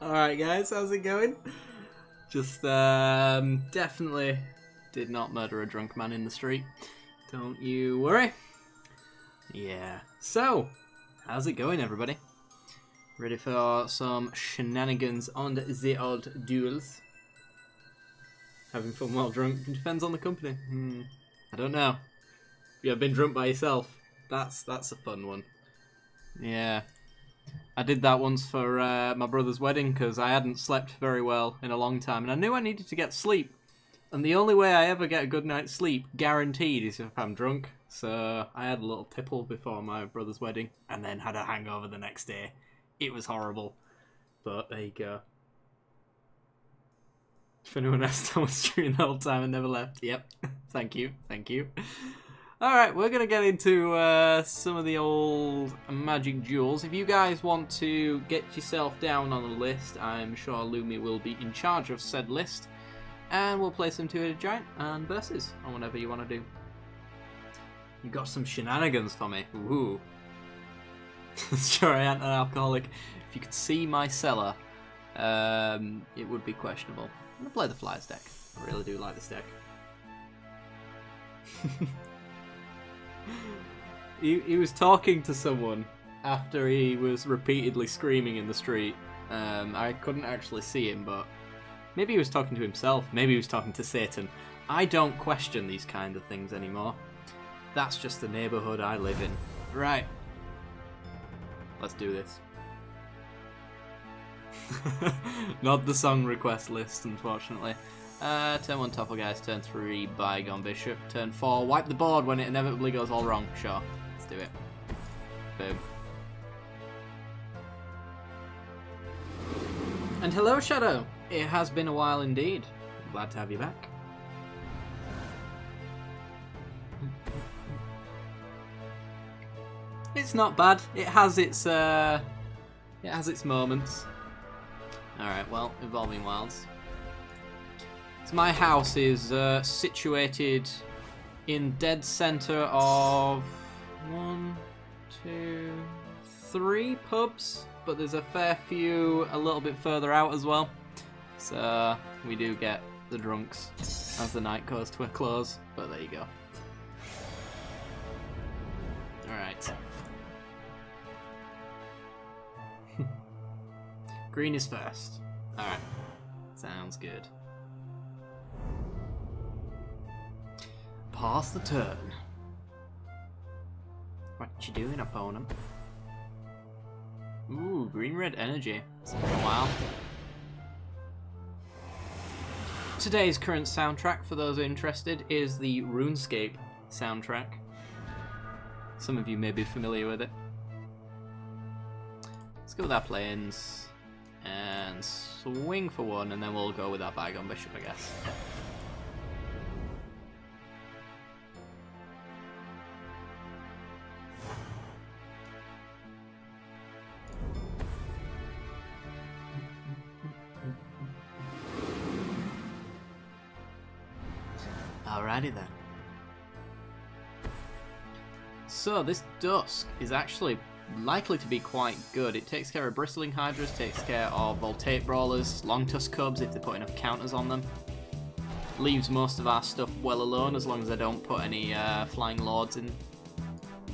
Alright guys, how's it going? Just definitely did not murder a drunk man in the street. Don't you worry. Yeah. So, how's it going everybody? Ready for some shenanigans on the old duels? Having fun while drunk? Depends on the company. I don't know. If you have been drunk by yourself, that's a fun one. Yeah. I did that once for my brother's wedding because I hadn't slept very well in a long time and I knew I needed to get sleep. And the only way I ever get a good night's sleep, guaranteed, is if I'm drunk. So I had a little tipple before my brother's wedding and then had a hangover the next day. It was horrible. But there you go. If anyone asked how much during the whole time and never left, yep. Thank you, thank you. Alright, we're going to get into some of the old Magic Duels. If you guys want to get yourself down on a list, I'm sure Lumi will be in charge of said list. And we'll play some two-headed giant and versus, or whatever you want to do. You got some shenanigans for me. Ooh. Sure, I ain't an alcoholic. If you could see my cellar, it would be questionable. I'm going to play the Flyers deck. I really do like this deck. He was talking to someone after he was repeatedly screaming in the street. I couldn't actually see him, but maybe he was talking to himself. Maybe he was talking to Satan. I don't question these kind of things anymore. That's just the neighborhood I live in. Right. Let's do this. Not the song request list, unfortunately. Turn 1 topple guys, turn 3 bygone bishop, turn 4 wipe the board when it inevitably goes all wrong. Sure, let's do it. Boom. And hello Shadow, it has been a while indeed. I'm glad to have you back. It's not bad. It has its moments. Alright, well, Evolving Wilds. So my house is situated in dead center of 1, 2, 3 pubs, but there's a fair few a little bit further out as well. So we do get the drunks as the night goes to a close, but there you go. Alright. Green is first. Alright. Sounds good. Pass the turn. What you doing, opponent? Ooh, green-red energy. It's been a while. Today's current soundtrack, for those interested, is the RuneScape soundtrack. Some of you may be familiar with it. Let's go with our planes and swing for 1, and then we'll go with our bygone bishop, I guess. Alrighty then. So this Dusk is actually likely to be quite good. It takes care of Bristling Hydras, takes care of Voltaic Brawlers, Long Tusk Cubs if they put enough counters on them. Leaves most of our stuff well alone as long as I don't put any Flying Lords in.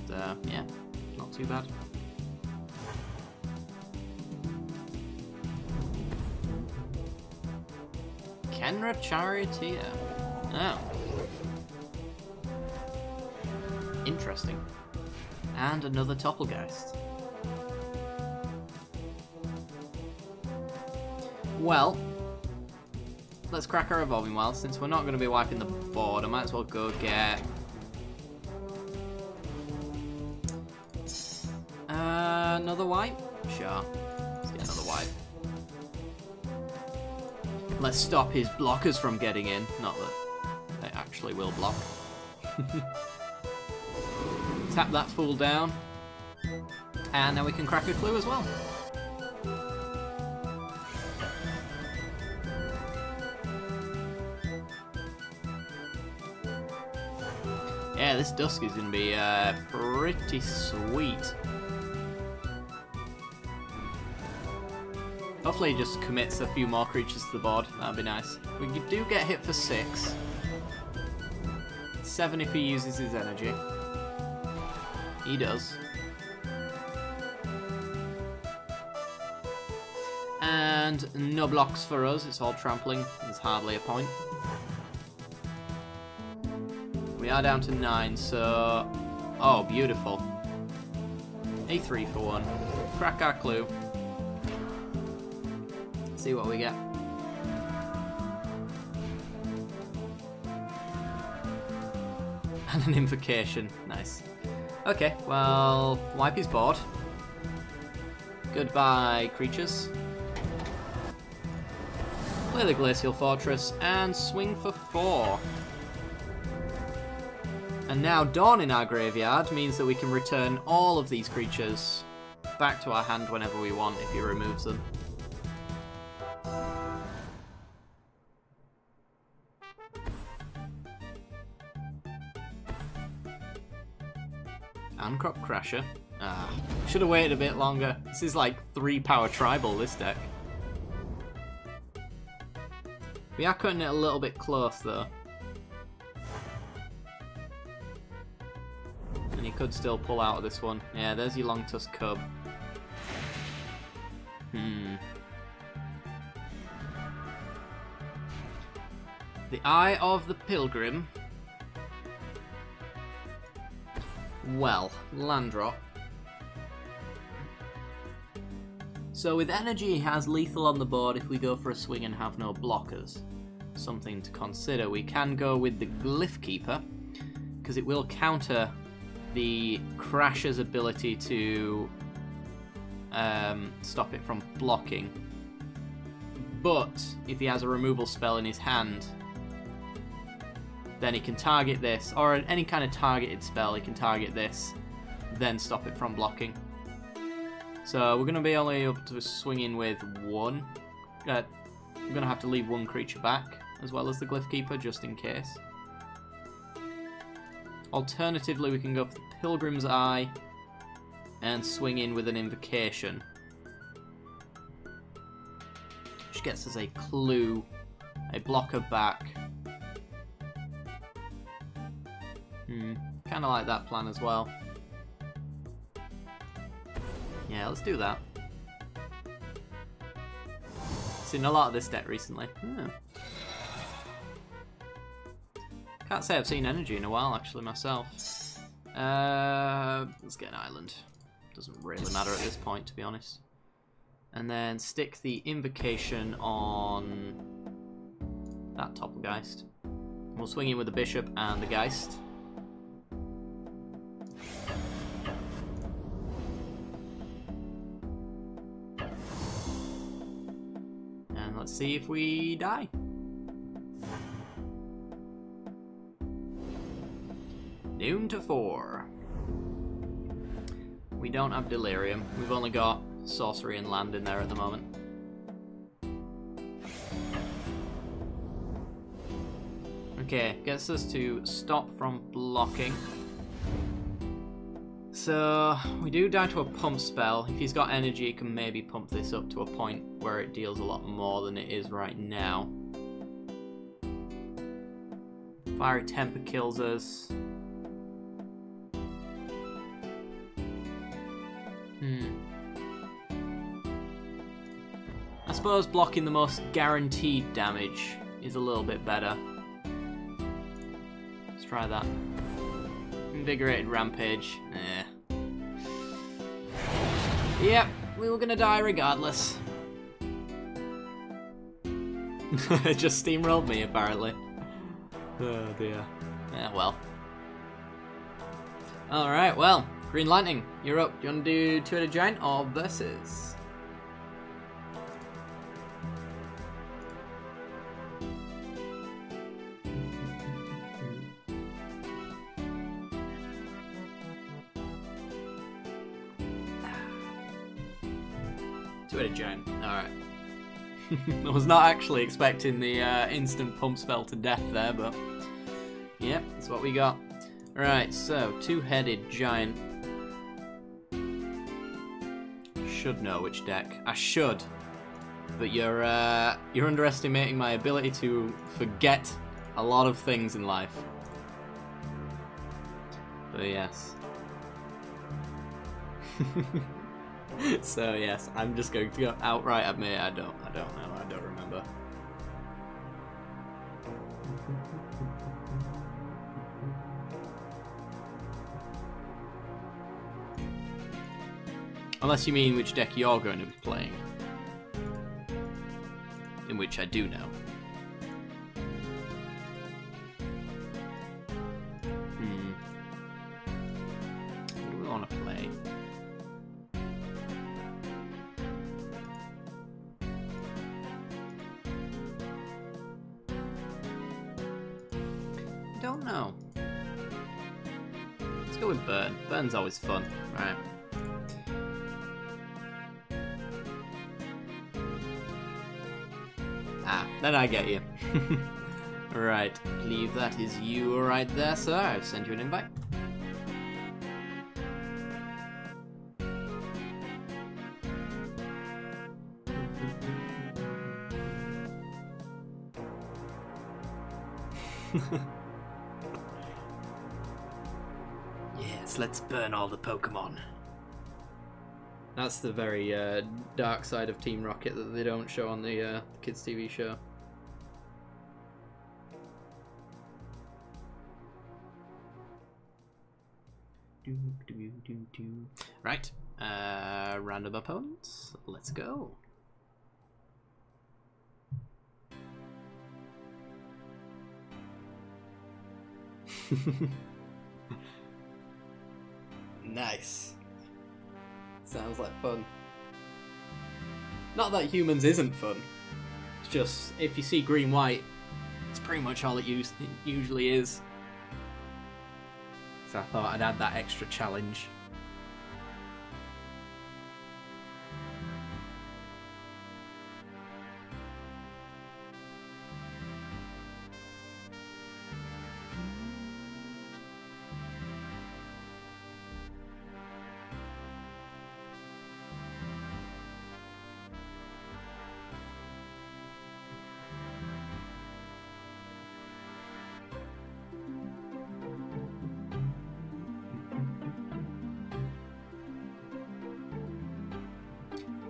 So yeah, not too bad. Kenra Charioteer. Oh. Interesting. And another Topplegeist. Well, let's crack our Evolving Wild. Since we're not going to be wiping the board, I might as well go get... another wipe? Sure. Let's get another wipe. Let's stop his blockers from getting in. Not that they actually will block. Tap that fool down. And now we can crack a clue as well. Yeah, this Dusk is going to be pretty sweet. Hopefully he just commits a few more creatures to the board. That'd be nice. We do get hit for 6. 7 if he uses his energy. He does. And no blocks for us. It's all trampling. There's hardly a point. We are down to 9, so... Oh, beautiful. A 3 for 1. Crack our clue. See what we get. And an invocation. Nice. Okay, well, wipe his board. Goodbye, creatures. Play the Glacial Fortress and swing for 4. And now Dawn in our graveyard means that we can return all of these creatures back to our hand whenever we want if he removes them. Crop Crasher. Ah, should have waited a bit longer. This is like 3-power tribal, this deck. We are cutting it a little bit close though. And he could still pull out of this one. Yeah, there's your Long-Tusked Cub. The Eye of the Pilgrim. Well, land drop. So with energy, he has lethal on the board if we go for a swing and have no blockers. Something to consider. We can go with the Glyph Keeper, because it will counter the Crasher's ability to stop it from blocking. But if he has a removal spell in his hand, then he can target this, or any kind of targeted spell, he can target this, then stop it from blocking. So we're going to be only up to swinging with 1. We're going to have to leave 1 creature back, as well as the Glyph Keeper, just in case. Alternatively, we can go for the Pilgrim's Eye, and swing in with an Invocation. Which gets us a clue, a blocker back. Kind of like that plan as well. Yeah, let's do that. Seen a lot of this deck recently. Can't say I've seen energy in a while, actually, myself. Let's get an island. Doesn't really matter at this point, to be honest. And then stick the Invocation on that Topplegeist. We'll swing in with the Bishop and the Geist. Let's see if we die. Doom to 4. We don't have Delirium. We've only got Sorcery and Land in there at the moment. Okay, gets us to stop from blocking. So, we do die to a pump spell. If he's got energy, he can maybe pump this up to a point where it deals a lot more than it is right now. Fiery Temper kills us. I suppose blocking the most guaranteed damage is a little bit better. Let's try that. Invigorated Rampage. Yep, we were gonna die regardless. It just steamrolled me, apparently. Oh dear. Yeah, well. Alright, well, Green Lightning, you're up. Do you want to do Two-Headed Giant or Versus? Two-Headed Giant. Alright. I was not actually expecting the instant pump spell to death there, but yep, that's what we got. Alright, so Two-Headed Giant. Should know which deck. I should. But you're underestimating my ability to forget a lot of things in life. But yes. So yes, I'm just going to go outright admit I don't know, I don't remember. Unless you mean which deck you're going to be playing. In which I do know. What do we want to play? I don't know. Let's go with Burn. Burn's always fun, right? Ah, then I get you. Right, believe that is you right there, sir. I've sent you an invite. Yes, let's burn all the Pokemon. That's the very dark side of Team Rocket that they don't show on the kids' TV show. Right, random opponents. Let's go. Nice. Sounds like fun. Not that humans isn't fun. It's just, if you see green-white, it's pretty much all it usually is. So I thought I'd add that extra challenge.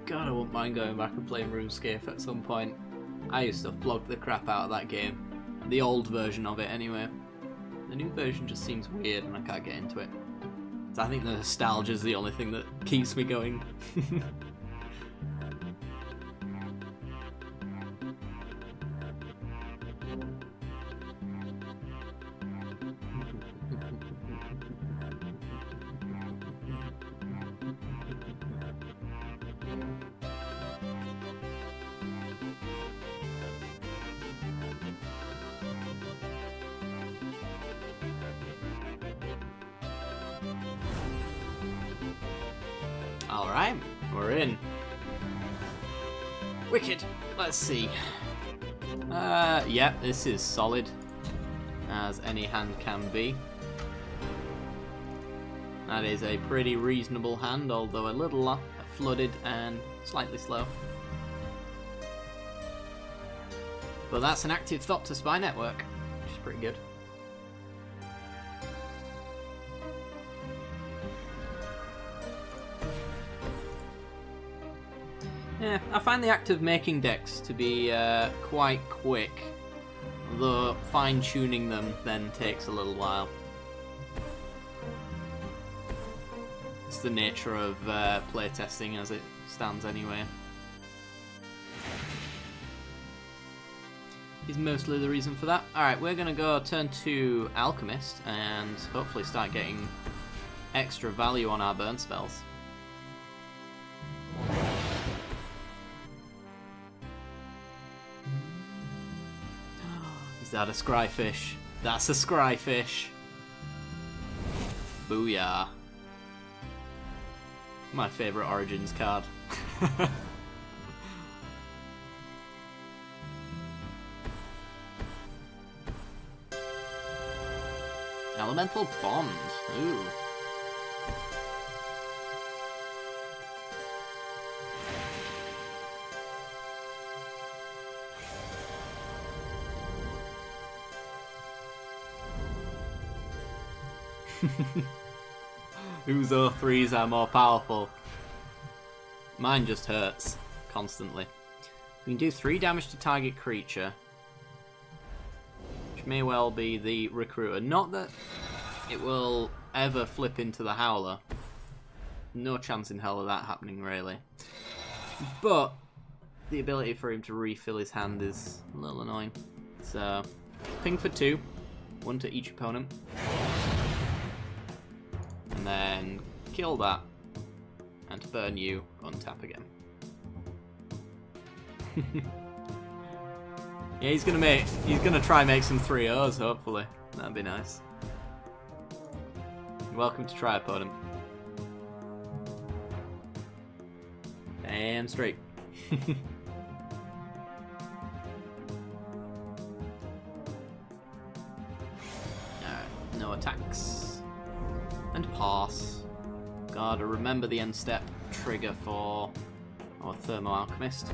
God, I wouldn't mind going back and playing RuneScape at some point. I used to flog the crap out of that game. The old version of it, anyway. The new version just seems weird and I can't get into it. So I think the nostalgia is the only thing that keeps me going. Alright, we're in. Wicked. Let's see. Yeah, this is solid. As any hand can be. That is a pretty reasonable hand, although a little flooded and slightly slow. But that's an active Thought to Spy network, which is pretty good. Yeah, I find the act of making decks to be quite quick, although fine-tuning them then takes a little while. It's the nature of playtesting as it stands anyway. Is mostly the reason for that. Alright, we're going to go turn to Alchemist and hopefully start getting extra value on our burn spells. Is that a Scryfish? That's a Scryfish. Booyah. My favourite Origins card. Elemental Bond. Ooh. Whose O3s are more powerful? Mine just hurts constantly. We can do 3 damage to target creature, which may well be the recruiter. Not that it will ever flip into the howler. No chance in hell of that happening, really. But the ability for him to refill his hand is a little annoying. So, ping for 2, 1 to each opponent, and then kill that, and to burn you, untap again. Yeah, he's gonna try and make some 3-0s, hopefully. That'd be nice. You're welcome to try, opponent. Damn straight. Alright, no attacks. And pass. Gotta remember the end step trigger for our Thermo Alchemist.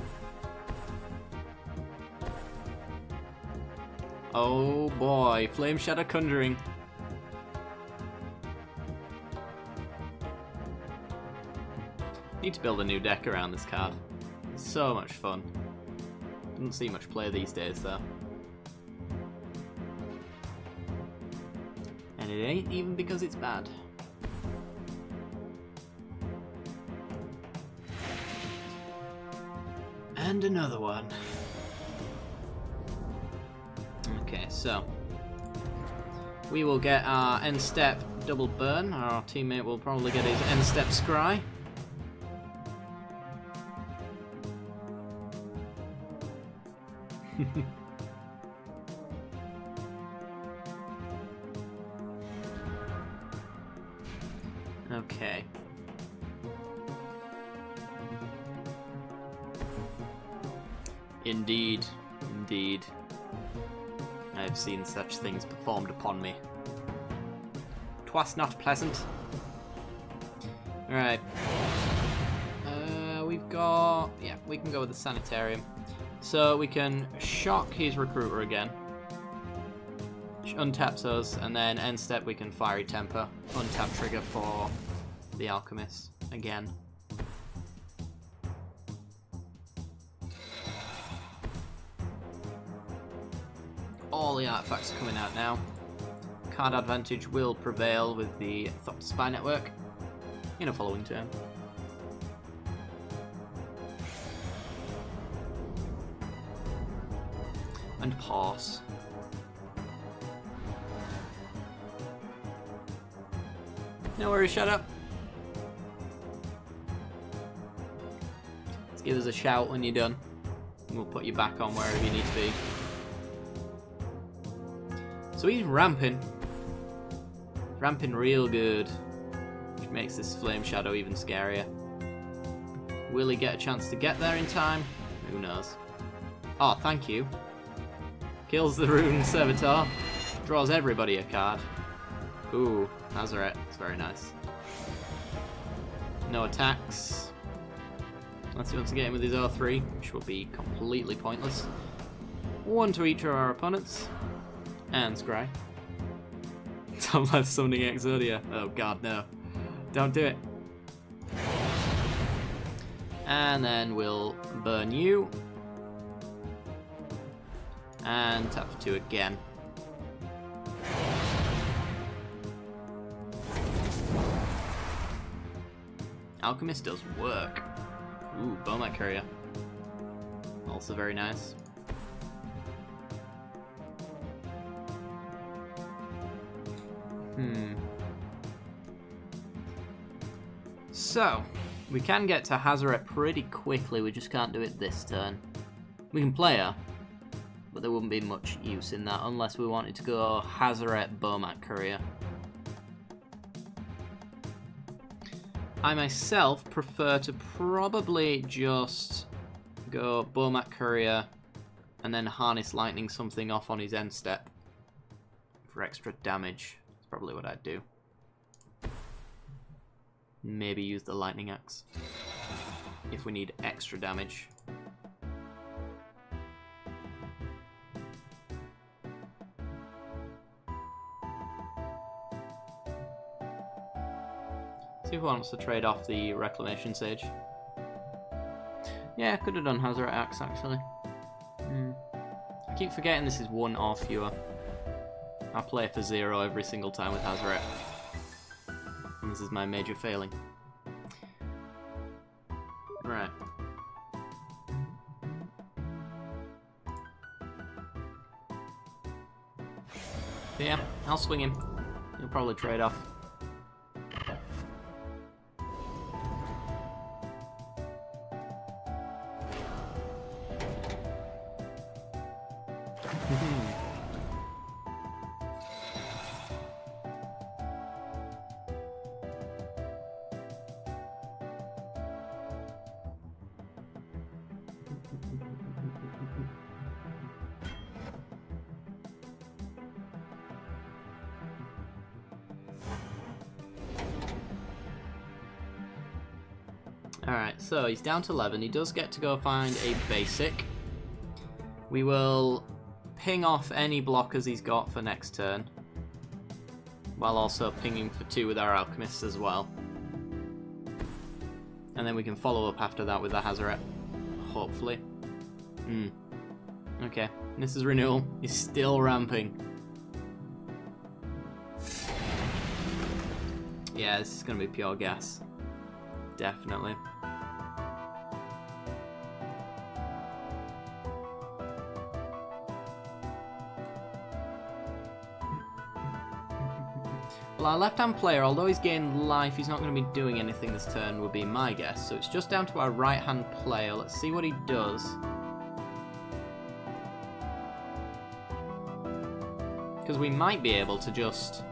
Oh boy, Flame Shadow Conjuring. Need to build a new deck around this card. It's so much fun. Doesn't see much play these days though. And it ain't even because it's bad. And another one. Okay, so we will get our end step double burn. Our teammate will probably get his end step scry. Okay. Indeed, indeed. I have seen such things performed upon me. 'Twas not pleasant. Alright. We've got... yeah, we can go with the Sanitarium. So we can shock his recruiter again. Which untaps us, and then end step we can Fiery Temper. Untap trigger for the Alchemist again. All the artifacts are coming out now. Card advantage will prevail with the Thought Spy Network in a following turn. And pass. No worries, shut up. Just give us a shout when you're done, and we'll put you back on wherever you need to be. So he's ramping. Ramping real good, which makes this Flame Shadow even scarier. Will he get a chance to get there in time? Who knows. Oh, thank you. Kills the Rune Servitor. Draws everybody a card. Ooh, Nazareth. It's very nice. No attacks. Unless he wants to get him with his O3, which will be completely pointless. 1 to each of our opponents. And Scry. Top left summoning Exodia. Oh god, no. Don't do it. And then we'll burn you. And tap for 2 again. Alchemist does work. Ooh, Bowmat Courier. Also very nice. So, we can get to Hazaret pretty quickly, we just can't do it this turn. We can play her, but there wouldn't be much use in that unless we wanted to go Hazaret Bowmat Courier. I myself prefer to probably just go Bowmat Courier and then Harness Lightning something off on his end step for extra damage. That's probably what I'd do. Maybe use the Lightning Axe if we need extra damage. See if he wants to trade off the Reclamation Sage. Yeah, could have done Hazoret Axe actually. I keep forgetting this is 1 or fewer. I play for 0 every single time with Hazoret. And this is my major failing. Right. But yeah, I'll swing him. He'll probably trade off. Alright, so he's down to 11. He does get to go find a basic. We will ping off any blockers he's got for next turn, while also pinging for 2 with our alchemists as well. And then we can follow up after that with the Hazoret, hopefully. Okay, this is renewal. He's still ramping. Yeah, this is going to be pure gas. Definitely. Well, our left-hand player, although he's gained life, he's not going to be doing anything this turn, would be my guess. So it's just down to our right-hand player. Let's see what he does. Because we might be able to just...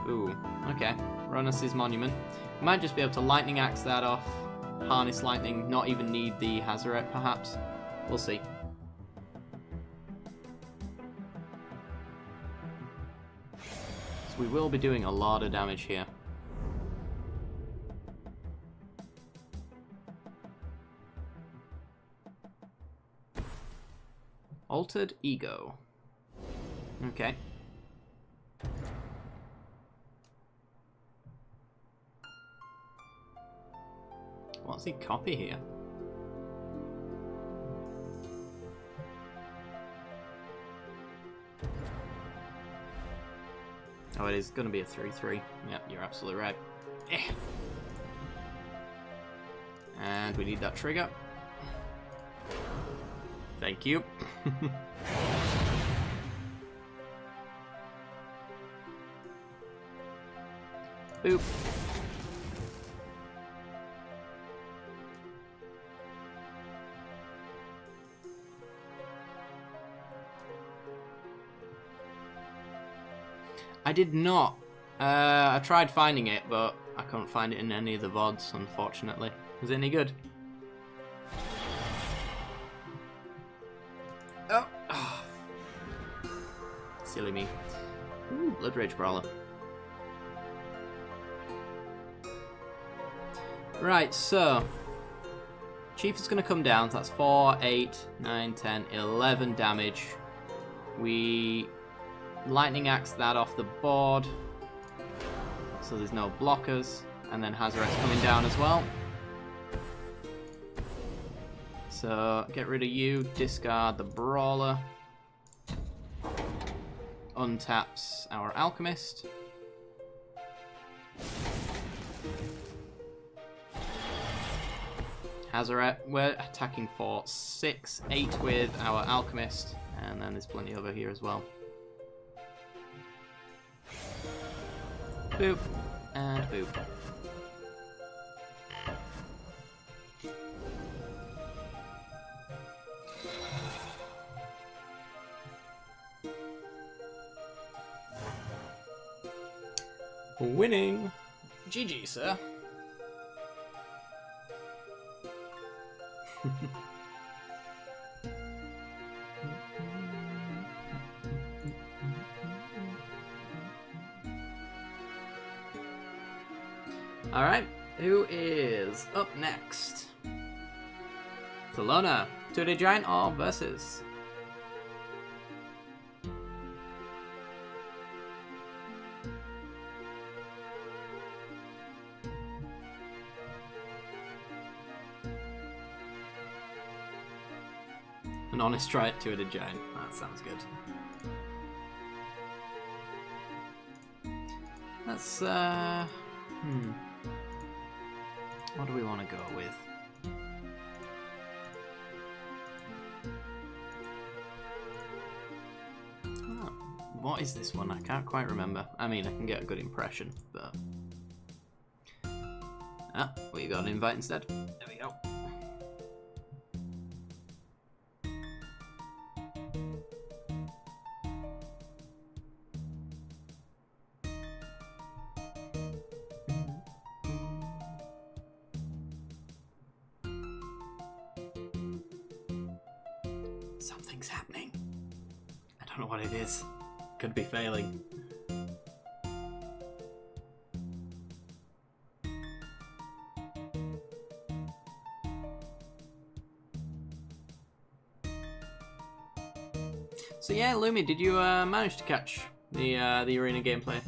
Ooh, okay. Ronus's Monument. We might just be able to Lightning Axe that off, Harness Lightning, not even need the Hazoret, perhaps. We'll see. So we will be doing a lot of damage here. Altered Ego. Okay. What's he copy here? Oh, it is going to be a 3-3. Yep, you're absolutely right. And we need that trigger. Thank you. Boop. I did not. I tried finding it, but I couldn't find it in any of the VODs, unfortunately. Was it any good? Oh. Oh. Silly me. Ooh, Blood Rage Brawler. Right, so Chief is going to come down. So that's 4, 8, 9, 10, 11 damage. We Lightning Axe that off the board, so there's no blockers, and then Hazoret's coming down as well. So get rid of you, discard the Brawler, untaps our Alchemist. Hazoret, we're attacking for 6, 8 with our Alchemist, and then there's plenty over here as well. Boop, and boop. Winning! GG, sir. Alright, who is up next? Salona, 2D Giant or versus? An honest try at two-headed giant. That sounds good. Let's, what do we want to go with? Oh, what is this one? I can't quite remember. I mean, I can get a good impression, but... Ah, we got an invite instead. There we go. Something's happening. I don't know what it is. Could be failing. So yeah, Lumi, did you manage to catch the arena gameplay?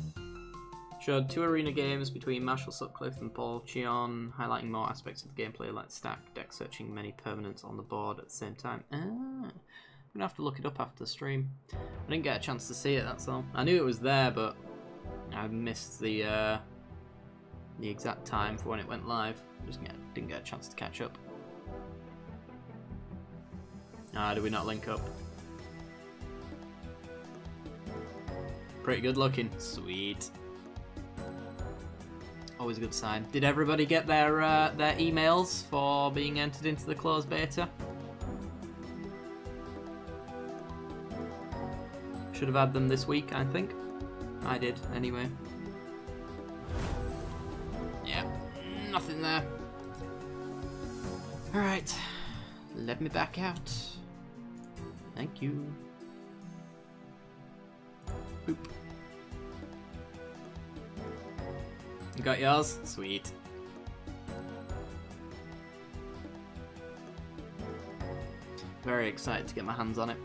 Showed 2 arena games between Marshall Sutcliffe and Paul Cheon, highlighting more aspects of the gameplay like stack, deck searching, many permanents on the board at the same time. I'm gonna have to look it up after the stream. I didn't get a chance to see it, that's all. I knew it was there, but I missed the exact time for when it went live. Just didn't get a chance to catch up. Ah, did we not link up? Pretty good looking. Sweet. Always a good sign. Did everybody get their emails for being entered into the closed beta? Should have had them this week, I think. I did, anyway. Yeah, nothing there. Alright, let me back out. Thank you. Boop. You got yours? Sweet. Very excited to get my hands on it.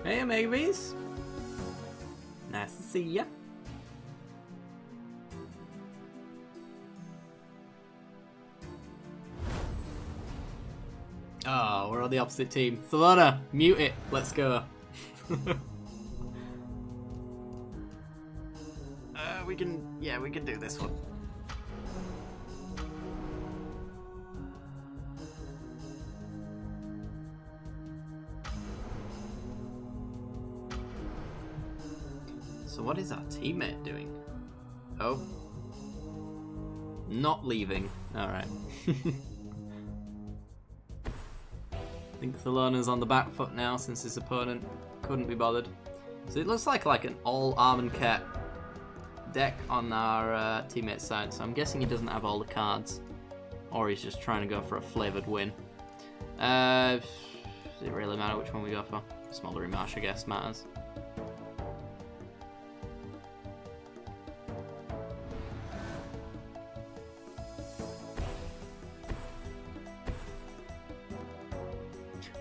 Hey, Amavis. Nice to see ya. Oh, we're on the opposite team. Thelona, mute it. Let's go. We can do this one. So what is our teammate doing? Oh. Not leaving. Alright. I think Thelona's on the back foot now since his opponent couldn't be bothered. So it looks like an all Arm and Cat deck on our teammate's side, so I'm guessing he doesn't have all the cards. Or he's just trying to go for a flavoured win. Does it really matter which one we go for? Smoldering Marsh, I guess, matters.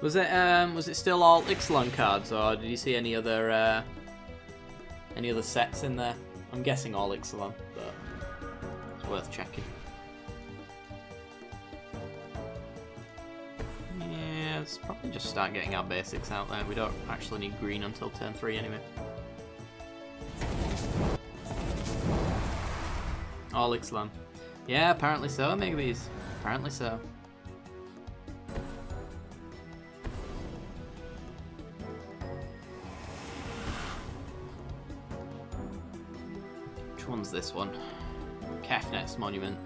Was it still all Ixalan cards, or did you see any other sets in there? I'm guessing all Ixalan, but it's worth checking. Yeah, let's probably just start getting our basics out there. We don't actually need green until turn 3 anyway. All Ixalan. Yeah, apparently so, maybe. Apparently so. Which one's this one? Kefnet's Monument.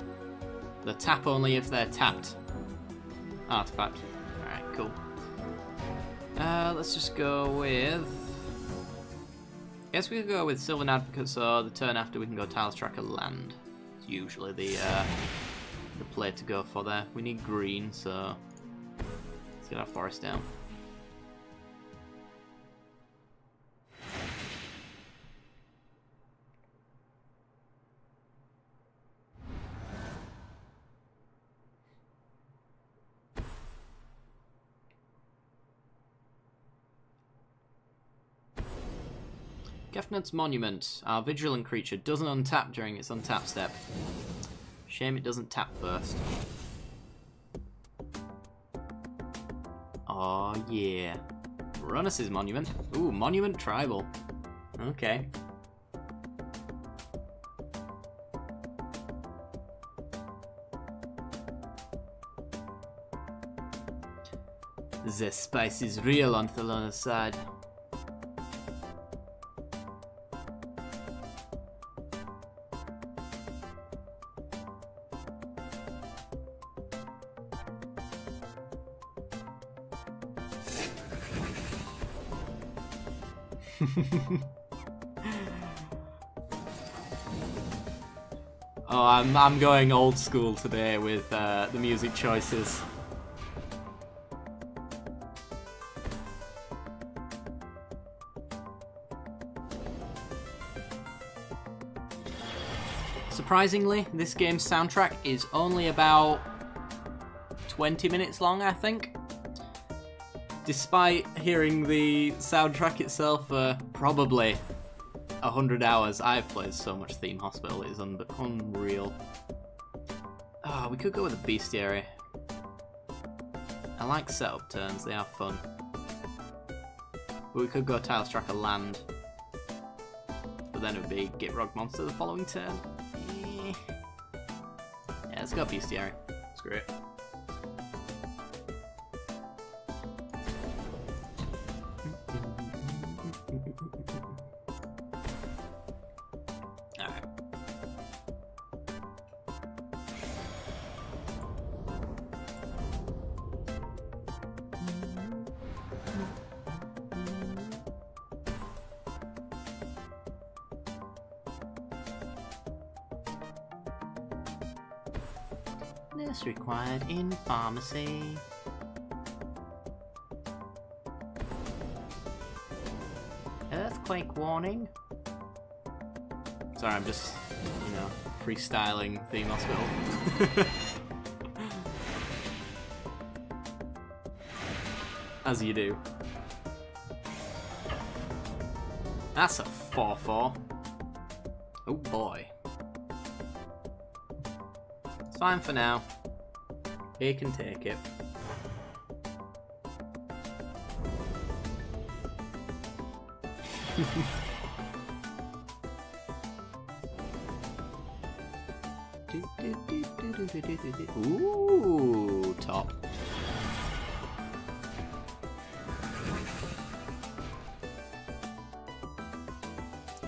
The tap only if they're tapped. Artifact. Alright, cool. Let's just go with... I guess we could go with Sylvan Advocate, so the turn after we can go Tiles Tracker Land. It's usually the play to go for there. We need green, so let's get our forest down. Gefnet's Monument. Our vigilant creature doesn't untap during its untap step. Shame it doesn't tap first. Oh yeah. Runus' Monument. Ooh, Monument Tribal. Okay. The spice is real on Thelon's side. Oh, I'm going old school today with the music choices. Surprisingly, this game's soundtrack is only about 20 minutes long, I think. Despite hearing the soundtrack itself for probably 100 hours, I've played so much Theme Hospital, it is unreal. Oh, we could go with a Bestiary. I like setup turns, they are fun. But we could go Tile Tracker Land. But then it would be Gitrog Monster the following turn. Yeah, let's go Bestiary. Screw it. Alright. This required in pharmacy. Earthquake warning. Sorry, I'm just, you know, freestyling Theme Hospital. As you do. That's a 4-4. Oh boy. It's fine for now. He can take it. Ooh, top.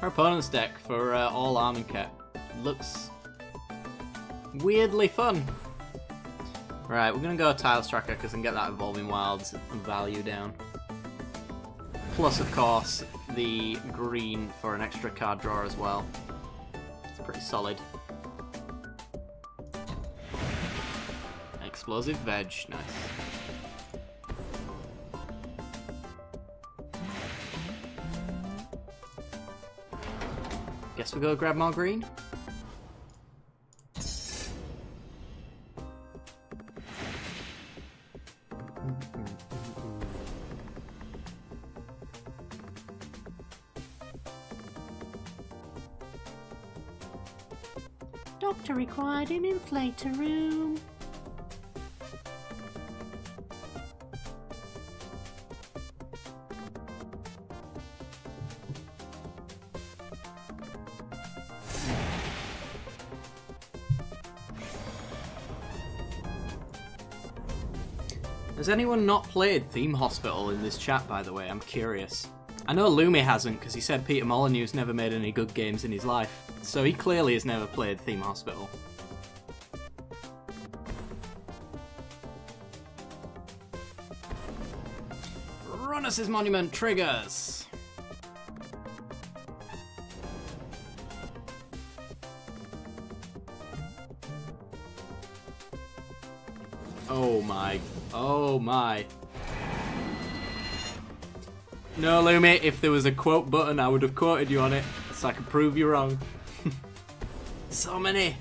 Our opponent's deck for all Arming Cat looks weirdly fun. Right, we're gonna go Tiles Tracker because I can get that Evolving Wilds value down. Plus, of course, the green for an extra card draw as well. It's pretty solid. Explosive Veg, nice. Guess we go grab more green. Doctor required in inflator room. Has anyone not played Theme Hospital in this chat, by the way? I'm curious. I know Lumi hasn't, because he said Peter Molyneux's never made any good games in his life. So he clearly has never played Theme Hospital. Runus' Monument triggers! Oh my. Oh my. No, Lumi, if there was a quote button, I would have quoted you on it, so I could prove you wrong. So many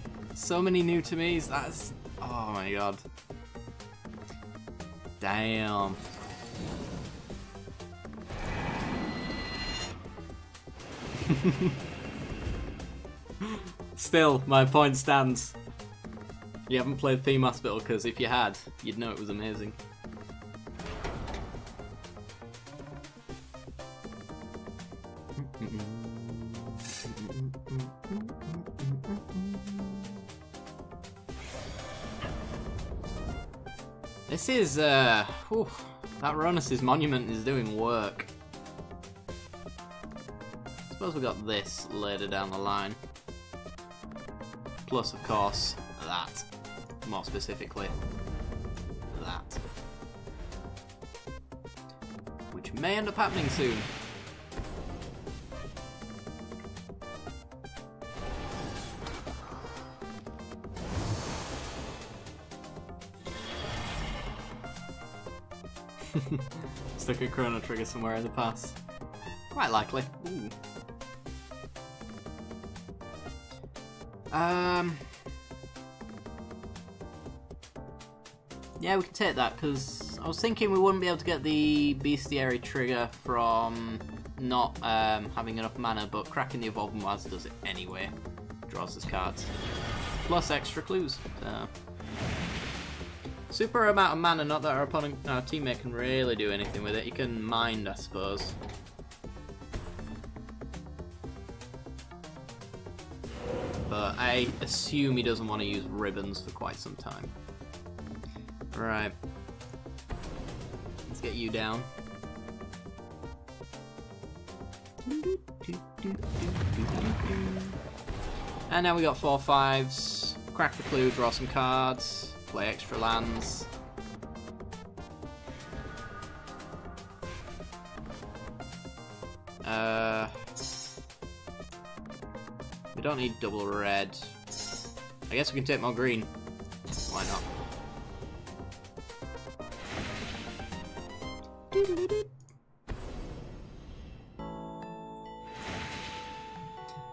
new to me's. That's, oh my god. Damn. Still, my point stands. You haven't played Theme Hospital, because if you had, you'd know it was amazing. This is, that Ronus's monument is doing work. I suppose we got this later down the line. Plus, of course, that. More specifically, that. Which may end up happening soon. Stuck a Chrono Trigger somewhere in the past. Quite likely. Ooh. Yeah, we can take that, because I was thinking we wouldn't be able to get the Bestiary trigger from not having enough mana, but cracking the Evolving Waz does it anyway. Draws us cards. Plus extra clues. So. Super amount of mana, not that our teammate can really do anything with it. You can mind, I suppose. But I assume he doesn't want to use ribbons for quite some time. Right. Let's get you down. And now we got 4/5s. Crack the clue, draw some cards, play extra lands. We don't need double red. I guess we can take more green. Why not?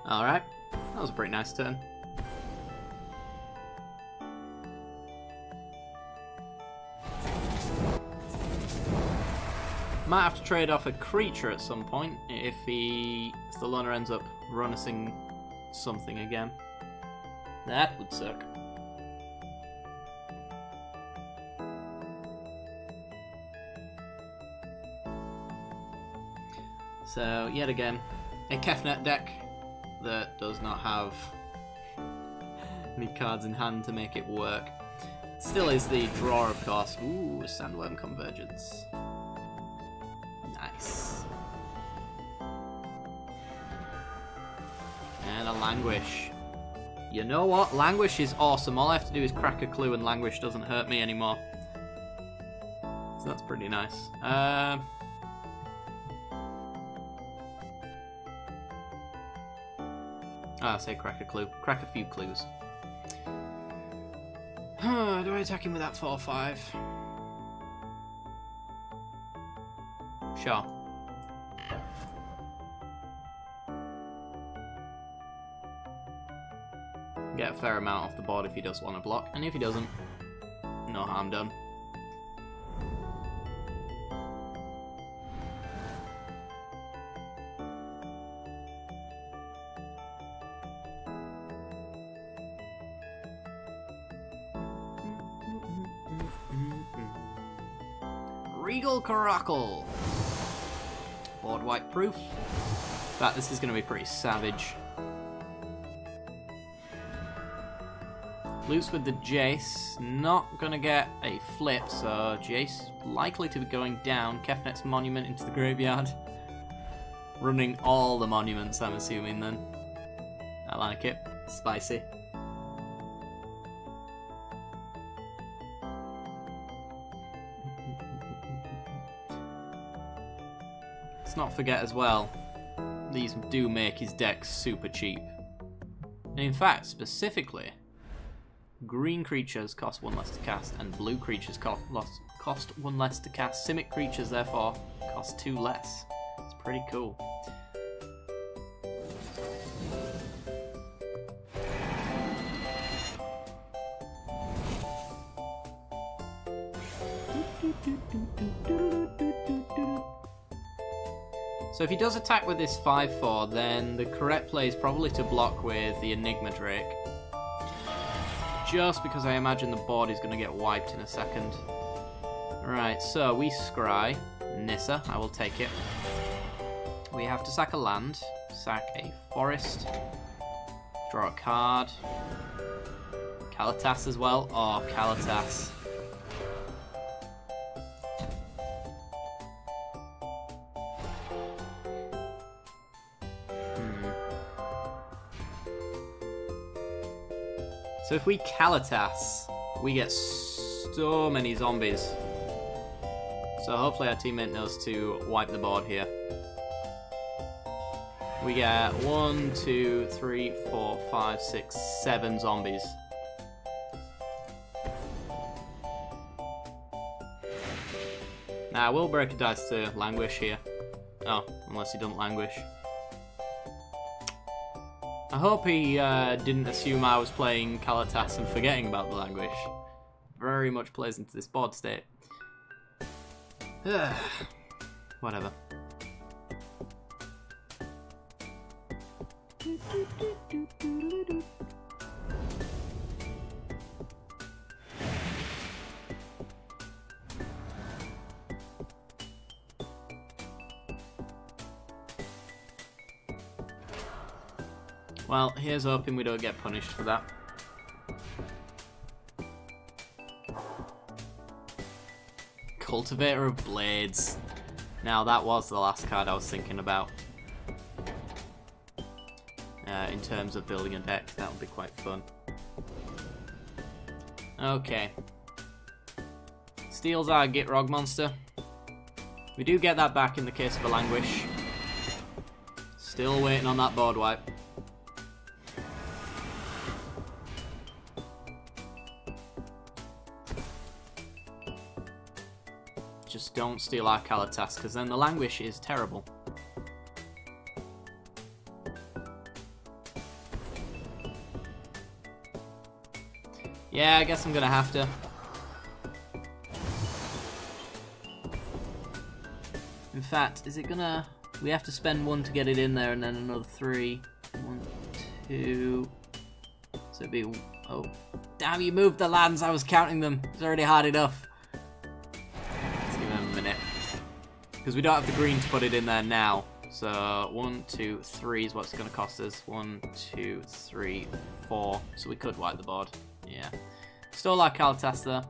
Alright, that was a pretty nice turn. Might have to trade off a creature at some point if the loner ends up running something again. That would suck. So, yet again, a Kefnet deck that does not have any cards in hand to make it work. Still is the draw, of course. Ooh, Sandworm Convergence. Nice. And a Languish. You know what? Languish is awesome. All I have to do is crack a clue and Languish doesn't hurt me anymore. So that's pretty nice. I say crack a clue. Crack a few clues. Do I attack him with that 4/5? Sure. Get a fair amount off the board if he does want to block, and if he doesn't, no harm done. Regal Caracal. Board wipe proof. In fact, this is going to be pretty savage. Loose with the Jace. Not going to get a flip, so Jace likely to be going down. Kefnet's Monument into the graveyard. Running all the monuments, I'm assuming, then. I like it. Spicy. Let's not forget as well, these do make his deck super cheap. And in fact, specifically, green creatures cost 1 less to cast, and blue creatures cost 1 less to cast. Simic creatures, therefore, cost 2 less. It's pretty cool. So if he does attack with this 5-4, then the correct play is probably to block with the Enigma Drake. Just because I imagine the board is going to get wiped in a second. Right, so we scry. Nissa, I will take it. We have to sack a land, sack a forest, draw a card. Kalitas as well. Oh, Kalitas. So if we Kalitas, we get so many zombies. So hopefully our teammate knows to wipe the board here. We get 1, 2, 3, 4, 5, 6, 7 zombies. Nah, we'll break a dice to languish here. Oh, unless he doesn't languish. I hope he didn't assume I was playing Kalitas and forgetting about the languish. Very much plays into this board state. Whatever. Well, here's hoping we don't get punished for that. Cultivator of Blades. Now that was the last card I was thinking about. In terms of building a deck, that would be quite fun. Okay. Steals our Gitrog monster. We do get that back in the case of a languish. Still waiting on that board wipe. Just don't steal our Kalitas, because then the languish is terrible. Yeah, I guess I'm gonna have to. In fact, is it gonna... We have to spend 1 to get it in there and then another 3. 1, 2... So it'd be... Oh. Damn, you moved the lands, I was counting them. It's already hard enough. Let's give them a minute. Because we don't have the green to put it in there now. So 1, 2, 3 is what's gonna cost us. 1, 2, 3, 4. So we could wipe the board. Yeah. Stole our Kalitas there.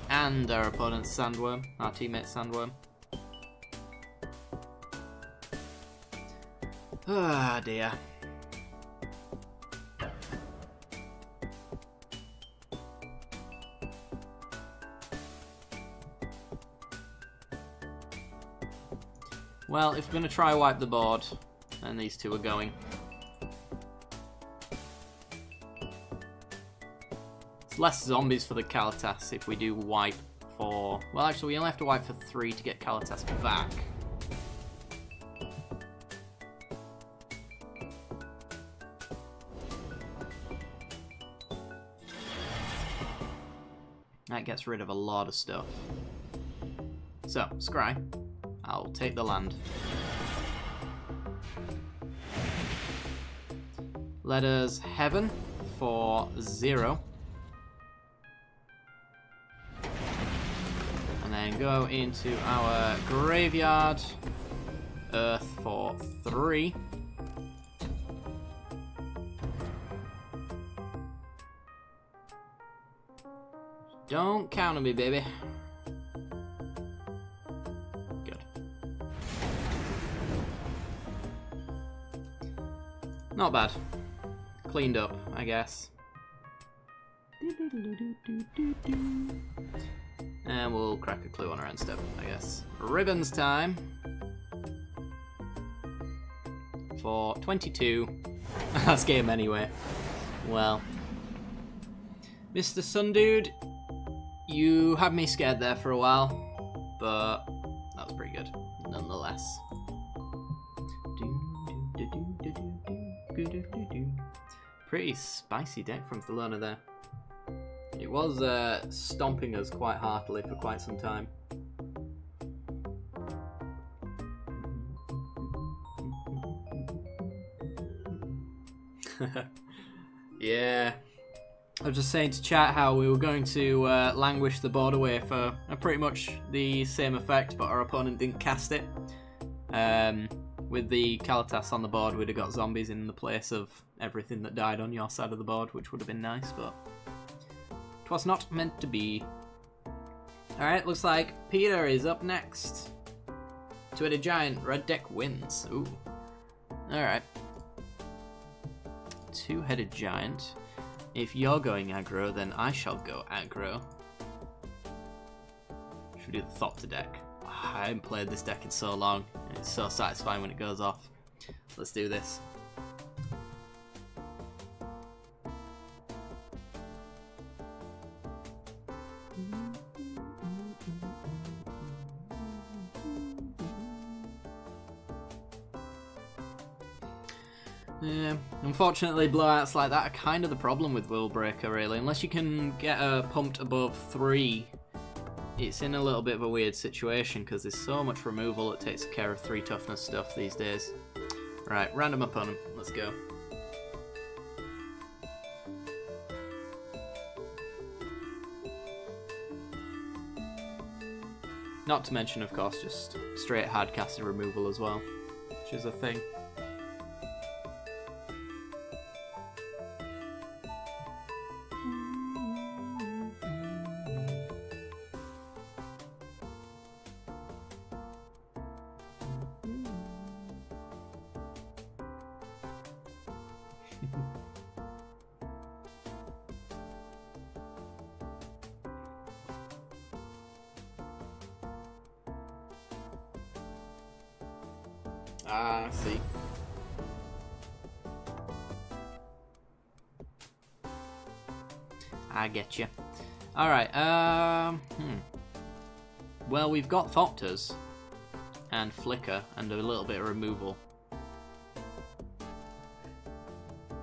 And our opponent's Sandworm, our teammate's Sandworm. Ah, dear. Well, if we're going to try wipe the board, then these two are going. It's less zombies for the Kalitas if we do wipe for... Well, actually, we only have to wipe for 3 to get Kalitas back. That gets rid of a lot of stuff. So, scry. I'll take the land. Let us Heaven for 0. And then go into our graveyard. Earth for 3. Don't count on me, baby. Good. Not bad. Cleaned up, I guess. And we'll crack a clue on our end step, I guess. Ribbons time. For 22. That's game anyway. Well. Mr. Sun Dude, you had me scared there for a while, but that was pretty good, nonetheless. Pretty spicy deck from Thelona there. It was stomping us quite heartily for quite some time. Yeah. I was just saying to chat how we were going to languish the board away for pretty much the same effect, but our opponent didn't cast it. With the Kalitas on the board, we'd have got zombies in the place of everything that died on your side of the board, which would have been nice, but it was not meant to be. Alright, looks like Peter is up next. Two-headed giant, red deck wins. Ooh. Alright. Two-headed giant. If you're going aggro, then I shall go aggro. Should we do the Thopter deck? I haven't played this deck in so long, and it's so satisfying when it goes off. Let's do this. Yeah, unfortunately blowouts like that are kind of the problem with Will Breaker, really. Unless you can get her pumped above 3, it's in a little bit of a weird situation because there's so much removal that takes care of 3 toughness stuff these days. Right, random opponent, let's go. Not to mention, of course, just straight hard-casted removal as well, which is a thing. Ah, I see. I get you. Alright, well, we've got Thopters and Flicker and a little bit of removal.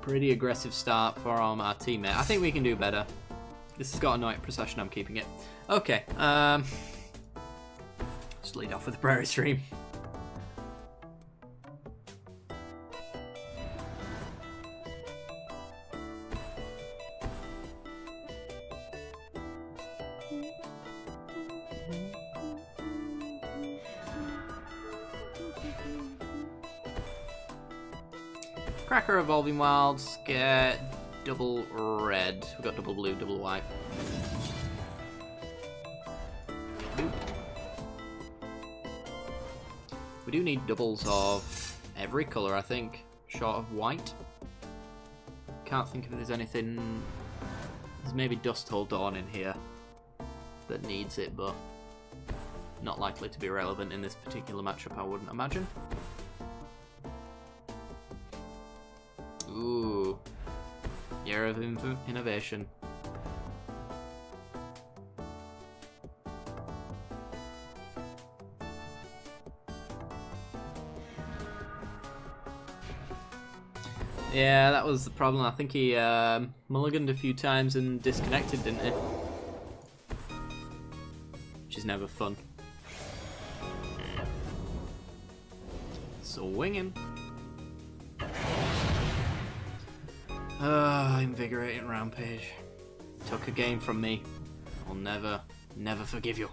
Pretty aggressive start from our teammate. I think we can do better. This has got a Noite Procession, I'm keeping it. Okay, just lead off with the Prairie Stream. Cracker, Evolving Wilds, get double red. We've got double blue, double white. Boop. We do need doubles of every colour, I think, short of white. Can't think if there's anything... There's maybe Dusthold Dawn in here that needs it, but not likely to be relevant in this particular matchup, I wouldn't imagine. Ooh, year of innovation. Yeah, that was the problem. I think he mulliganed a few times and disconnected, didn't he? Which is never fun. Swinging. Invigorating Rampage. Took a game from me. I'll never, never forgive you.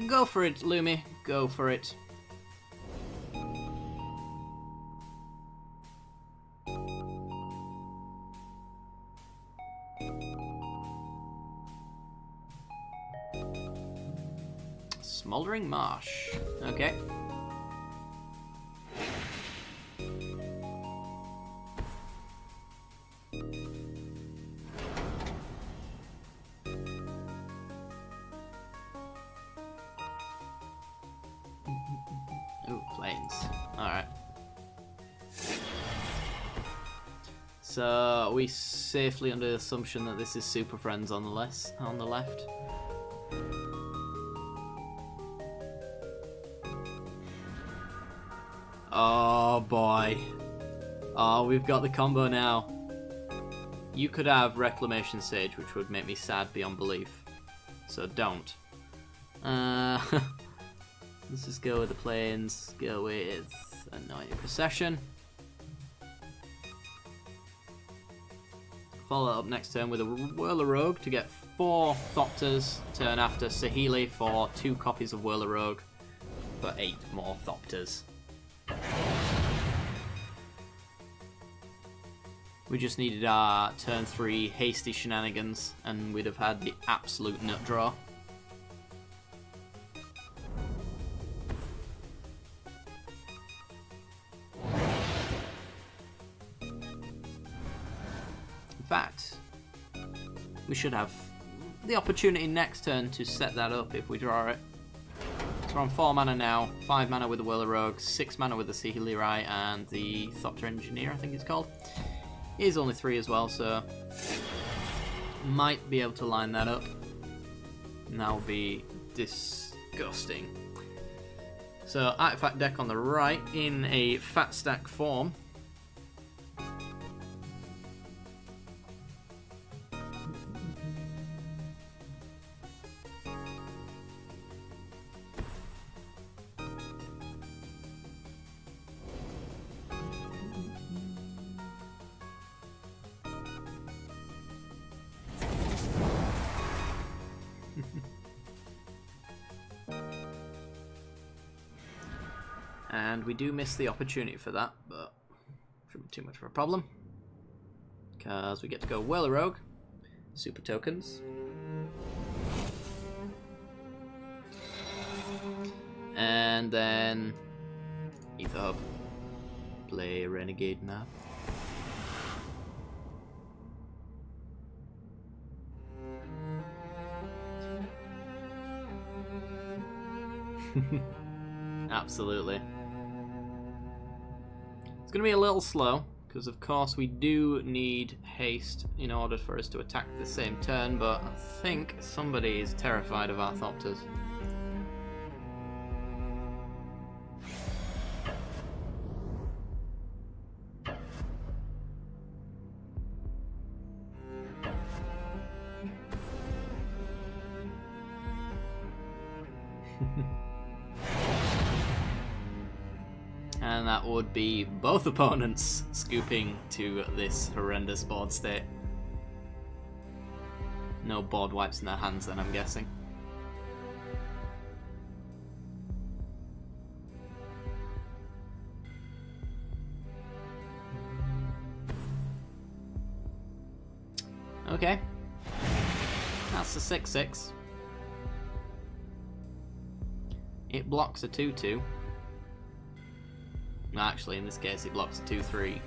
Go for it, Lumi. Go for it. Smoldering Marsh. Okay. So are we safely under the assumption that this is Super Friends on the left? Oh boy. Oh, we've got the combo now. You could have Reclamation Sage, which would make me sad beyond belief. So don't. Let's just go with the planes. Go with Anointed Procession. Follow up next turn with a Whirler Rogue to get 4 Thopters. Turn after Saheeli for 2 copies of Whirler Rogue for 8 more Thopters. We just needed our turn 3 hasty shenanigans and we'd have had the absolute nut draw. In fact, we should have the opportunity next turn to set that up if we draw it. So we're on 4 mana now, 5 mana with the Whirler Rogue, 6 mana with the Saheeli Rai and the Thopter Engineer, I think it's called. He is only 3 as well, so might be able to line that up. And that will be disgusting. So artifact deck on the right in a fat stack form. And we do miss the opportunity for that, but shouldn't be too much of a problem. Because we get to go Whirler Rogue, super tokens. And then Ether Hub. Play Renegade now. Absolutely. It's going to be a little slow, because of course we do need haste in order for us to attack the same turn, but I think somebody is terrified of our Thopters. And that would be both opponents scooping to this horrendous board state. No board wipes in their hands then, I'm guessing. Okay. That's a 6/6. It blocks a 2/2. Actually, in this case, it blocks a 2/3.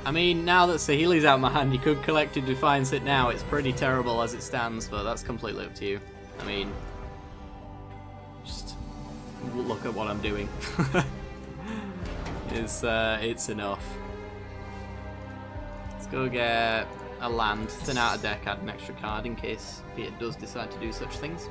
I mean, now that Saheeli's out of my hand, you could Collective Defiance it now. It's pretty terrible as it stands, but that's completely up to you. I mean, just look at what I'm doing. It's enough. Let's go get a land, thin out a deck, add an extra card in case it does decide to do such things.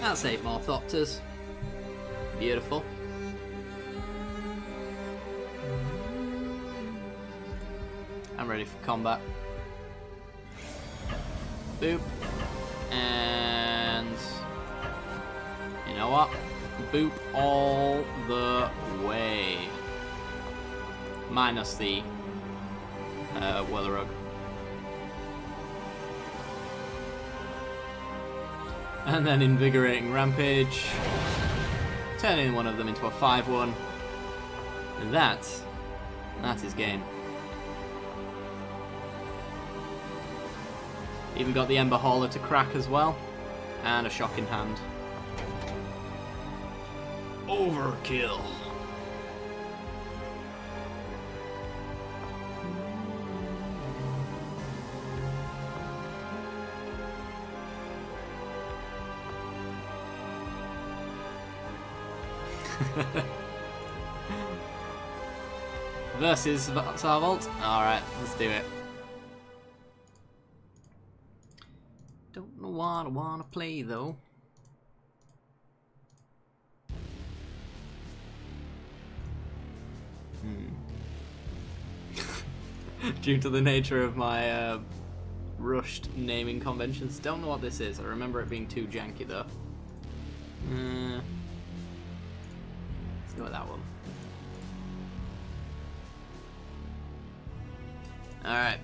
That's 8 more Thopters. Beautiful. I'm ready for combat. Boop. And you know what? Boop all the way. minus the Whirlrug. And then Invigorating Rampage, turning one of them into a 5/1. And that is game. Even got the Ember Hauler to crack as well, and a Shock in hand. Overkill. Versus Sarvolt. Alright, let's do it. Don't know what I want to play though. Due to the nature of my rushed naming conventions. Don't know what this is. I remember it being too janky though. Let's go with that one. Alright.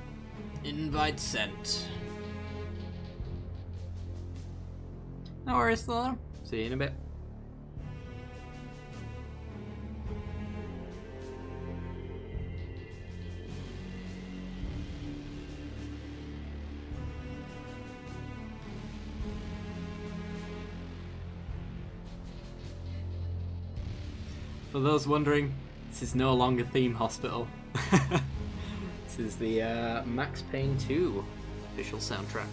Invite sent. No worries, though. See you in a bit. For those wondering, this is no longer Theme Hospital. This is the Max Payne 2 official soundtrack.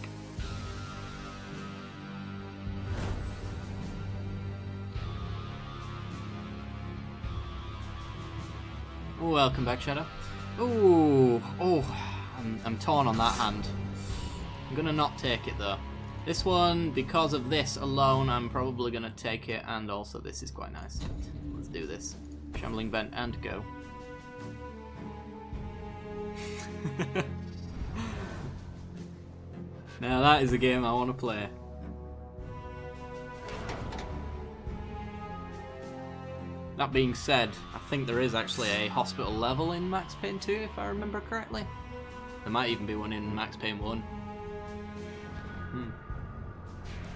Welcome back, Shadow. Ooh, I'm torn on that hand. I'm gonna not take it though. This one, because of this alone, I'm probably gonna take it, and also this is quite nice. Let's do this. Shambling Vent and go. Now that is a game I want to play. That being said, I think there is actually a hospital level in Max Payne 2, if I remember correctly. There might even be one in Max Payne 1.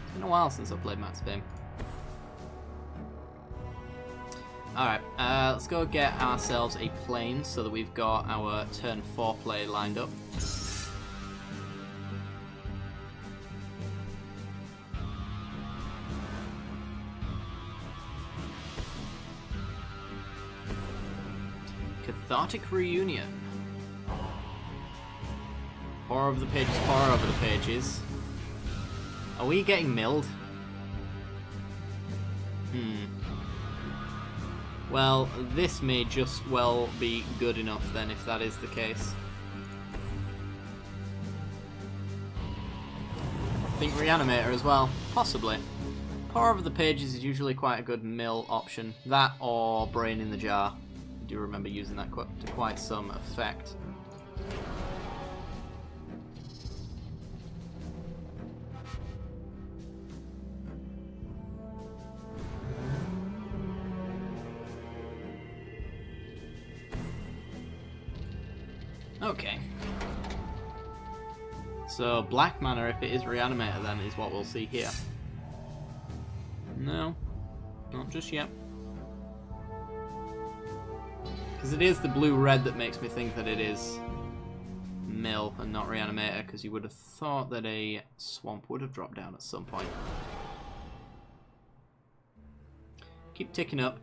It's been a while since I've played Max Payne. Alright, let's go get ourselves a plane so that we've got our turn 4 play lined up. Cathartic Reunion. Pour over the pages, pour over the pages. Are we getting milled? Well, this may just well be good enough then, if that is the case. I think Reanimator as well, possibly. Pour over the pages is usually quite a good mill option. That or Brain in the Jar. I do remember using that to quite some effect. Okay. So, Black Mana, if it is Reanimator, then is what we'll see here. No, not just yet. Because it is the blue-red that makes me think that it is Mill and not Reanimator, because you would have thought that a Swamp would have dropped down at some point. Keep ticking up.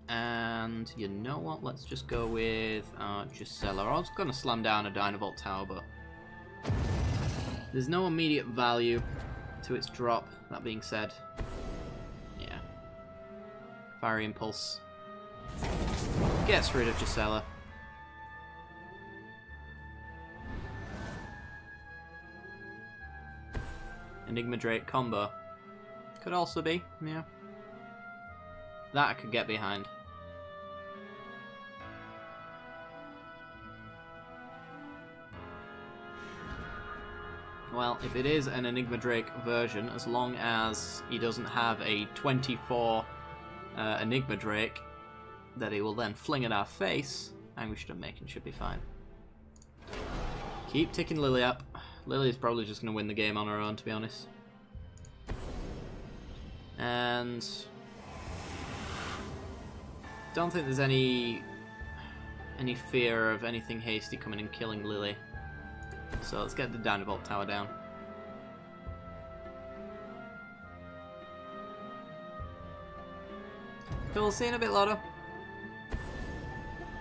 And you know what? Let's just go with Gisela. I was going to slam down a Dynavolt Tower, but there's no immediate value to its drop. That being said, yeah. Fiery Impulse gets rid of Gisela. Enigma Drake combo. Could also be, yeah. That I could get behind. Well, if it is an Enigma Drake version, as long as he doesn't have a 24 Enigma Drake, that he will then fling at our face, Anguished Unmaking should be fine. Keep ticking Lily up. Lily's probably just going to win the game on her own, to be honest. And don't think there's any fear of anything hasty coming and killing Lily. So let's get the Dynavolt Tower down. Cool, see you in a bit, Lotto.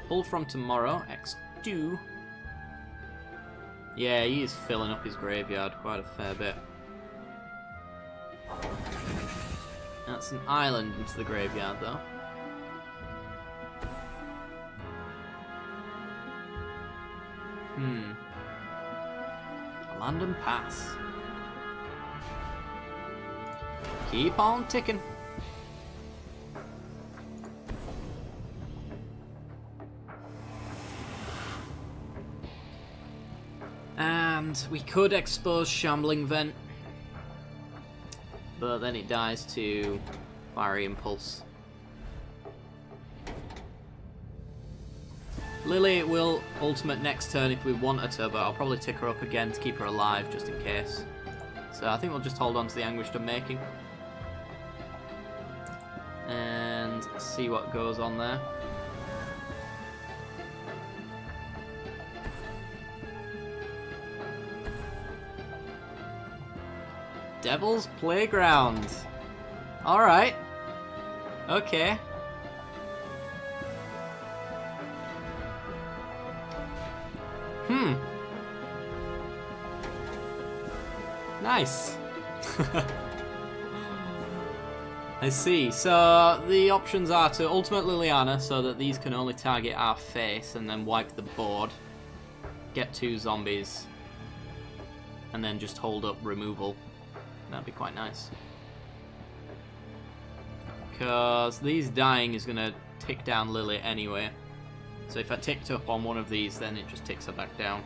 Pull from tomorrow, X2. Yeah, he is filling up his graveyard quite a fair bit. That's an island into the graveyard, though. London Pass. Keep on ticking. And we could expose Shambling Vent, but then it dies to Fiery Impulse. Lily will ultimate next turn if we want her to, but I'll probably tick her up again to keep her alive just in case. So I think we'll just hold on to the Anguished Unmaking and see what goes on there. Devil's Playground. Alright. Okay. Nice. I see. So the options are to ultimate Liliana so that these can only target our face and then wipe the board. Get 2 zombies. And then just hold up removal. That'd be quite nice. Because these dying is going to tick down Lily anyway. So if I ticked up on one of these, then it just ticks her back down.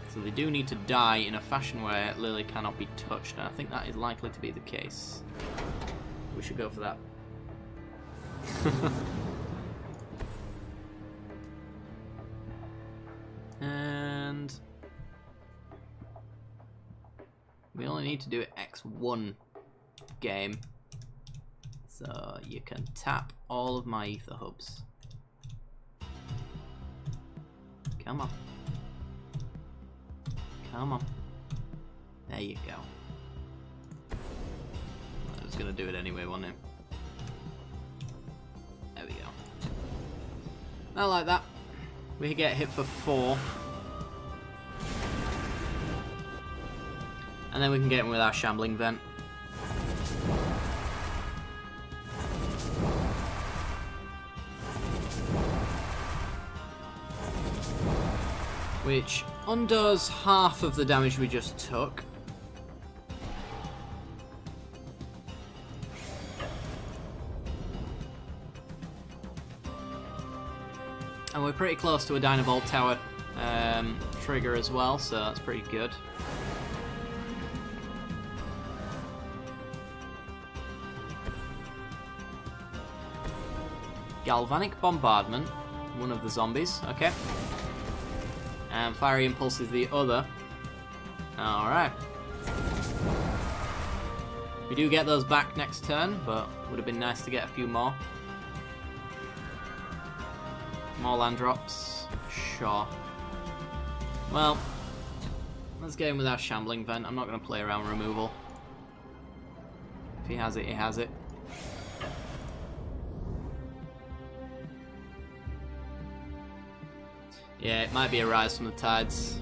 So they do need to die in a fashion where Lily cannot be touched, and I think that is likely to be the case. We should go for that. And we only need to do it X1 game. So you can tap all of my ether hubs. Come on. Come on. There you go. I was going to do it anyway, wasn't it? There we go. Not like that. We get hit for 4. And then we can get in with our Shambling Vent. Which undoes half of the damage we just took. And we're pretty close to a Dynavolt Tower trigger as well, so that's pretty good. Galvanic Bombardment, one of the zombies, okay. And Fiery Impulse is the other. Alright. We do get those back next turn, but would have been nice to get a few more. More land drops. Sure. Well, let's get in with our Shambling Vent. I'm not going to play around removal. If he has it, he has it. Yeah, it might be a Rise from the Tides.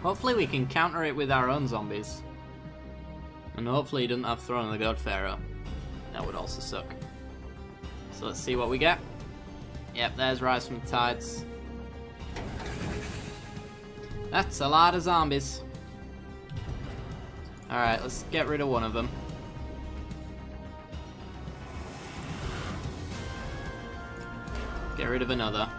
Hopefully we can counter it with our own zombies. And hopefully he doesn't have Throne of the God Pharaoh. That would also suck. So let's see what we get. Yep, there's Rise from the Tides. That's a lot of zombies. Alright, let's get rid of one of them. Get rid of another.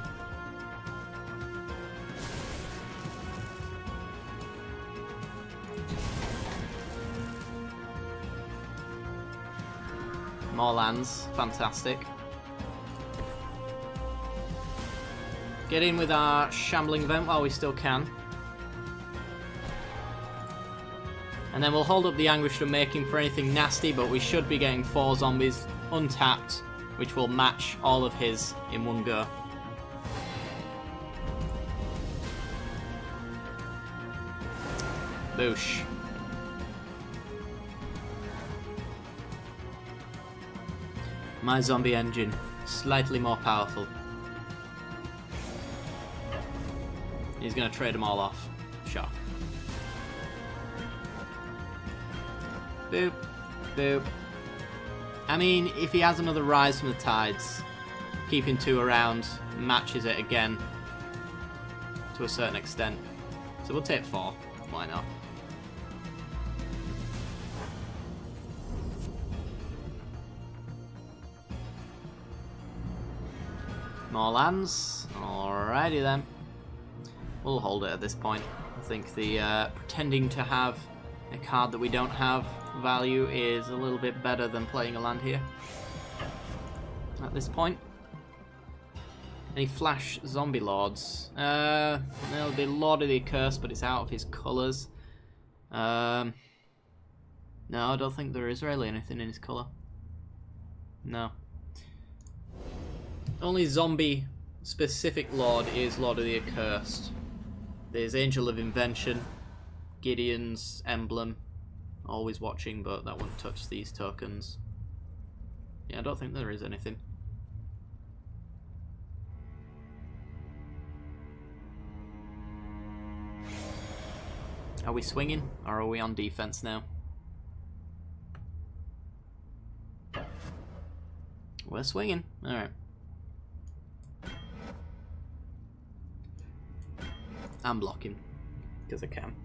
More lands. Fantastic. Get in with our shambling vent while we still can. And then we'll hold up the Anguish from making for anything nasty, but we should be getting 4 zombies untapped, which will match all of his in one go. Boosh. My zombie engine, slightly more powerful. He's going to trade them all off. Shock. Boop. Boop. I mean, if he has another Rise from the Tides, keeping 2 around matches it again to a certain extent. So we'll take 4. Why not? More lands. Alrighty then. We'll hold it at this point. I think the pretending to have a card that we don't have value is a little bit better than playing a land here. At this point. Any flash zombie lords? There'll be Lord of the Accursed, but it's out of his colours. No, I don't think there is really anything in his colour. No. Only zombie specific lord is Lord of the Accursed. There's Angel of Invention, Gideon's Emblem, always watching, but that won't touch these tokens. Yeah, I don't think there is anything. Are we swinging, or are we on defense now? We're swinging. Alright. I'm blocking, because I can.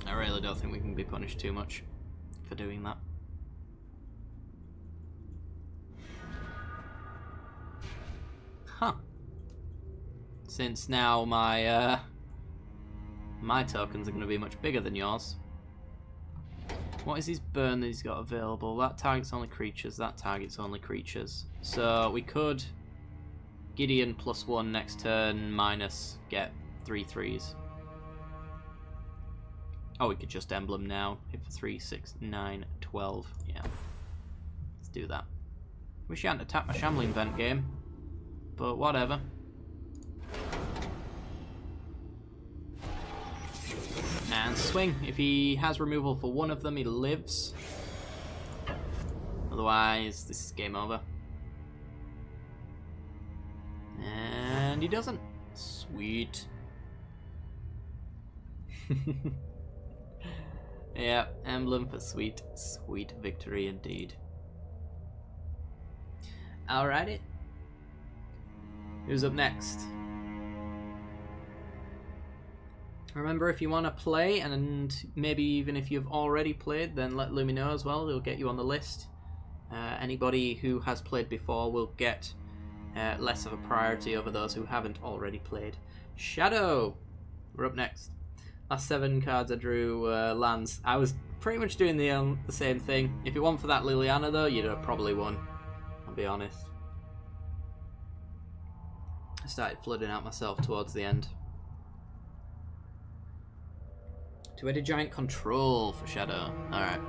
I really don't think we can be punished too much for doing that. Huh. Since now my my tokens are going to be much bigger than yours. What is his burn that he's got available? That targets only creatures, that targets only creatures. So we could Gideon +1 next turn minus get 3 3s. Oh, we could just emblem now. Hit for 3, 6, 9, 12. Yeah. Let's do that. Wish he hadn't attacked my shambling vent game. But whatever. And swing. If he has removal for one of them, he lives. Otherwise, this is game over. And he doesn't. Sweet. Yeah, emblem for sweet, sweet victory indeed. Alrighty. Who's up next? Remember, if you want to play, and maybe even if you've already played, then let Lumi know as well. They'll get you on the list. Anybody who has played before will get less of a priority over those who haven't already played. Shadow! We're up next. Last 7 cards I drew lands. I was pretty much doing the same thing. If it weren't for that Liliana though, you'd have probably won. I'll be honest. I started flooding out myself towards the end. Two-headed giant control for Shadow. Alright.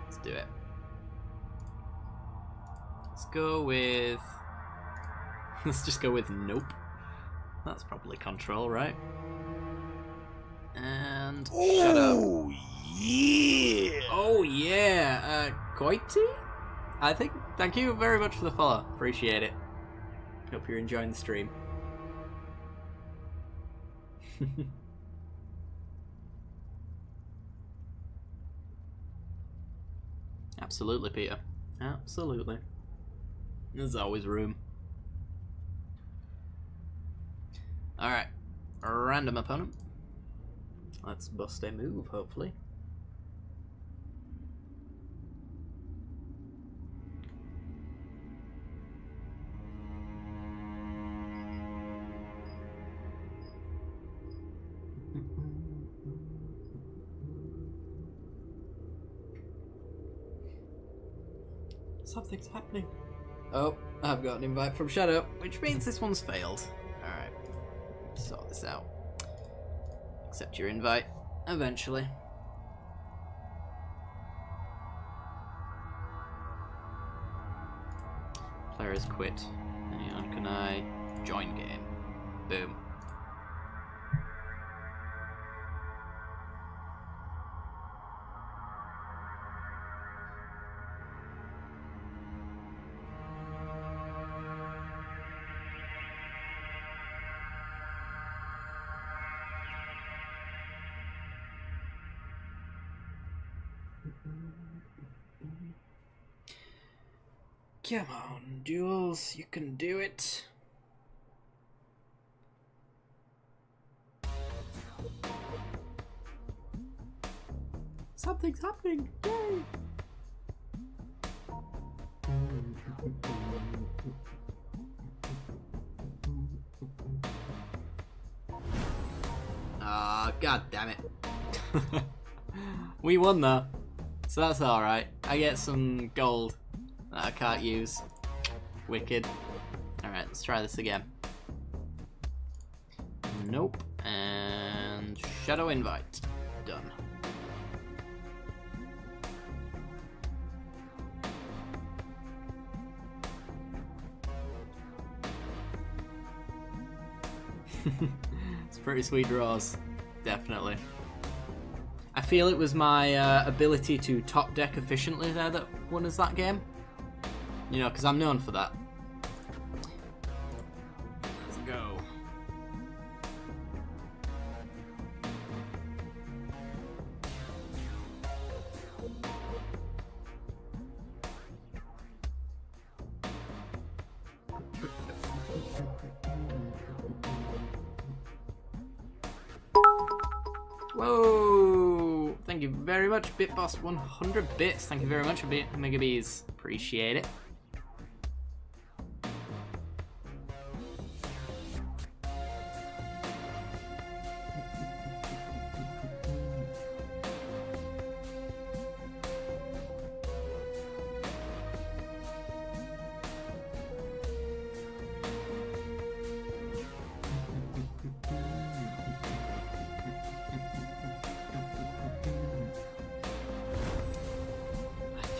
Let's do it. Let's go with... Let's just go with nope. That's probably control, right? And Shadow. Oh yeah! Oh yeah! Koiti? I think. Thank you very much for the follow. Appreciate it. Hope you're enjoying the stream. Absolutely, Peter. Absolutely. There's always room. Alright. Random opponent. Let's bust a move, hopefully. Something's happening. Oh, I've got an invite from Shadow, which means this one's failed. Alright, sort this out. Accept your invite, eventually. Player has quit. Hang on, can I join game? Boom. Come on, Duels, you can do it. Something's happening! Yay! Ah, god damn it. We won though, so that's alright. I get some gold that I can't use. Wicked. Alright, let's try this again. Nope. And shadow invite. Done. It's pretty sweet draws. Definitely. I feel it was my ability to top deck efficiently there that won us that game. You know, because I'm known for that. Let's go. Whoa! Thank you very much, BitBoss 100 bits. Thank you very much for being Mega Bees. Appreciate it.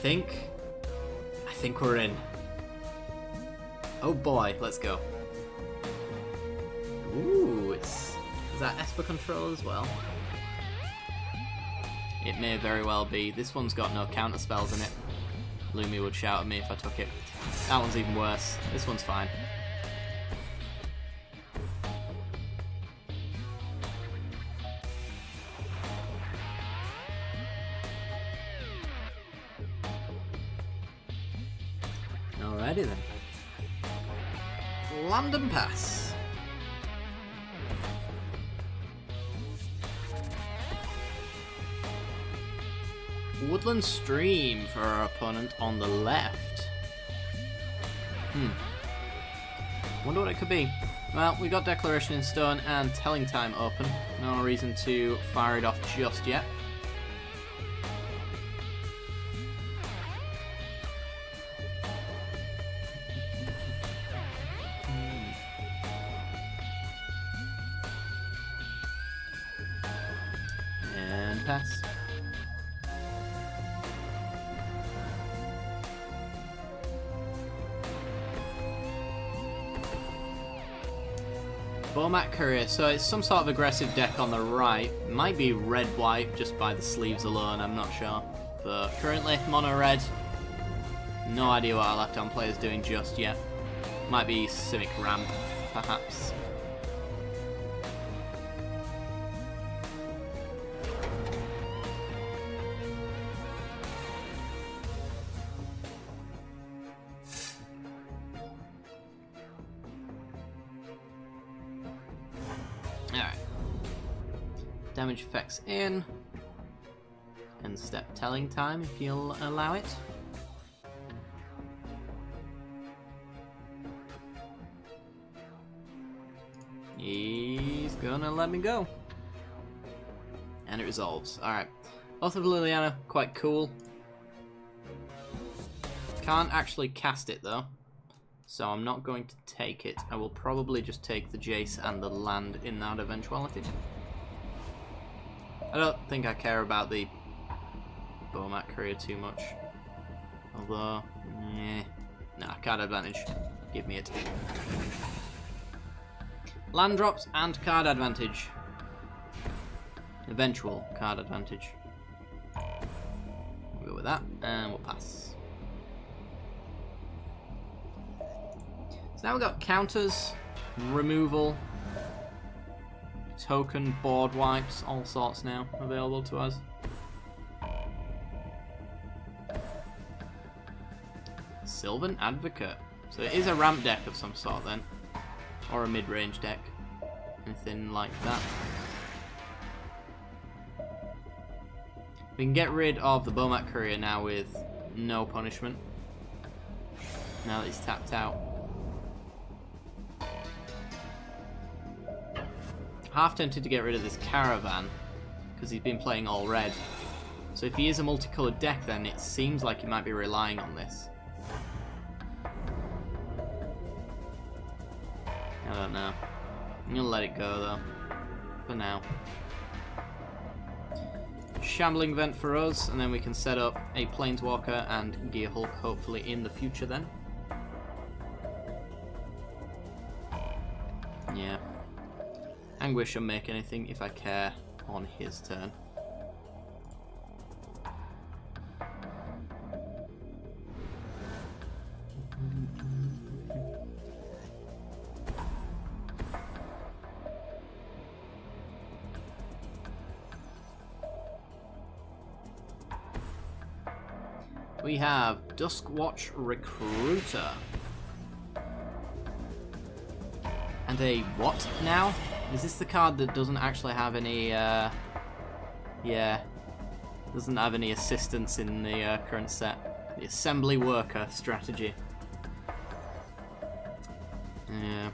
I think we're in. Oh boy, let's go. Ooh, is that Esper control as well? It may very well be. This one's got no counter spells in it. Lumi would shout at me if I took it. That one's even worse. This one's fine. Alrighty then. London Pass. Woodland Stream for our opponent on the left. Wonder what it could be. Well, we got Declaration in Stone and Telling Time open. No reason to fire it off just yet. And pass. Bomat Courier, so it's some sort of aggressive deck on the right. Might be red-white just by the sleeves alone, I'm not sure. But currently, mono-red. No idea what our left-hand player is doing just yet. Might be Civic Ramp, perhaps. Alright. Damage effects in. And step telling time if you'll allow it. He's gonna let me go. And it resolves. Alright. Oath of Liliana, quite cool. Can't actually cast it though, so I'm not going to take it. I will probably just take the Jace and the land in that eventuality. I don't think I care about the Bomat career too much. Although, nah, card advantage. Give me it. Land drops and card advantage. Eventual card advantage. We'll go with that, and we'll pass. So now we've got counters, removal, token board wipes, all sorts now available to us. Sylvan Advocate. So it is a ramp deck of some sort then. Or a mid-range deck. Anything like that. We can get rid of the Bomat Courier now with no punishment. Now that he's tapped out. Half tempted to get rid of this Caravan because he's been playing all red. So if he is a multicolored deck, then it seems like he might be relying on this. I don't know. I'm gonna let it go though, for now. Shambling Vent for us, and then we can set up a Planeswalker and Gear Hulk hopefully in the future then. Yeah. Anguish will make anything if I care on his turn. We have Duskwatch Recruiter. And a what now? Is this the card that doesn't actually have any, yeah, doesn't have any assistance in the current set? The Assembly Worker strategy. Yeah.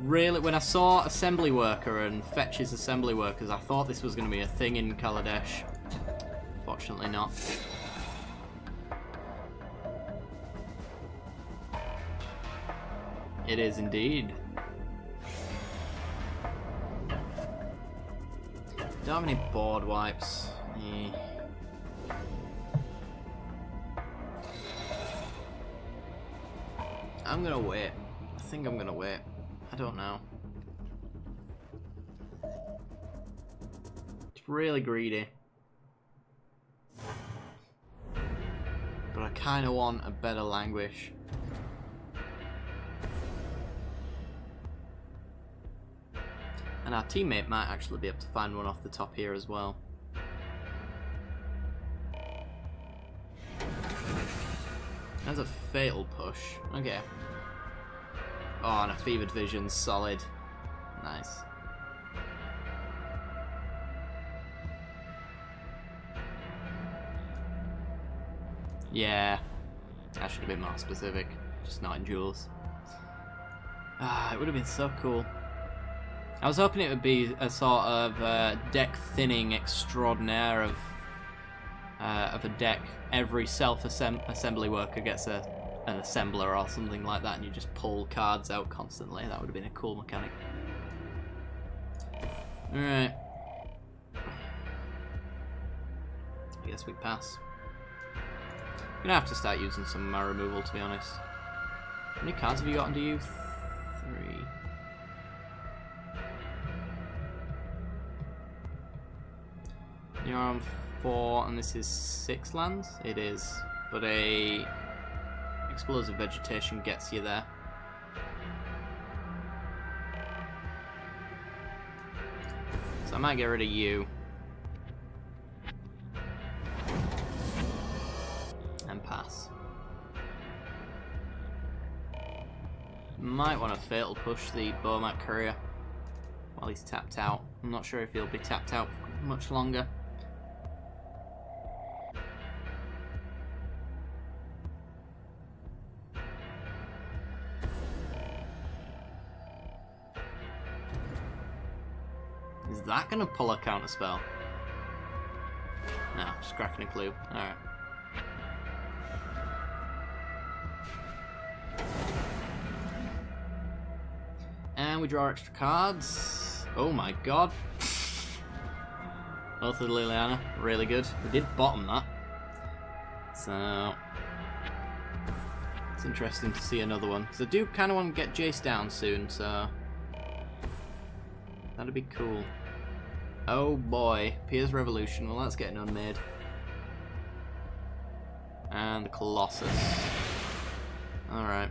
When I saw Assembly Worker and Fetch's Assembly Workers, I thought this was going to be a thing in Kaladesh. Fortunately not. It is indeed. Don't have any board wipes. I'm gonna wait. I think I'm gonna wait. I don't know. It's really greedy. But I kinda want a better Languish. And our teammate might actually be able to find one off the top here as well. That's a Fatal Push. Okay. Oh, and a Fevered Vision, solid. Nice. Yeah. I should have been more specific. Just not in Duels. Ah, it would have been so cool. I was hoping it would be a sort of deck thinning extraordinaire of a deck. Every self-assembly worker gets an assembler or something like that, and you just pull cards out constantly. That would have been a cool mechanic. Alright. I guess we pass. I'm gonna have to start using some of my removal, to be honest. How many cards have you got under you? 3. You're on 4, and this is 6 lands? It is. But a Explosive Vegetation gets you there. So I might get rid of you. And pass. Might want to Fatal Push the Bomat Courier while he's tapped out. I'm not sure if he'll be tapped out much longer. Is that going to pull a counterspell? No, Just cracking a clue. Alright. And we draw extra cards. Oh my god. Both of the Liliana, really good. We did bottom that. So it's interesting to see another one. Because I do kind of want to get Jace down soon, so that'd be cool. Oh boy, Pia's Revolution. Well, that's getting unmade. And the Colossus. Alright.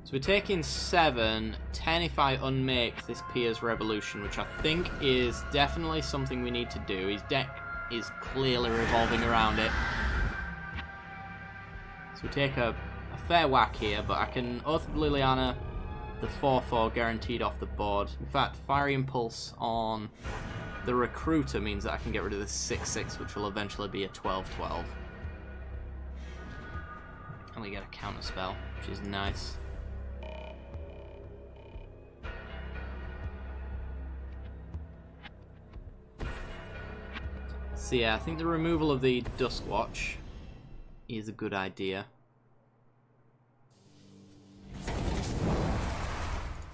So we're taking 7, 10 if I unmake this Pia's Revolution, which I think is definitely something we need to do. His deck is clearly revolving around it. So we take a fair whack here, but I can Oath of Liliana, the 4/4 guaranteed off the board. In fact, Fiery Impulse on the Recruiter means that I can get rid of this 6/6, which will eventually be a 12/12. And we get a counter spell, which is nice. So yeah, I think the removal of the Duskwatch is a good idea.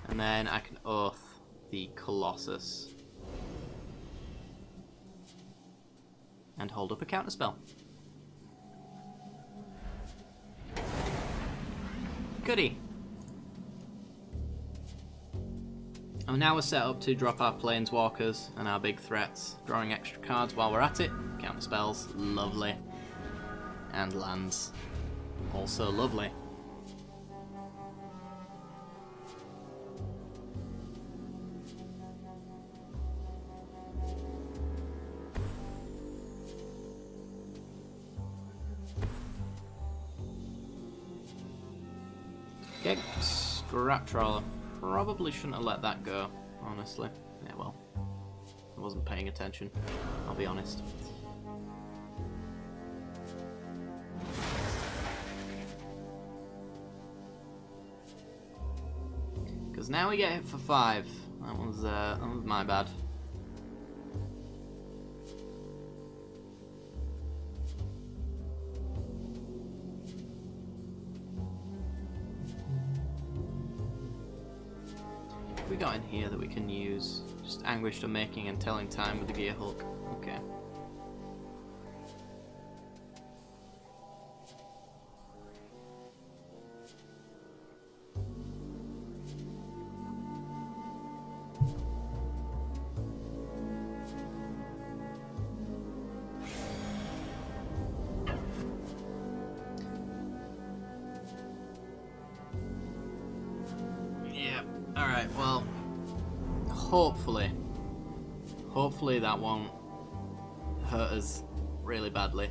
And then I can Oath the Colossus. And hold up a counterspell. Goody! And now we're set up to drop our Planeswalkers and our big threats, drawing extra cards while we're at it. Counter spells, lovely. And lands, also lovely. Okay, Scrap Trawler. Probably shouldn't have let that go, honestly. Yeah, well, I wasn't paying attention, I'll be honest. Because now we get hit for 5. That was my bad. We got in here that we can use. Just Anguished Unmaking and Telling Time with the Gear Hulk. Okay. Alright, well, hopefully that won't hurt us really badly.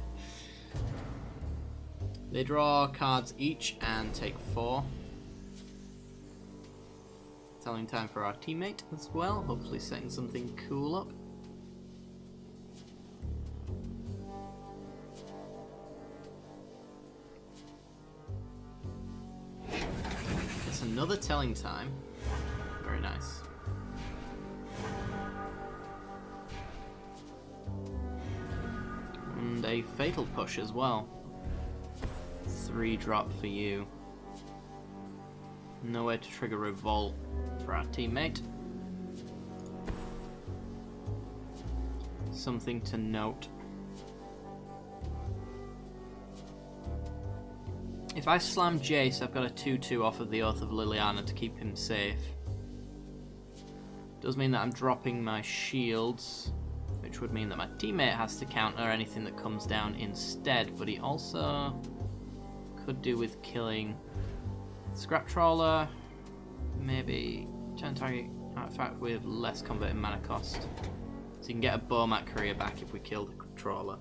They draw cards each and take 4. Telling time for our teammate as well, hopefully setting something cool up. It's another telling time. Very nice. And a Fatal Push as well. 3 drop for you. No way to trigger Revolt for our teammate. Something to note. If I slam Jace, I've got a 2/2 off of the Oath of Liliana to keep him safe. Does mean that I'm dropping my shields, which would mean that my teammate has to counter anything that comes down instead, but he also could do with killing Scrap Trawler, maybe turn target artifact with less combat and mana cost. So you can get a Bomat Courier back if we kill the Trawler.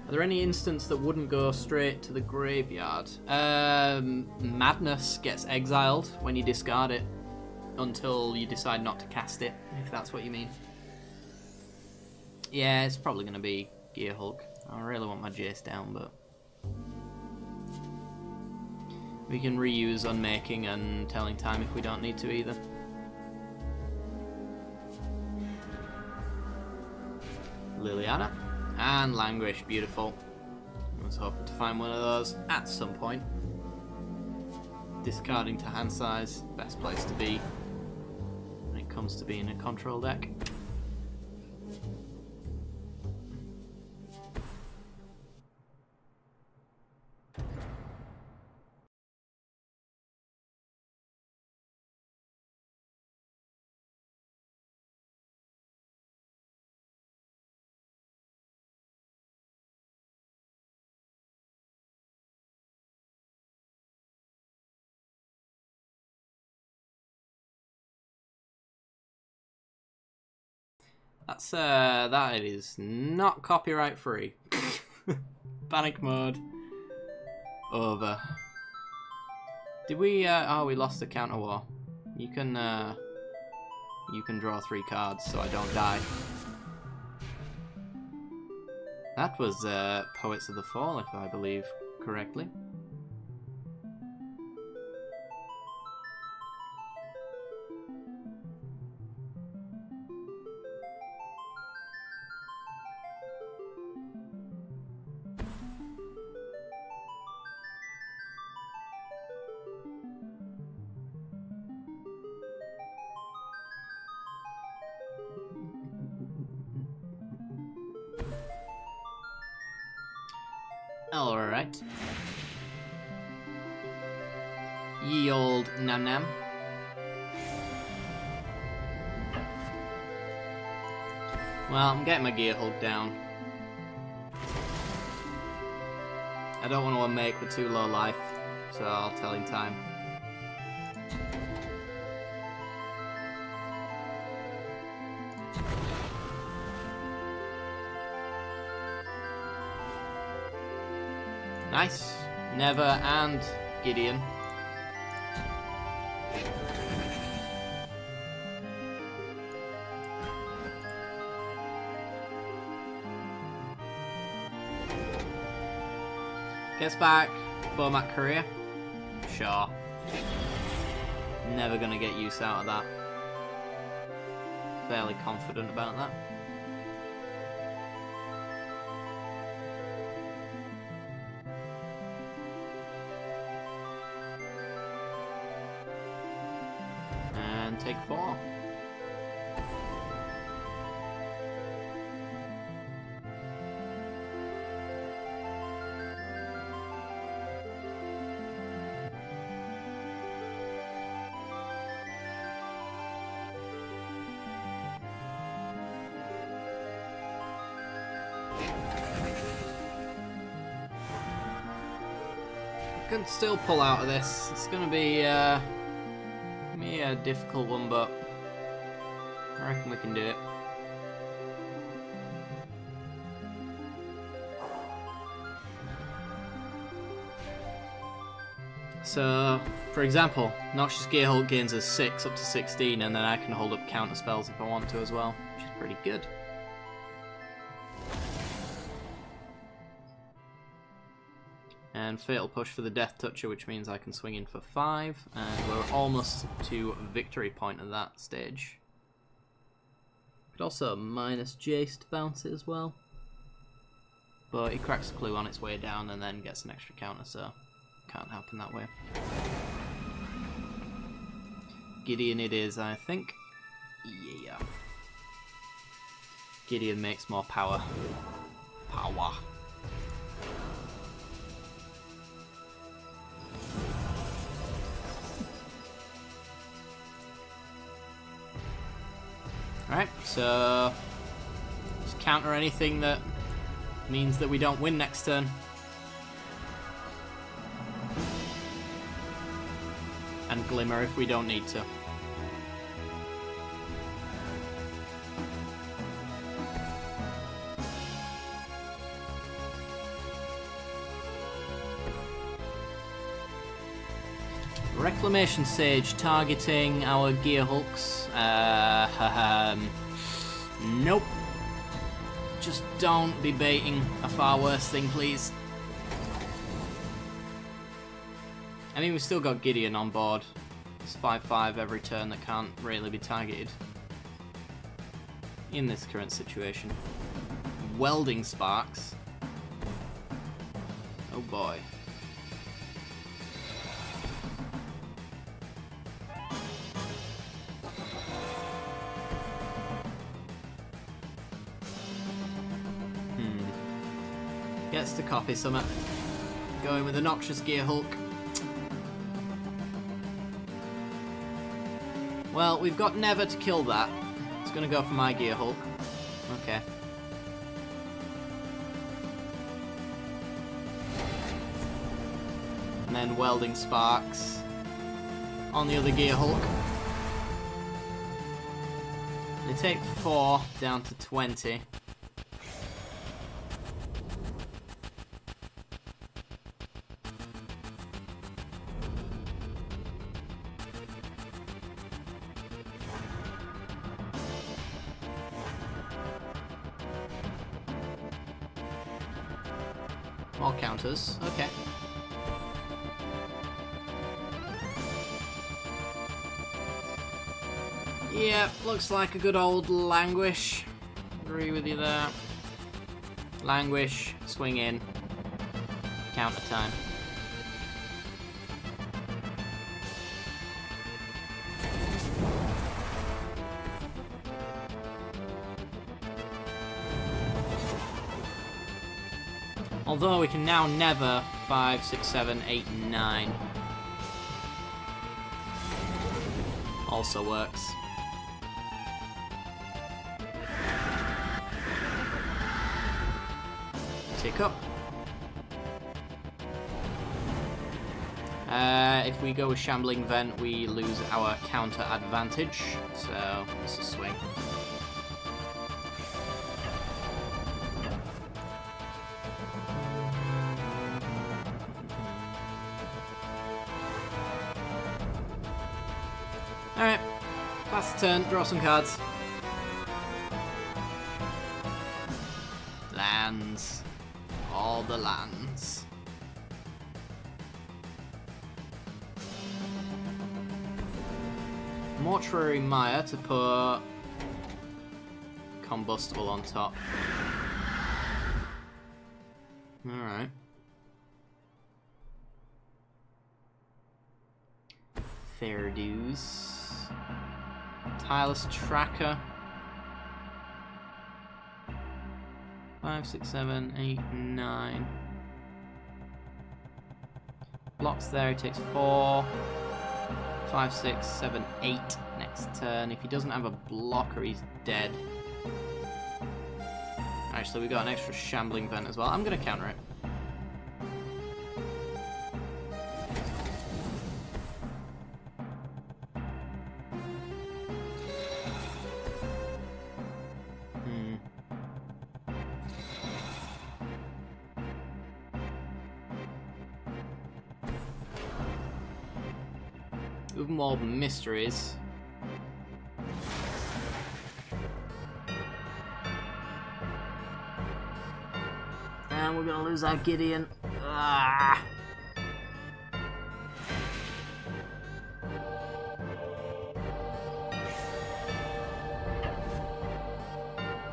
Are there any instants that wouldn't go straight to the graveyard? Madness gets exiled when you discard it until you decide not to cast it, if that's what you mean. Yeah, it's probably going to be Gear Hulk. I really want my Jace down, but we can reuse Unmaking and Telling Time if we don't need to either. Liliana and Languish, beautiful. I was hoping to find one of those at some point. Discarding to hand size, best place to be when it comes to being a control deck. That is not copyright free. Panic mode. Over. Did we, oh, we lost the counter war. You can draw 3 cards so I don't die. That was, Poets of the Fall, if I believe correctly. Alright. Ye old Nam Nam. Well, I'm getting my Gear Hulk down. I don't want to unmake with too low life, so I'll tell in time. Nice. Never and Gideon. Gets back. Bomat career. Sure. Never gonna get use out of that. Fairly confident about that. Take 4. Can still pull out of this. It's gonna be a difficult one, but I reckon we can do it. So, for example, Noxious Gear Hulk gains us 6 up to 16, and then I can hold up counter spells if I want to as well, which is pretty good. And Fatal Push for the Death Toucher, which means I can swing in for 5, and we're almost to victory point at that stage. Could also minus Jace to bounce it as well. But he cracks a clue on its way down and then gets an extra counter, so can't happen that way. Gideon it is, I think. Yeah. Gideon makes more power. Power. Alright, so just counter anything that means that we don't win next turn. And Glimmer if we don't need to. Reclamation Sage targeting our Gear Hulks. Nope. Just don't be baiting a far worse thing, please. I mean, we've still got Gideon on board. It's 5-5 every turn that can't really be targeted in this current situation. Welding sparks. Oh boy. Gets to copy something. Going with a noxious Gear Hulk. Well, we've got Never to kill that. It's going to go for my Gear Hulk. Okay. And then Welding Sparks on the other Gear Hulk. They take 4 down to 20. More counters, okay. Yeah, looks like a good old Languish. Agree with you there. Languish, swing in. Counter time. Although we can now never 5, 6, 7, 8, 9. Also works. Tick up. If we go with Shambling Vent, we lose our counter advantage. So, this is swing. Alright, pass the turn, draw some cards. Lands. All the lands. Mortuary Mire to put Combustible on top. Alright. Fair dues. Tireless Tracker. 5, 6, 7, 8, 9. Blocks there, he takes 4. 5, 6, 7, 8 next turn. If he doesn't have a blocker, he's dead. Actually, we got an extra Shambling Vent as well. I'm going to counter it. With more mysteries. And we're gonna lose our Gideon. Ah.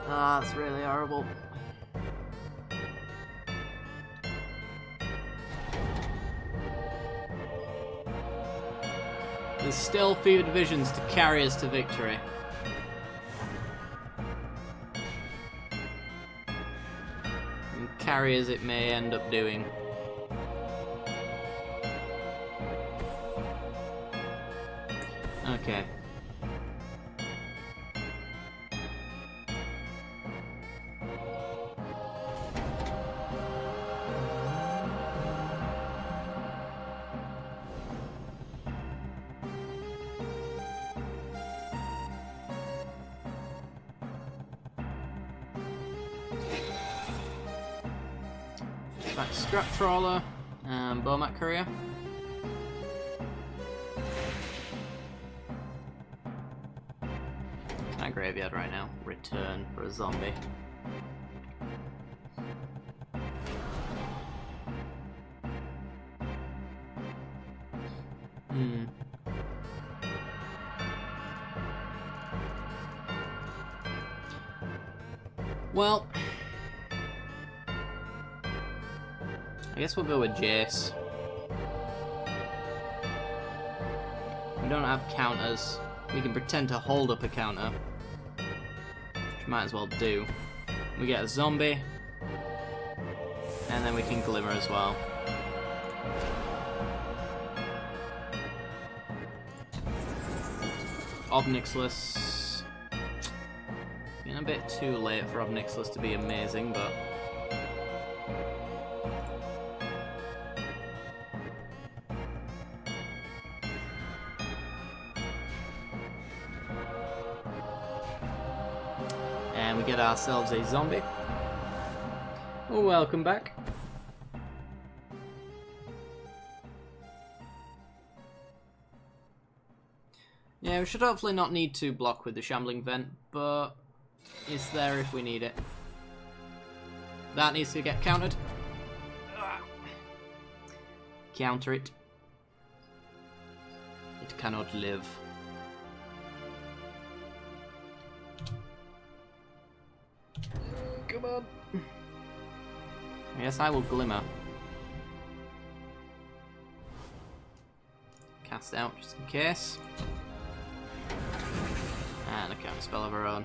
Ah, that's really horrible. There's still fewer divisions to carry us to victory. And carry as it may end up doing. Okay. Back Scrap Trawler and Bomat Courier. It's my graveyard right now. Return for a zombie. Hmm. Well, I guess we'll go with Jace. We don't have counters. We can pretend to hold up a counter, which might as well do. We get a zombie, and then we can glimmer as well. Obnixless. Getting a bit too late for Obnixless to be amazing, but and we get ourselves a zombie. Well, welcome back. Yeah, we should hopefully not need to block with the Shambling Vent, but it's there if we need it. That needs to get countered. Counter it. It cannot live. Come on. I guess I will glimmer. Cast out just in case. And a counter spell of our own.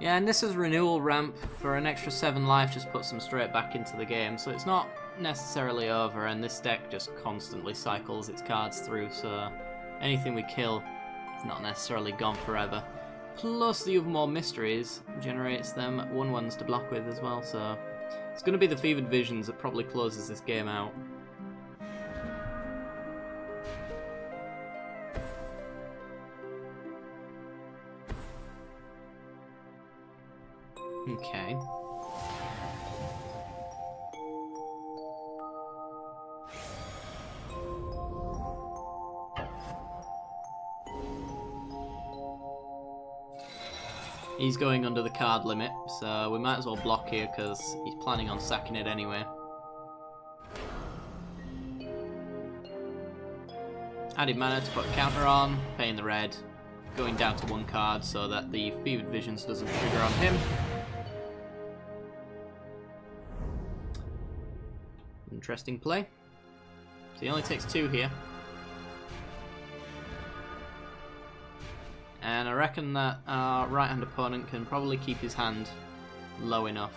Yeah, and this is renewal ramp for an extra 7 life, just puts them straight back into the game, so it's not necessarily over, and this deck just constantly cycles its cards through, so anything we kill is not necessarily gone forever. Plus the other more mysteries generates them 1/1s to block with as well, so it's going to be the Fevered Visions that probably closes this game out. Okay. He's going under the card limit, so we might as well block here because he's planning on sacking it anyway. Added mana to put a counter on, paying the red, going down to 1 card so that the Fevered Visions doesn't trigger on him. Interesting play. So he only takes 2 here. And I reckon that our right-hand opponent can probably keep his hand low enough.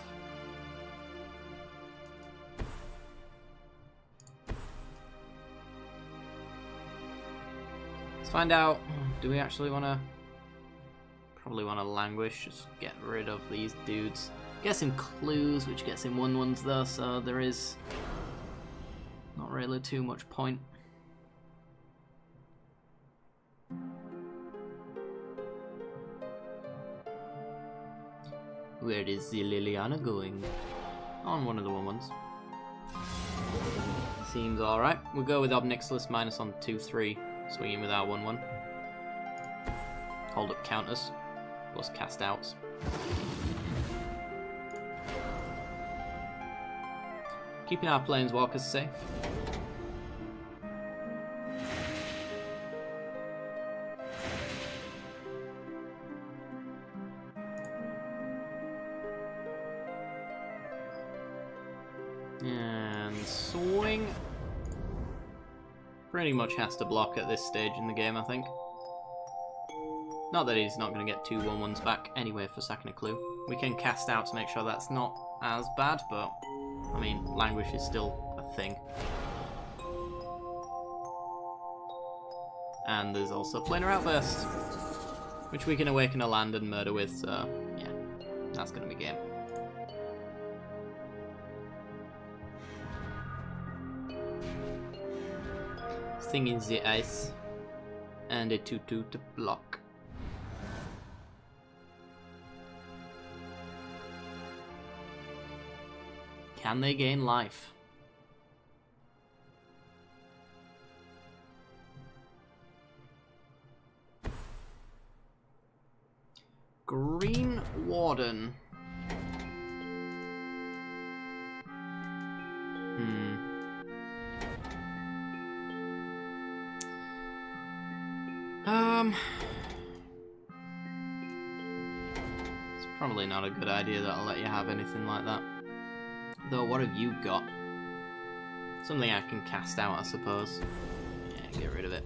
Let's find out, do we actually want to... Probably want to languish, just get rid of these dudes. Get some clues, which gets him 1/1s though, so there is not really too much point. Where is the Liliana going? On one of the 1/1s. Seems alright. We'll go with Obnixless minus on 2/3, swinging with our 1/1. Hold up counters, plus cast outs. Keeping our planeswalkers safe. And swing. Pretty much has to block at this stage in the game, I think. Not that he's not going to get 2 1/1s back anyway for sacking a clue. We can cast out to make sure that's not as bad, but I mean, languish is still a thing. And there's also Planar Outburst, which we can awaken a land and murder with, so yeah, that's going to be game. Thing in the ice, and a 2/2 to block. Can they gain life? Warden. It's probably not a good idea that I'll let you have anything like that. Though, what have you got? Something I can cast out, I suppose. Yeah, get rid of it.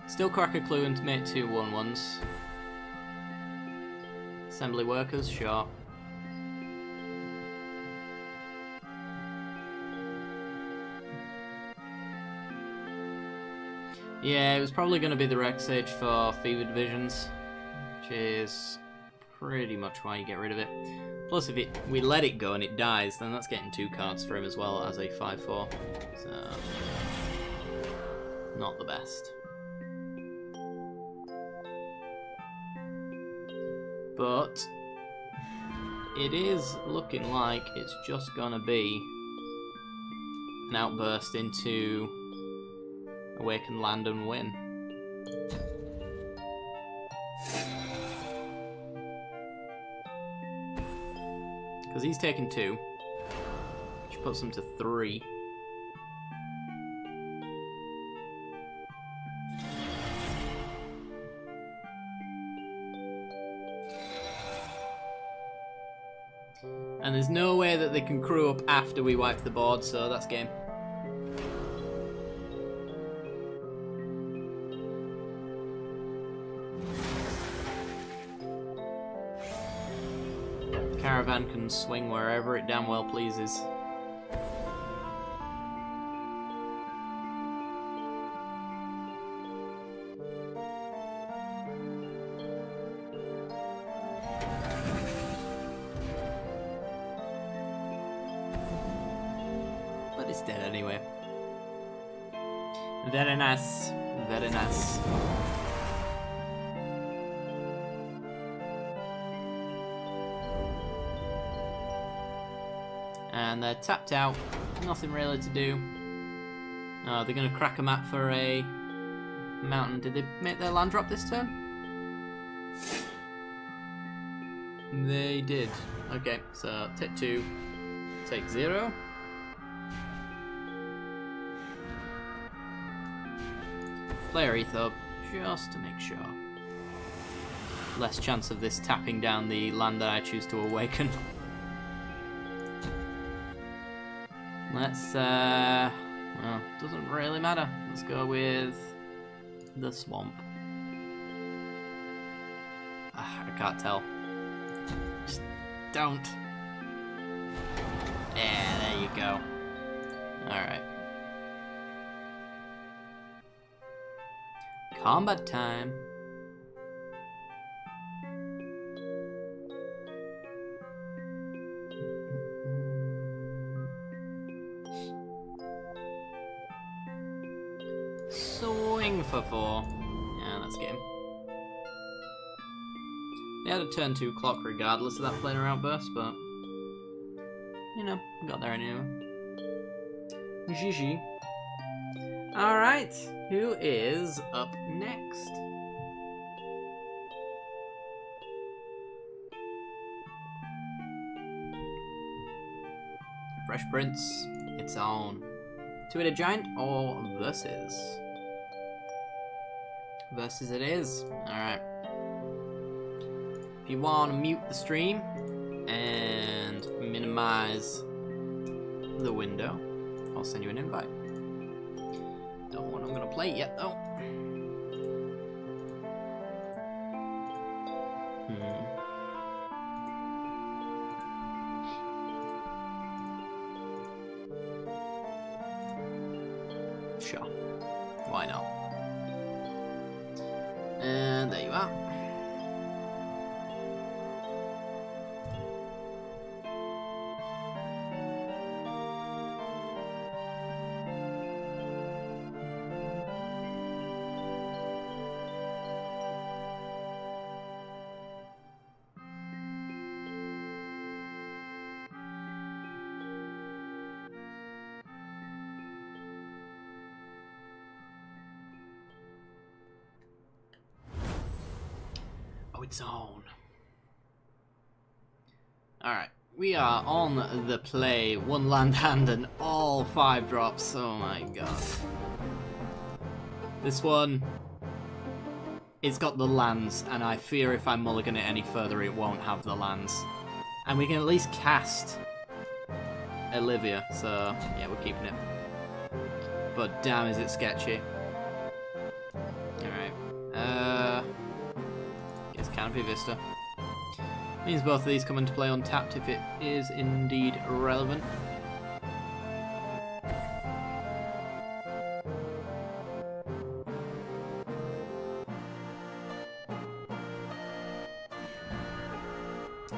Still crack a clue and make 2 1/1s. Assembly workers, sure. Yeah, it was probably going to be the Rex Sage for Fever Divisions, which is pretty much why you get rid of it. Plus, if we let it go and it dies, then that's getting 2 cards for him as well as a 5/4. So, not the best. But it is looking like it's just gonna be an outburst into Awaken Land and win. Because he's taken 2, which puts him to 3. And there's no way that they can crew up after we wipe the board, so that's game. Caravan can swing wherever it damn well pleases. But it's dead anyway. Very nice. Very nice. And they're tapped out. Nothing really to do. Oh, they're going to crack a map for a mountain. Did they make their land drop this turn? They did. Okay, so take 2. Take 0. Player Etho, just to make sure. Less chance of this tapping down the land that I choose to awaken. Let's, well, doesn't really matter. Let's go with the swamp. I can't tell. Just don't. Yeah, there you go. Alright. Combat time. Swing for 4. Yeah, that's game. They had a turn 2 clock regardless of that planar outburst, but you know, got there anyway. GG. Alright, who is up next? Fresh Prince, it's on. Two-headed giant or versus? Versus it is. Alright. If you want to mute the stream and minimize the window, I'll send you an invite. Don't know what I'm going to play yet though. Sure. Why not? And there you are. Oh, it's on. Alright, we are on the play. 1 land hand and all 5 drops. Oh my god. This one, it's got the lands, and I fear if I mulligan it any further, it won't have the lands. And we can at least cast Olivia, so yeah, we're keeping it. But damn, is it sketchy. Alright. It's Canopy Vista. Means both of these come into play untapped if it is indeed relevant.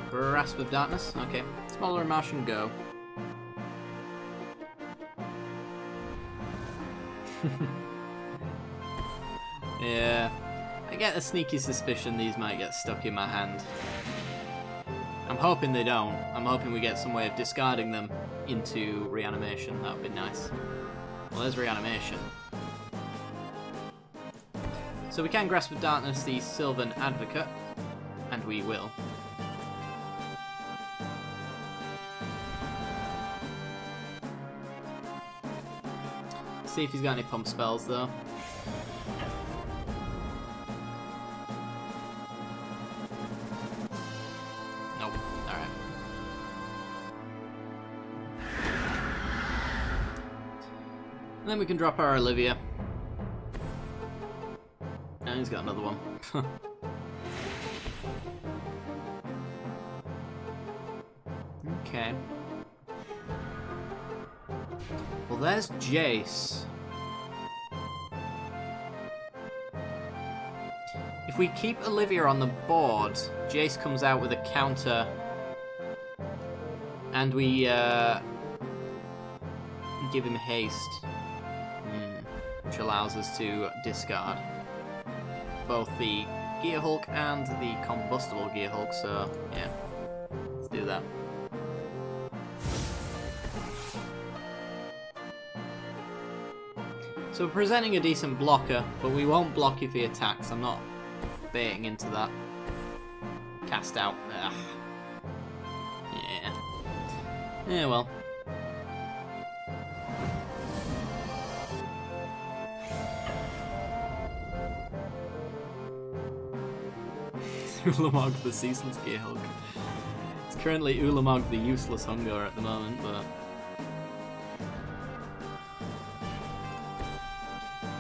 Grasp of Darkness. Okay. Smaller Martian, go. Yeah. I get a sneaky suspicion these might get stuck in my hand. I'm hoping they don't. I'm hoping we get some way of discarding them into reanimation. That would be nice. Well, there's reanimation. So we can Grasp of Darkness the Sylvan Advocate, and we will. See if he's got any pump spells though. Nope. Alright. And then we can drop our Olivia. And he's got another one. Okay. Well, there's Jace. If we keep Olivia on the board, Jace comes out with a counter, and we give him haste, which allows us to discard both the Gear Hulk and the combustible Gear Hulk, so yeah, let's do that. So we're presenting a decent blocker, but we won't block if he attacks. I'm not baiting into that. Cast out. Ugh. Yeah. Yeah, well. Ulamog the Ceaseless Gear Hulk. It's currently Ulamog the Useless Hunger at the moment, but...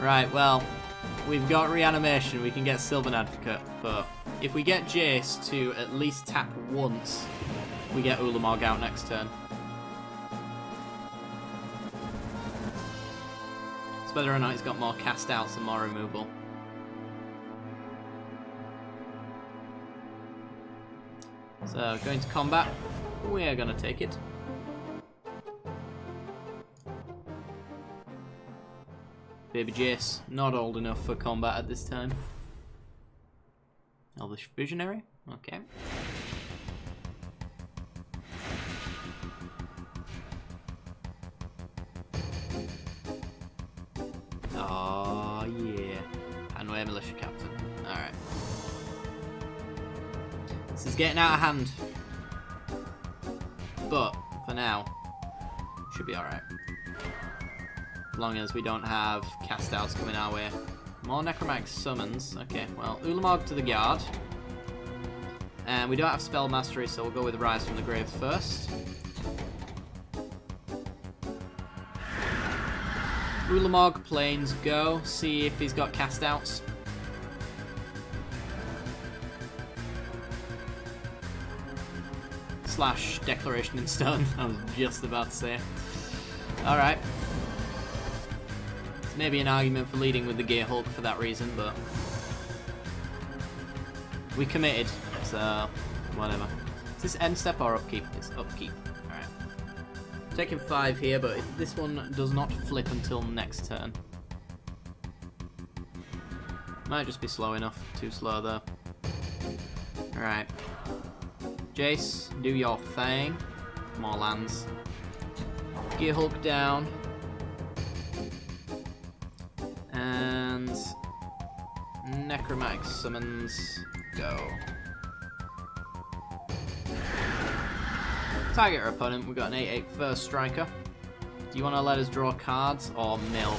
Right, well, we've got reanimation, we can get Sylvan Advocate, but if we get Jace to at least tap once, we get Ulamog out next turn. It's whether or not he's got more cast outs and more removal. So, going to combat, we're going to take it. Baby Jace, not old enough for combat at this time. Elvish Visionary, okay. Oh yeah. Hanway Militia Captain. Alright. This is getting out of hand. But, for now, should be alright. As long as we don't have cast outs coming our way. More Necromantic Summons. Okay, well, Ulamog to the guard. And we don't have Spell Mastery, so we'll go with Rise from the Grave first. Ulamog, Plains, go. See if he's got cast outs. Slash Declaration in Stone. I was just about to say. Alright. Maybe an argument for leading with the Gear Hulk for that reason, but we committed, so whatever. Is this end step or upkeep? It's upkeep. Alright. Taking 5 here, but this one does not flip until next turn. Might just be slow enough. Too slow though. Alright. Jace, do your thing. More lands. Gear Hulk down. And necromantic summons. Go. Target our opponent. We've got an 8/8 first striker. Do you want to let us draw cards or mill?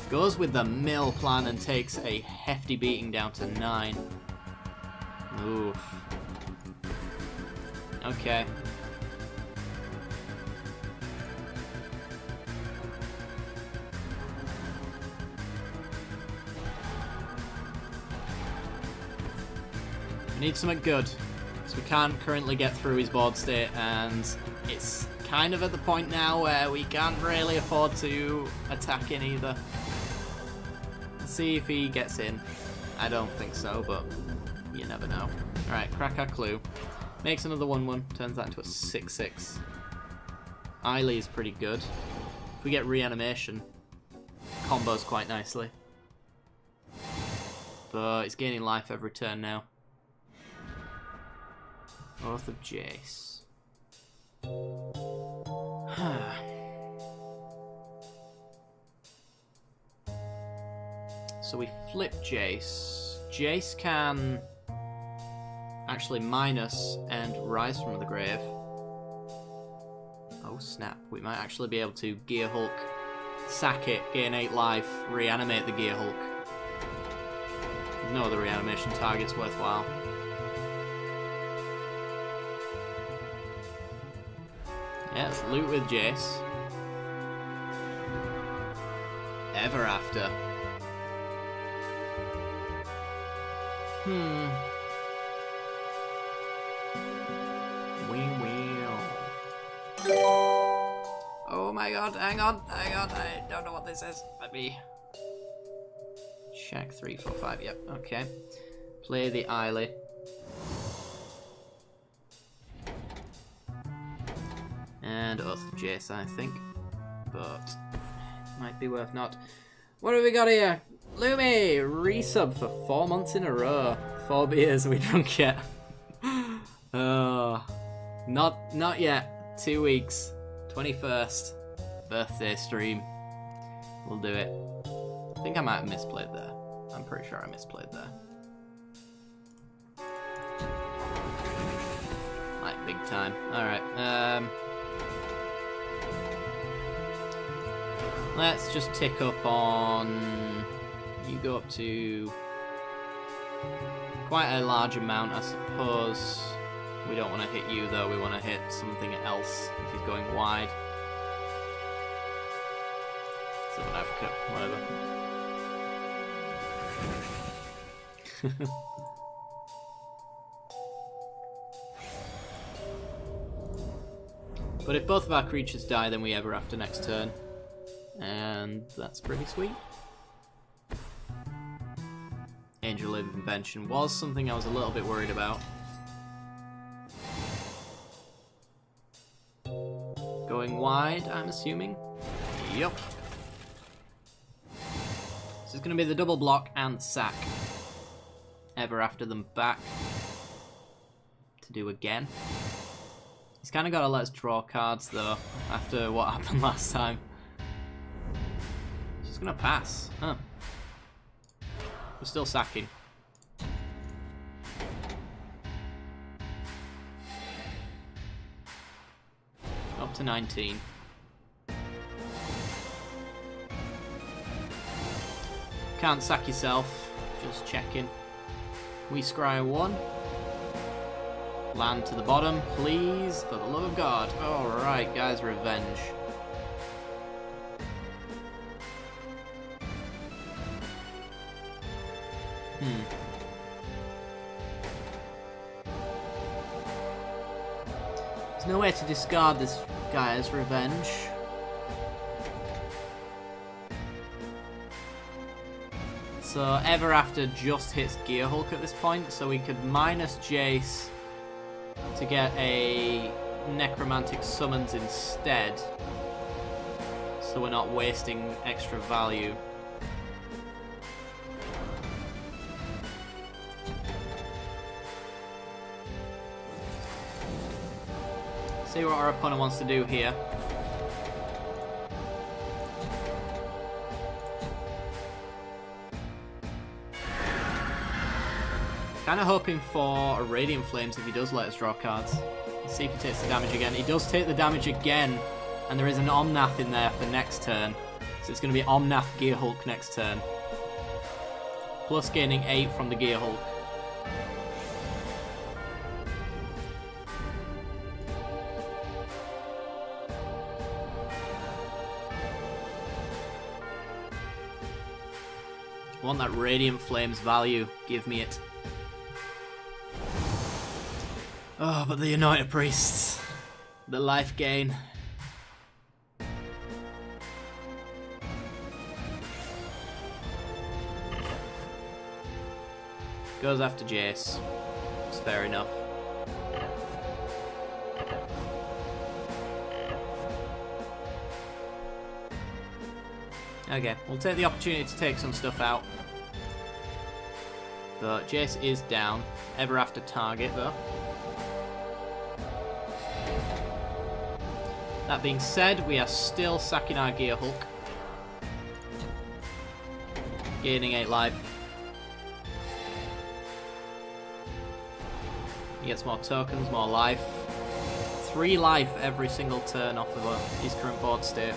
Goes with the mill plan and takes a hefty beating down to 9. Oof. Okay. We need something good. So we can't currently get through his board state, and it's kind of at the point now where we can't really afford to attack in either. Let's see if he gets in. I don't think so, but you never know. Alright, crack our clue. Makes another 1/1, turns that into a 6/6. Eiley is pretty good. If we get reanimation, combos quite nicely. But it's gaining life every turn now. Oath of Jace. So we flip Jace. Jace can actually minus and rise from the grave. Oh snap, we might actually be able to Gear Hulk, sack it, gain 8 life, reanimate the Gear Hulk. There's no other reanimation targets worthwhile. Yeah, let's loot with Jace. Ever After. Oh my god, hang on, I don't know what this is. Let me check. 3, 4, 5, yep, okay. Play the Eiley. And Oath of Jace, I think. But might be worth not. What have we got here? Lumi! Resub for 4 months in a row. 4 beers we drunk yet. Oh, not yet. 2 weeks. 21st. Birthday stream. We'll do it. I think I might have misplayed there. I'm pretty sure I misplayed there. Like big time. Alright. Let's just tick up on... You go up to quite a large amount, I suppose. We don't want to hit you though, we want to hit something else if he's going wide. Southern Africa, whatever. But if both of our creatures die, then we Ever After next turn. And that's pretty sweet. Angel of Invention was something I was a little bit worried about. Going wide, I'm assuming. Yup. This is going to be the double block and sack. Ever After them back to do again. He's kind of got to let us draw cards though, after what happened last time. He's just going to pass. Huh. We're still sacking. Up to 19. Can't sack yourself, just checking. We scry 1. Land to the bottom, please, for the love of God. Alright, guys, revenge. There's no way to discard this guy's revenge. So Ever After just hits Gear Hulk at this point, so we could minus Jace to get a Necromantic Summons instead. So we're not wasting extra value. See what our opponent wants to do here. Kind of hoping for a Radiant Flames if he does let us draw cards. Let's see if he takes the damage again. He does take the damage again, and there is an Omnath in there for next turn. So it's going to be Omnath Gear Hulk next turn. Plus gaining 8 from the Gear Hulk. I want that Radiant Flames value. Give me it. Oh, but the Anointed Priests. The life gain. Goes after Jace. It's fair enough. Okay, we'll take the opportunity to take some stuff out. But Jace is down. Ever after target, though. That being said, we are still sacking our Gear Hulk. Gaining 8 life. He gets more tokens, more life. 3 life every single turn off of his current board state.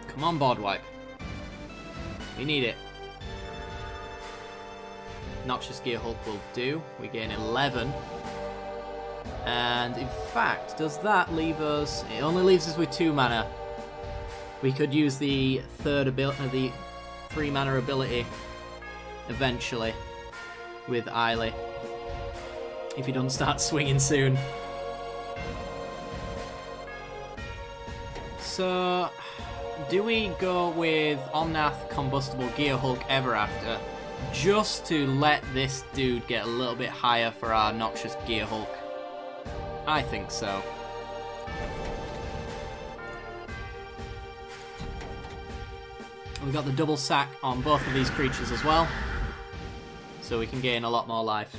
Come on, board wipe. We need it. Noxious Gear Hulk will do. We gain 11. And in fact, does that leave us... It only leaves us with 2 mana. We could use the third ability, the 3 mana ability eventually with Eiley. If he doesn't start swinging soon. So, do we go with Omnath Combustible Gear Hulk Ever After just to let this dude get a little bit higher for our Noxious Gear Hulk? I think so. We've got the double sack on both of these creatures as well, so we can gain a lot more life.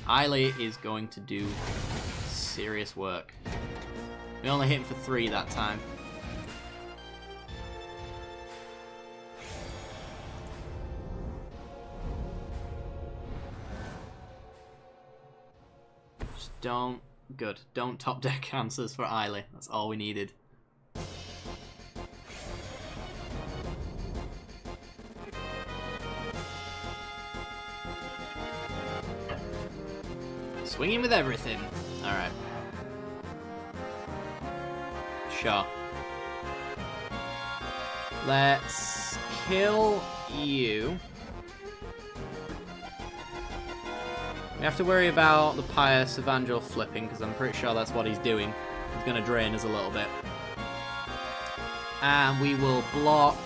Eiley is going to do serious work. We only hit him for 3 that time. Just don't... Good. Don't top deck cancers for Eiley. That's all we needed. Swinging with everything. Alright. Sure. Let's kill you. We have to worry about the Pious Evangel flipping, because I'm pretty sure that's what he's doing. He's going to drain us a little bit. And we will block...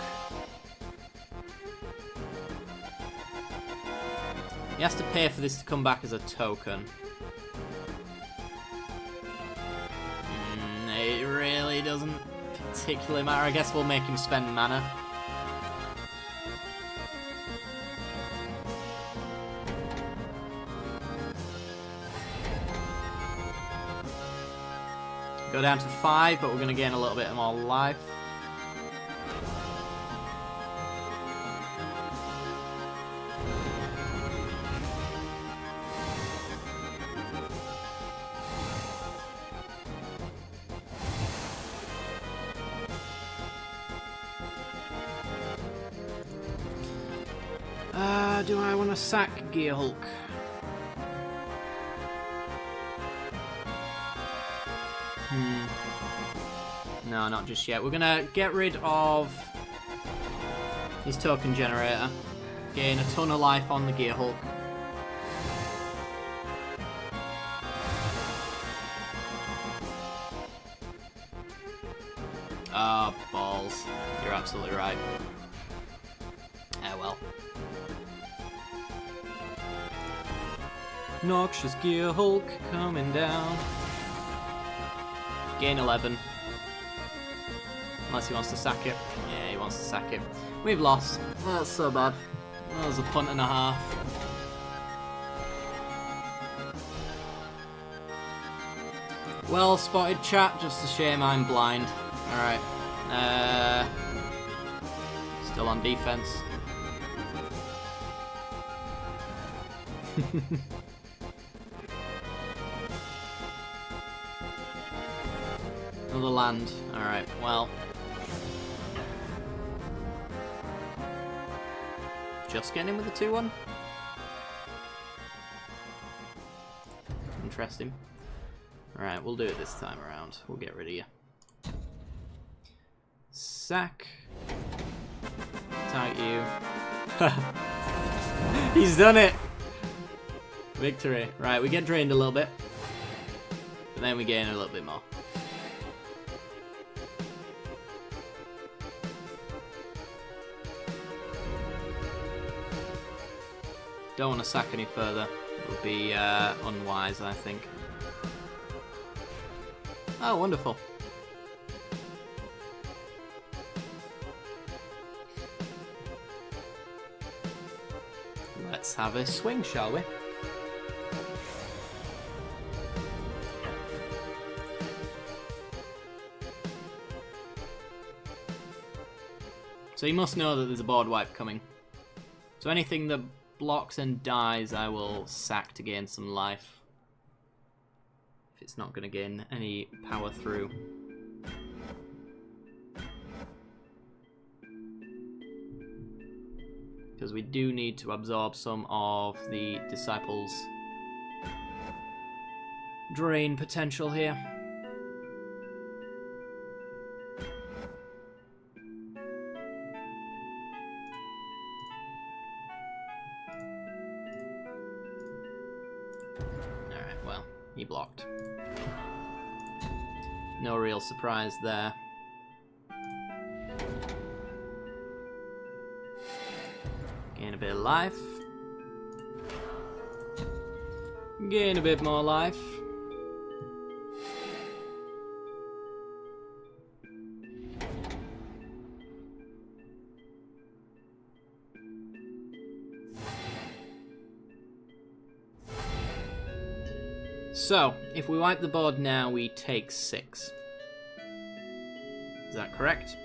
He has to pay for this to come back as a token. It really doesn't particularly matter. I guess we'll make him spend mana. Go down to 5, but we're going to gain a little bit more life. Do I want to sack Gear Hulk? No, not just yet. We're going to get rid of his token generator. Gain a ton of life on the Gear Hulk. Ah, balls. You're absolutely right. Ah, well. Noxious Gear Hulk coming down. Gain 11. Unless he wants to sack it. Yeah, he wants to sack it. We've lost. That's so bad. That was a punt and a half. Well spotted, chat. Just a shame I'm blind. Alright. Still on defense. Another land. Alright, well. Just getting in with the 2-1. Interesting. Alright, we'll do it this time around. We'll get rid of you. Sack. Tag you. He's done it! Victory. Right, we get drained a little bit. But then we gain a little bit more. Don't want to sack any further. It would be unwise, I think. Oh, wonderful. Let's have a swing, shall we? So you must know that there's a board wipe coming. So anything that blocks and dies, I will sack to gain some life. If it's not going to gain any power through. Because we do need to absorb some of the Disciples' drain potential here. Alright, well, he blocked. No real surprise there. Gain a bit of life. Gain a bit more life. So, if we wipe the board now, we take 6. Is that correct?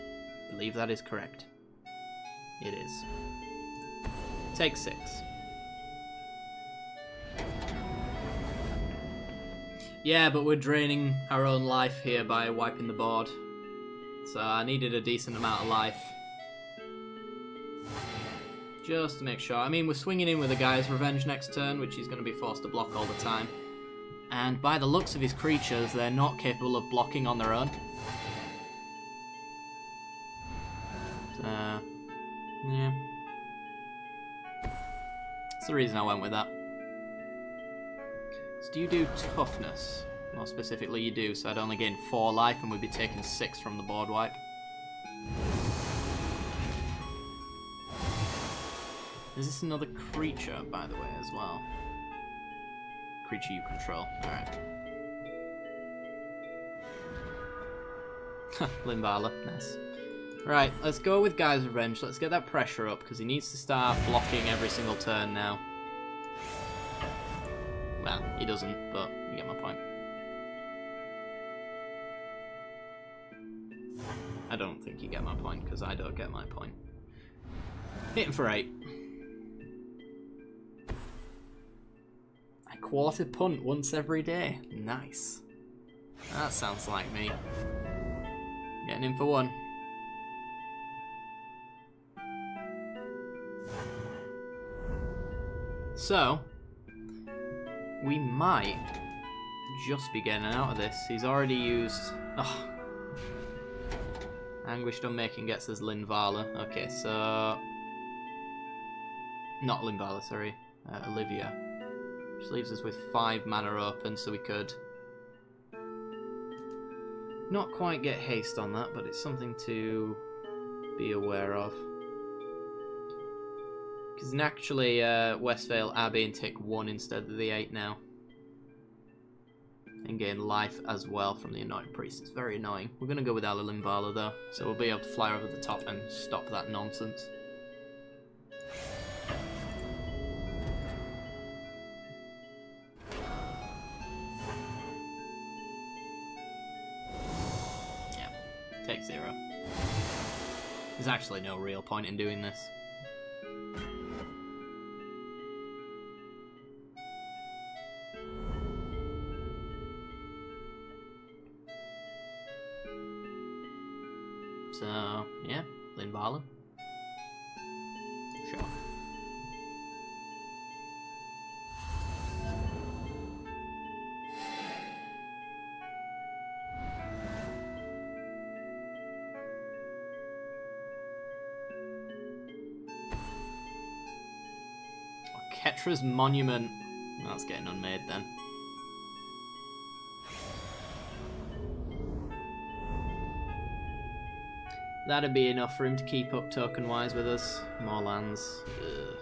I believe that is correct. It is. Take 6. Yeah, but we're draining our own life here by wiping the board. So I needed a decent amount of life. Just to make sure. I mean, we're swinging in with a guy's revenge next turn, which he's going to be forced to block all the time. And by the looks of his creatures, they're not capable of blocking on their own. Yeah. That's the reason I went with that. So do you do toughness? More specifically, you do, so I'd only gain 4 life and we'd be taking 6 from the board wipe. Is this another creature, by the way, as well? Creature you control. Alright. Limbala. Nice. Right, let's go with Guy's Revenge. Let's get that pressure up, because he needs to start blocking every single turn now. Well, he doesn't, but you get my point. I don't think you get my point, because I don't get my point. Hit him for 8. I quarter punt once every day. Nice. That sounds like me. Getting in for 1. So, we might just be getting out of this. He's already used... Oh. Anguished Unmaking gets us Linvala. Okay, so... Not Linvala, sorry. Olivia. Which leaves us with 5 mana open, so we could... Not quite get haste on that, but it's something to be aware of. Because naturally, Westvale Abbey and take 1 instead of the 8 now. And gain life as well from the Anointed Priest. It's very annoying. We're going to go with Ala Limbala though, so we'll be able to fly over the top and stop that nonsense. Yeah, take 0. There's actually no real point in doing this. There's actually no real point in doing this. So, yeah, Lynn Barlow. Sure. Ketra's Monument. That's getting unmade then. That'd be enough for him to keep up token-wise with us. More lands. Ugh.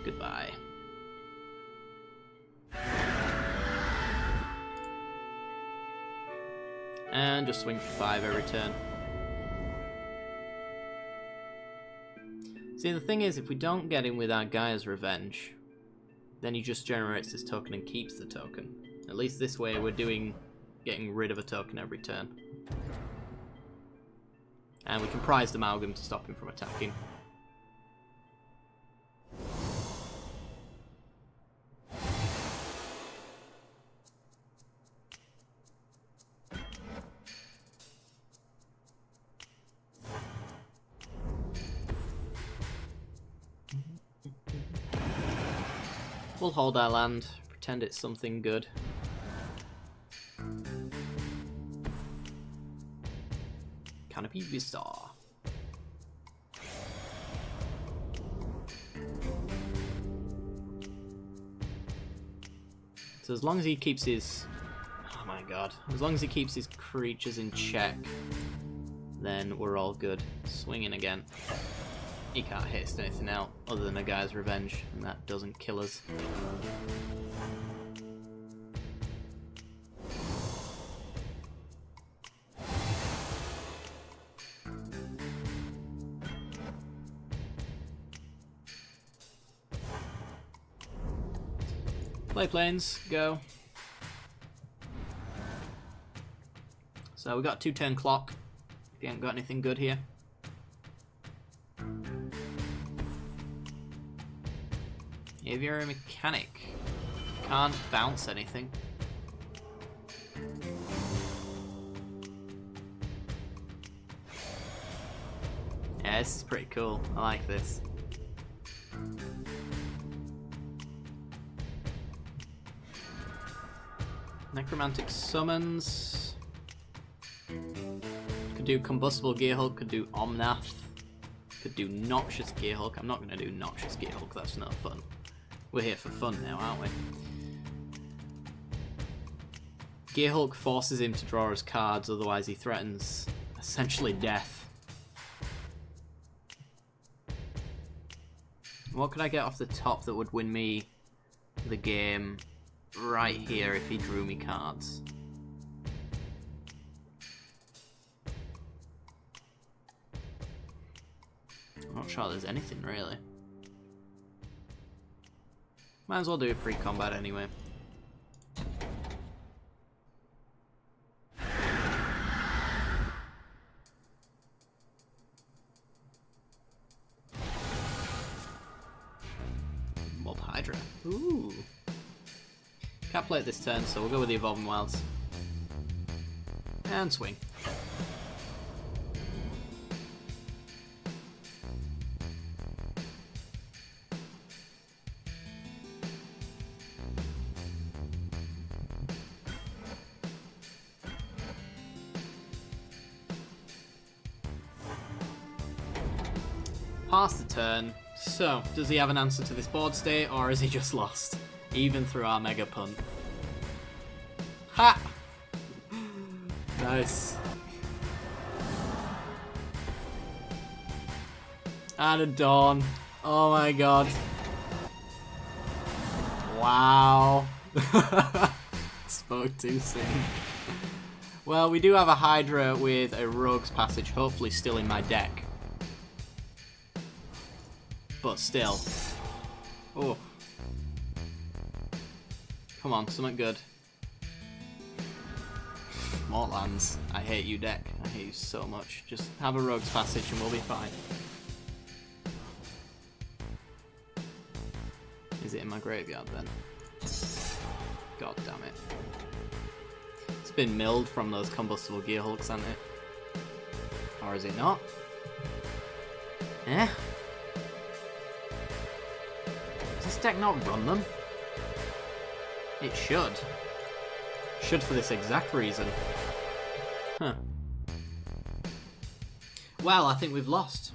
Goodbye. And just swing for 5 every turn. See, the thing is, if we don't get him with our Gaia's Revenge, then he just generates this token and keeps the token. At least this way we're getting rid of a token every turn. And we can Prized Amalgam to stop him from attacking. We'll hold our land, pretend it's something good. Canopy Vista. So as long as he keeps his... Oh my god. As long as he keeps his creatures in check, then we're all good. Swinging again. He can't haste anything out other than a Gaia's Revenge, and that doesn't kill us. Play planes, go. So we got 2-turn clock, if you haven't got anything good here. Aviary Mechanic. Can't bounce anything. Yeah, this is pretty cool. I like this. Necromantic Summons. Could do Combustible Gearhulk, could do Omnath. Could do Noxious Gearhulk. I'm not going to do Noxious Gearhulk, that's no fun. We're here for fun now, aren't we? Gearhulk forces him to draw his cards, otherwise he threatens essentially death. What could I get off the top that would win me the game right here if he drew me cards? I'm not sure there's anything really. Might as well do a pre-combat anyway. Mob Hydra. Ooh. Can't play it this turn, so we'll go with the Evolving Wilds. And swing. Pass the turn. So, does he have an answer to this board state, or is he just lost? Even through our Mega Punt. Ha! Nice. And a Dawn. Oh my god. Wow. Spoke too soon. Well, we do have a Hydra with a Rogue's Passage, hopefully still in my deck. But still. Oh. Come on, something good. More lands. I hate you, deck. I hate you so much. Just have a Rogue's Passage and we'll be fine. Is it in my graveyard then? God damn it. It's been milled from those combustible gear hulks, hasn't it? Or is it not? Eh? Does this deck not run them? It should. Should for this exact reason. Huh. Well, I think we've lost.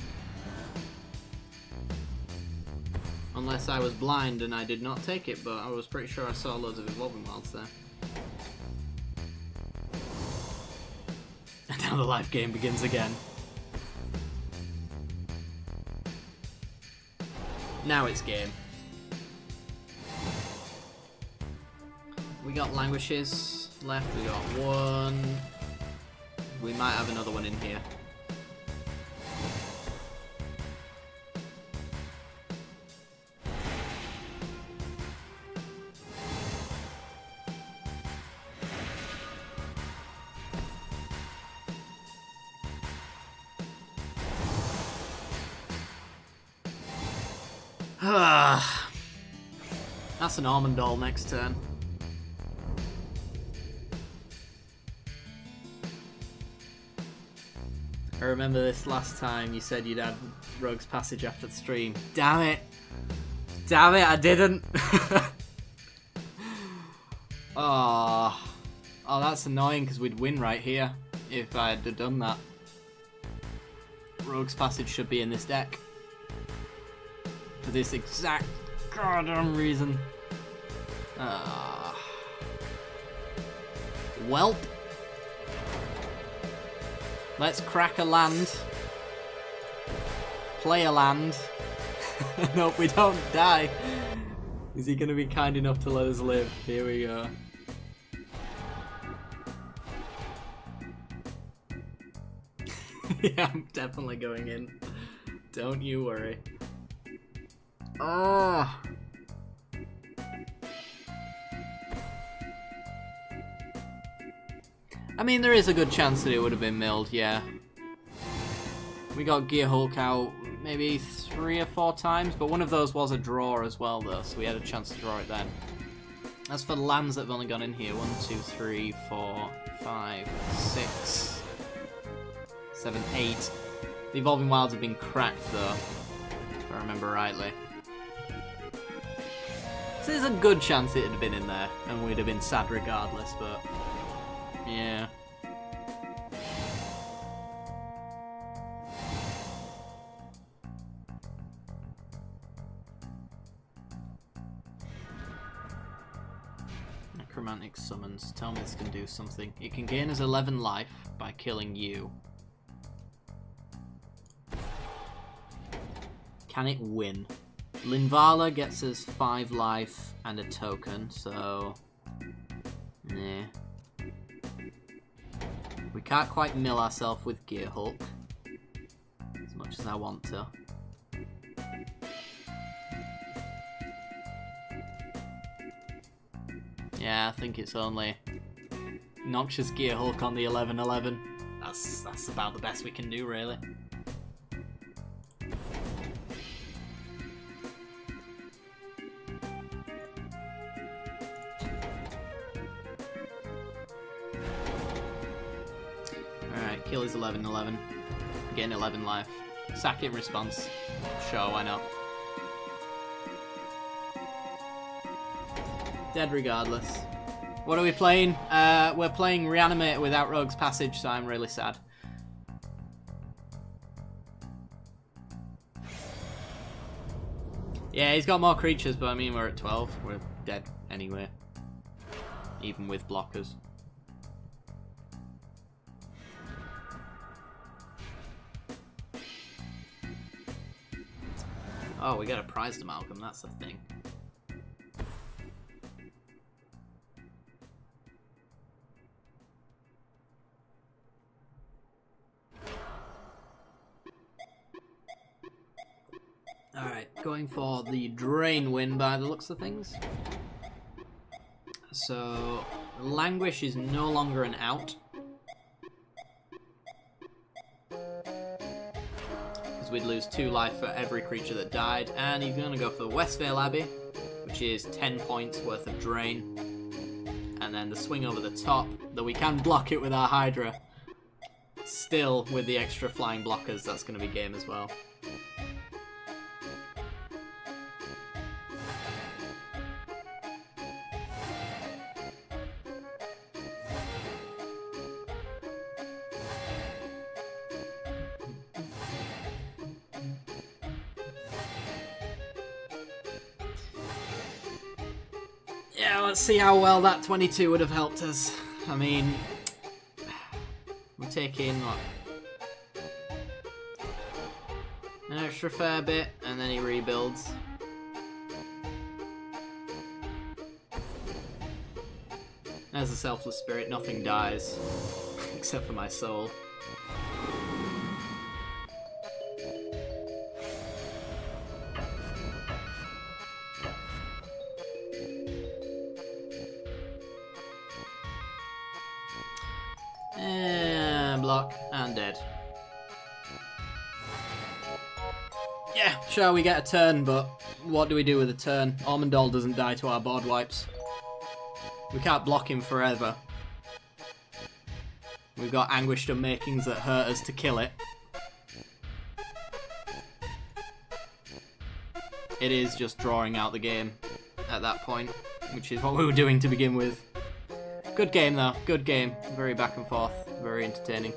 Unless I was blind and I did not take it, but I was pretty sure I saw loads of Evolving Wilds there. And now the life game begins again. Now it's game. We got languishes left, we got one. We might have another one in here. That's an almond doll next turn. I remember this last time you said you'd add Rogue's Passage after the stream. Damn it! Damn it, I didn't! Oh, that's annoying because we'd win right here if I had done that. Rogue's Passage should be in this deck. For this exact goddamn reason. Welp. Let's crack a land. Play a land. And hope we don't die. Is he going to be kind enough to let us live? Here we go. Yeah, I'm definitely going in. Don't you worry. Oh. I mean, there is a good chance that it would have been milled, yeah. We got Gear Hulk out maybe 3 or 4 times, but one of those was a draw as well, though, so we had a chance to draw it then. As for the lands that have only gone in here, 1, 2, 3, 4, 5, 6, 7, 8. The Evolving Wilds have been cracked, though, if I remember rightly. So there's a good chance it had been in there, and we'd have been sad regardless, but... yeah. Necromantic summons. Tell me this can do something. It can gain us 11 life by killing you. Can it win? Linvala gets us 5 life and a token, so... nah. We can't quite mill ourselves with Gear Hulk as much as I want to. Yeah, I think it's only Noxious Gear Hulk on the 11/11. That's about the best we can do, really. Alright, kill his 11/11. Getting 11 life. Sack it in response. Sure, why not? Dead regardless. What are we playing? We're playing Reanimate without Rogue's Passage, so I'm really sad. Yeah, he's got more creatures, but I mean, we're at 12. We're dead anyway. Even with blockers. Oh, we got a prized amalgam, that's the thing. Alright, going for the Drain win by the looks of things. So, Languish is no longer an out. Because we'd lose 2 life for every creature that died. And he's going to go for the Westvale Abbey, which is 10 points worth of Drain. And and then the swing over the top, though we can block it with our Hydra. Still, with the extra flying blockers, that's going to be game as well. Yeah, let's see how well that 22 would have helped us. I mean, we're taking, what, an extra fair bit, and then he rebuilds. As a selfless spirit, nothing dies, except for my soul. And block, and dead. Yeah, sure, we get a turn, but what do we do with a turn? Ormondol doesn't die to our board wipes. We can't block him forever. We've got Anguished Unmakings that hurt us to kill it. It is just drawing out the game at that point, which is what we were doing to begin with. Good game though, good game. Very back and forth, very entertaining.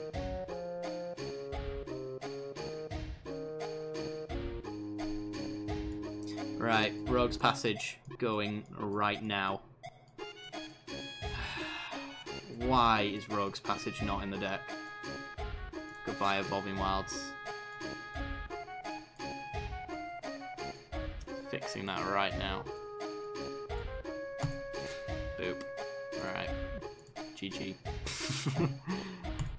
Right, Rogue's Passage going right now. Why is Rogue's Passage not in the deck? Goodbye, Evolving Wilds. Fixing that right now. Boop. Alright. GG.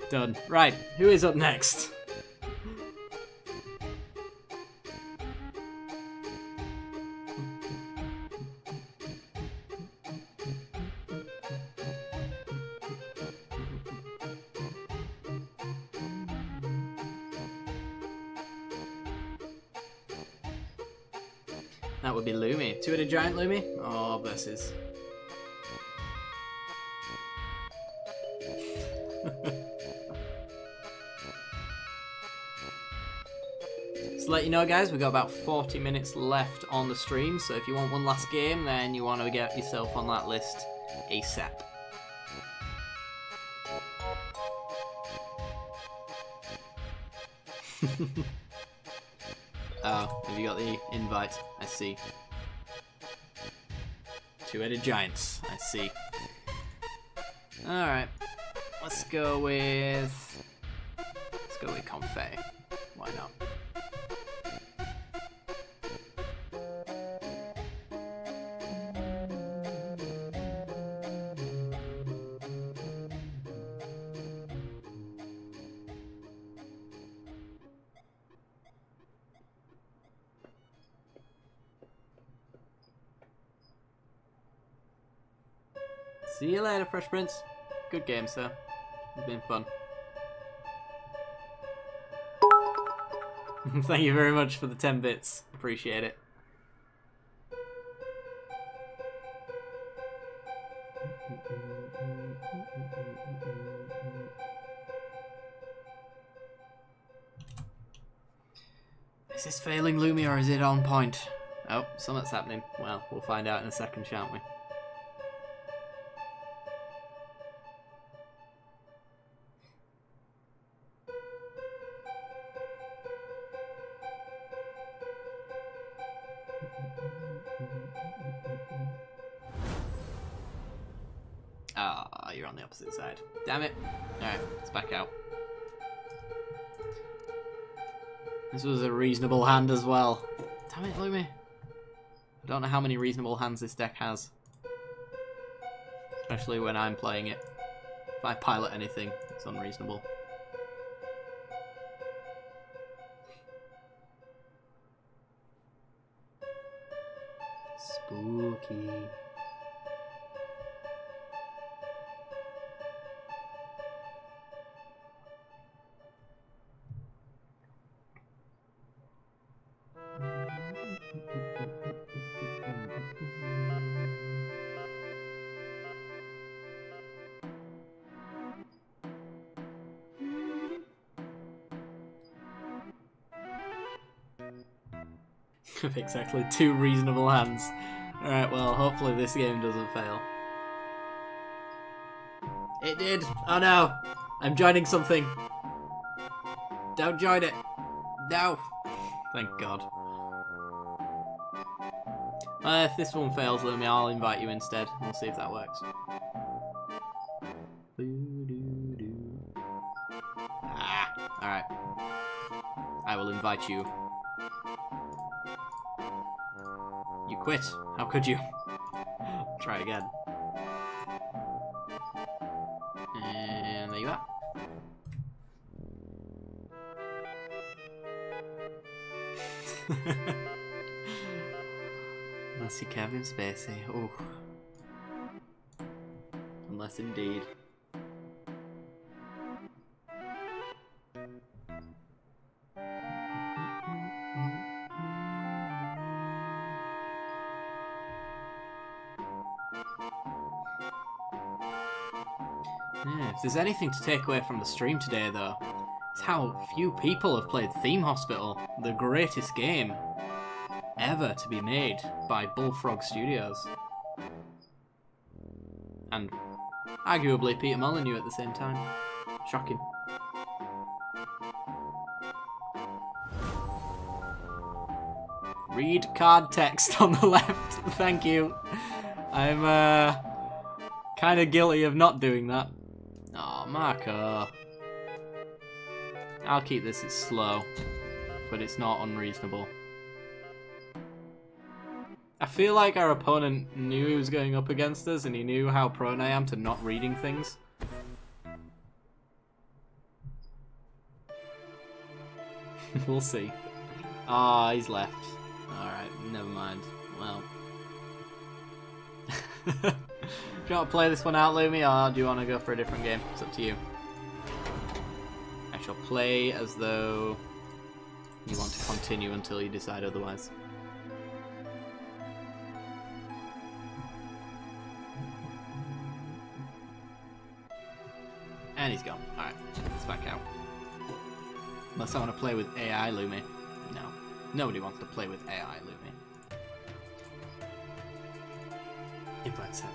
Done. Right, who is up next? That would be Lumi. Two-headed giant Lumi? Oh, versus. So let you know, guys, we've got about 40 minutes left on the stream, so if you want one last game, then you want to get yourself on that list ASAP. Oh, have you got the invite? I see. Two-headed giants. I see. Alright. Let's go with Confet. Why not? See you later, Fresh Prince. Good game, sir. It's been fun. Thank you very much for the 10 bits. Appreciate it. Is this failing Lumi or is it on point? Oh, something's happening. Well, we'll find out in a second, shan't we? Ah, you're on the opposite side. Damn it. Alright, let's back out. This was a reasonable hand as well. Damn it, Lumi. I don't know how many reasonable hands this deck has. Especially when I'm playing it. If I pilot anything, it's unreasonable. Spooky. With exactly 2 reasonable hands. Alright, well, hopefully this game doesn't fail. It did! Oh no! I'm joining something! Don't join it! No! Thank God. If this one fails, Lumi, I'll invite you instead. We'll see if that works. Ah! Alright. I will invite you. You quit. How could you? Try again. And there you are. Unless you're Kevin Spacey. Oh. Unless indeed. Yeah, if there's anything to take away from the stream today, though, it's how few people have played Theme Hospital, the greatest game ever to be made by Bullfrog Studios. And arguably Peter Molyneux at the same time. Shocking. Read card text on the left. Thank you. I'm kind of guilty of not doing that. Oh, Marco. I'll keep this as slow, but it's not unreasonable. I feel like our opponent knew he was going up against us and he knew how prone I am to not reading things. We'll see. Ah, he's left. Alright, never mind. Well. Do you want to play this one out, Lumi, or do you want to go for a different game? It's up to you. I shall play as though you want to continue until you decide otherwise. And he's gone. Alright, let's back out. Unless I want to play with AI Lumi. No. Nobody wants to play with AI Lumi. Invite Sam.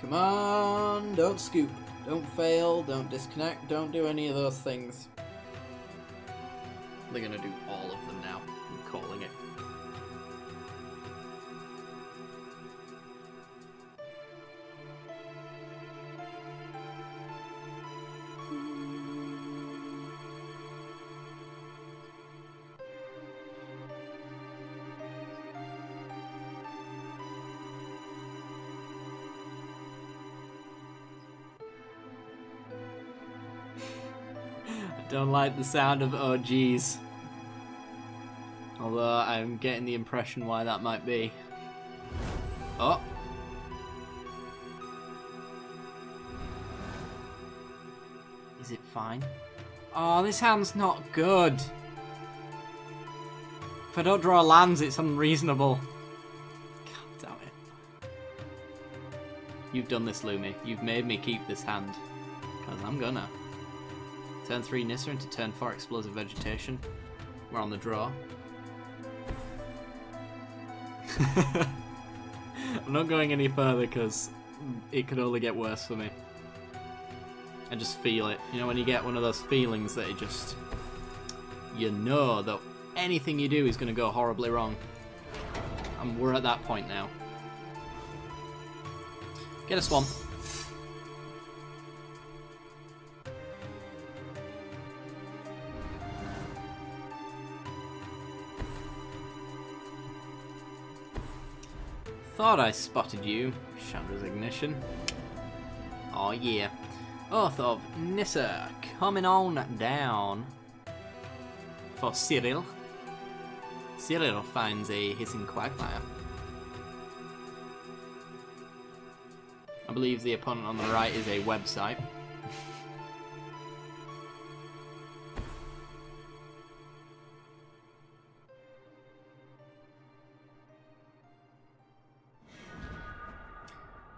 Come on, don't scoop, don't fail, don't disconnect, don't do any of those things. They're gonna do all of them now. I'm calling it. Don't like the sound of oh geez. Although I'm getting the impression why that might be. Oh. Is it fine? Oh, this hand's not good. If I don't draw lands, it's unreasonable. God damn it. You've done this, Lumi. You've made me keep this hand. Because I'm gonna. Turn 3 Nissa into turn 4 Explosive Vegetation. We're on the draw. I'm not going any further because it could only get worse for me. I just feel it. You know when you get one of those feelings that it just... You know that anything you do is going to go horribly wrong. And we're at that point now. Get a swamp. Thought I spotted you. Chandra's ignition. Oh yeah. Oath of Nissa coming on down for Cyril. Cyril finds a hissing quagmire. I believe the opponent on the right is a website.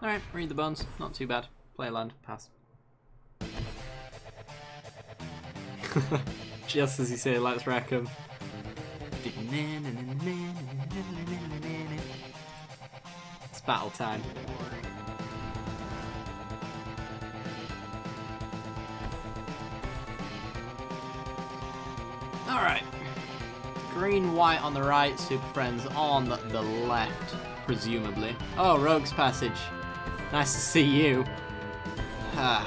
Alright, read the bones. Not too bad. Play a land. Pass. Just as you say, let's wreck him. It's battle time. Alright. Green, white on the right, Super Friends on the left, presumably. Oh, Rogue's Passage. Nice to see you. I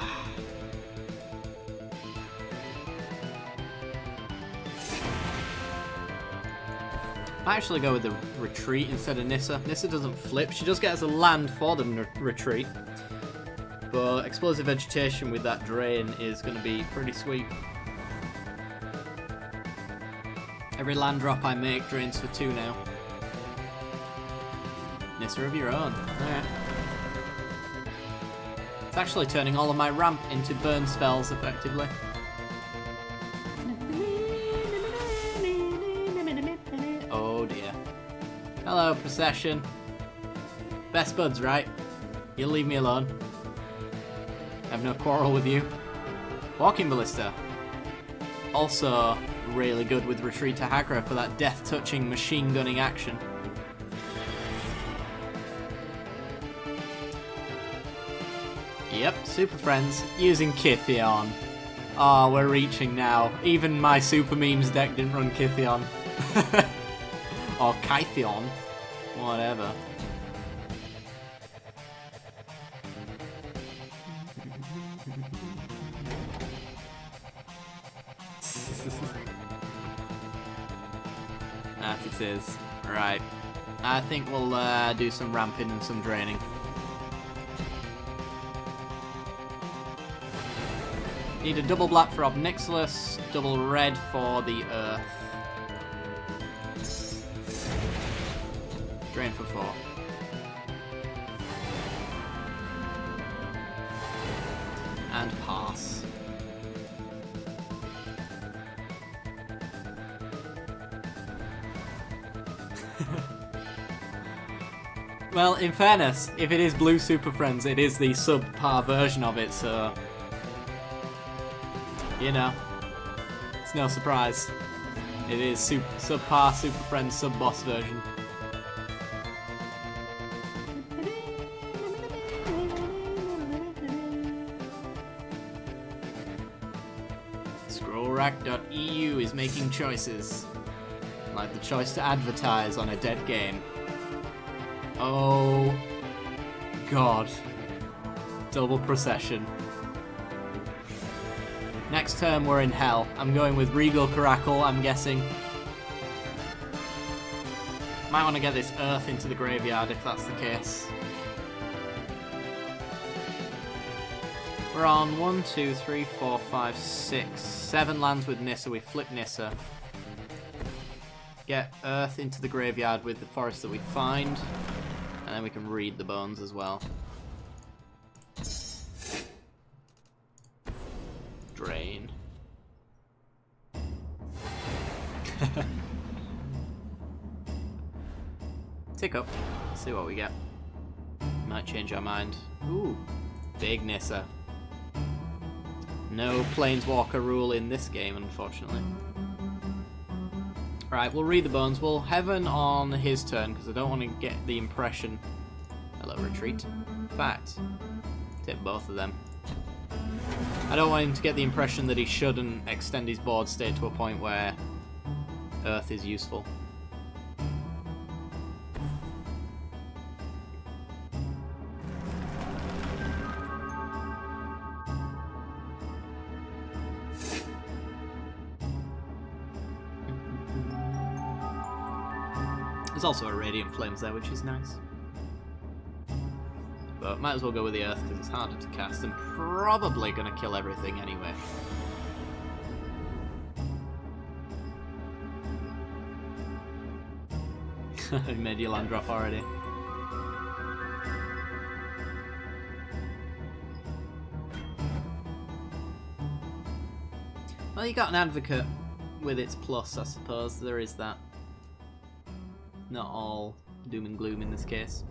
actually go with the retreat instead of Nissa. Nissa doesn't flip. She does get us a land for the retreat. But Explosive Vegetation with that drain is going to be pretty sweet. Every land drop I make drains for 2 now. Nissa of your own. Alright. It's actually turning all of my ramp into burn spells, effectively. Oh dear. Hello, Procession. Best buds, right? You'll leave me alone. I have no quarrel with you. Walking Ballista. Also really good with Retreat to Hagra for that death-touching machine-gunning action. Yep, Super Friends using Kytheon. Oh, we're reaching now. Even my Super Memes deck didn't run Kytheon. Or Kytheon. Whatever. That it is. Right. I think we'll do some ramping and some draining. Need a double black for Obnixilis, double red for the Earth. Drain for 4. And pass. Well, in fairness, if it is Blue Super Friends, it is the subpar version of it, so... You know, it's no surprise. It is subpar Super Friends sub-boss version. Scrollrack.eu is making choices. Like the choice to advertise on a dead game. Oh God. Double Procession. Next turn we're in hell. I'm going with Regal Caracal, I'm guessing. Might want to get this Earth into the graveyard if that's the case. We're on 1, 2, 3, 4, 5, 6, 7 lands with Nissa. We flip Nissa. Get Earth into the graveyard with the forest that we find. And then we can read the bones as well. Drain. Tick up. See what we get. Might change our mind. Ooh, big Nissa. No Planeswalker rule in this game, unfortunately. Right, we'll read the bones. We'll Heaven on his turn, because I don't want to get the impression... Hello, Retreat. In fact, take both of them. I don't want him to get the impression that he shouldn't extend his board state to a point where Earth is useful. There's also a Radiant Flames there, which is nice. But might as well go with the Earth because it's harder to cast and probably going to kill everything anyway. I made your land drop already. Well, you got an advocate with its plus, I suppose. There is that. Not all doom and gloom in this case.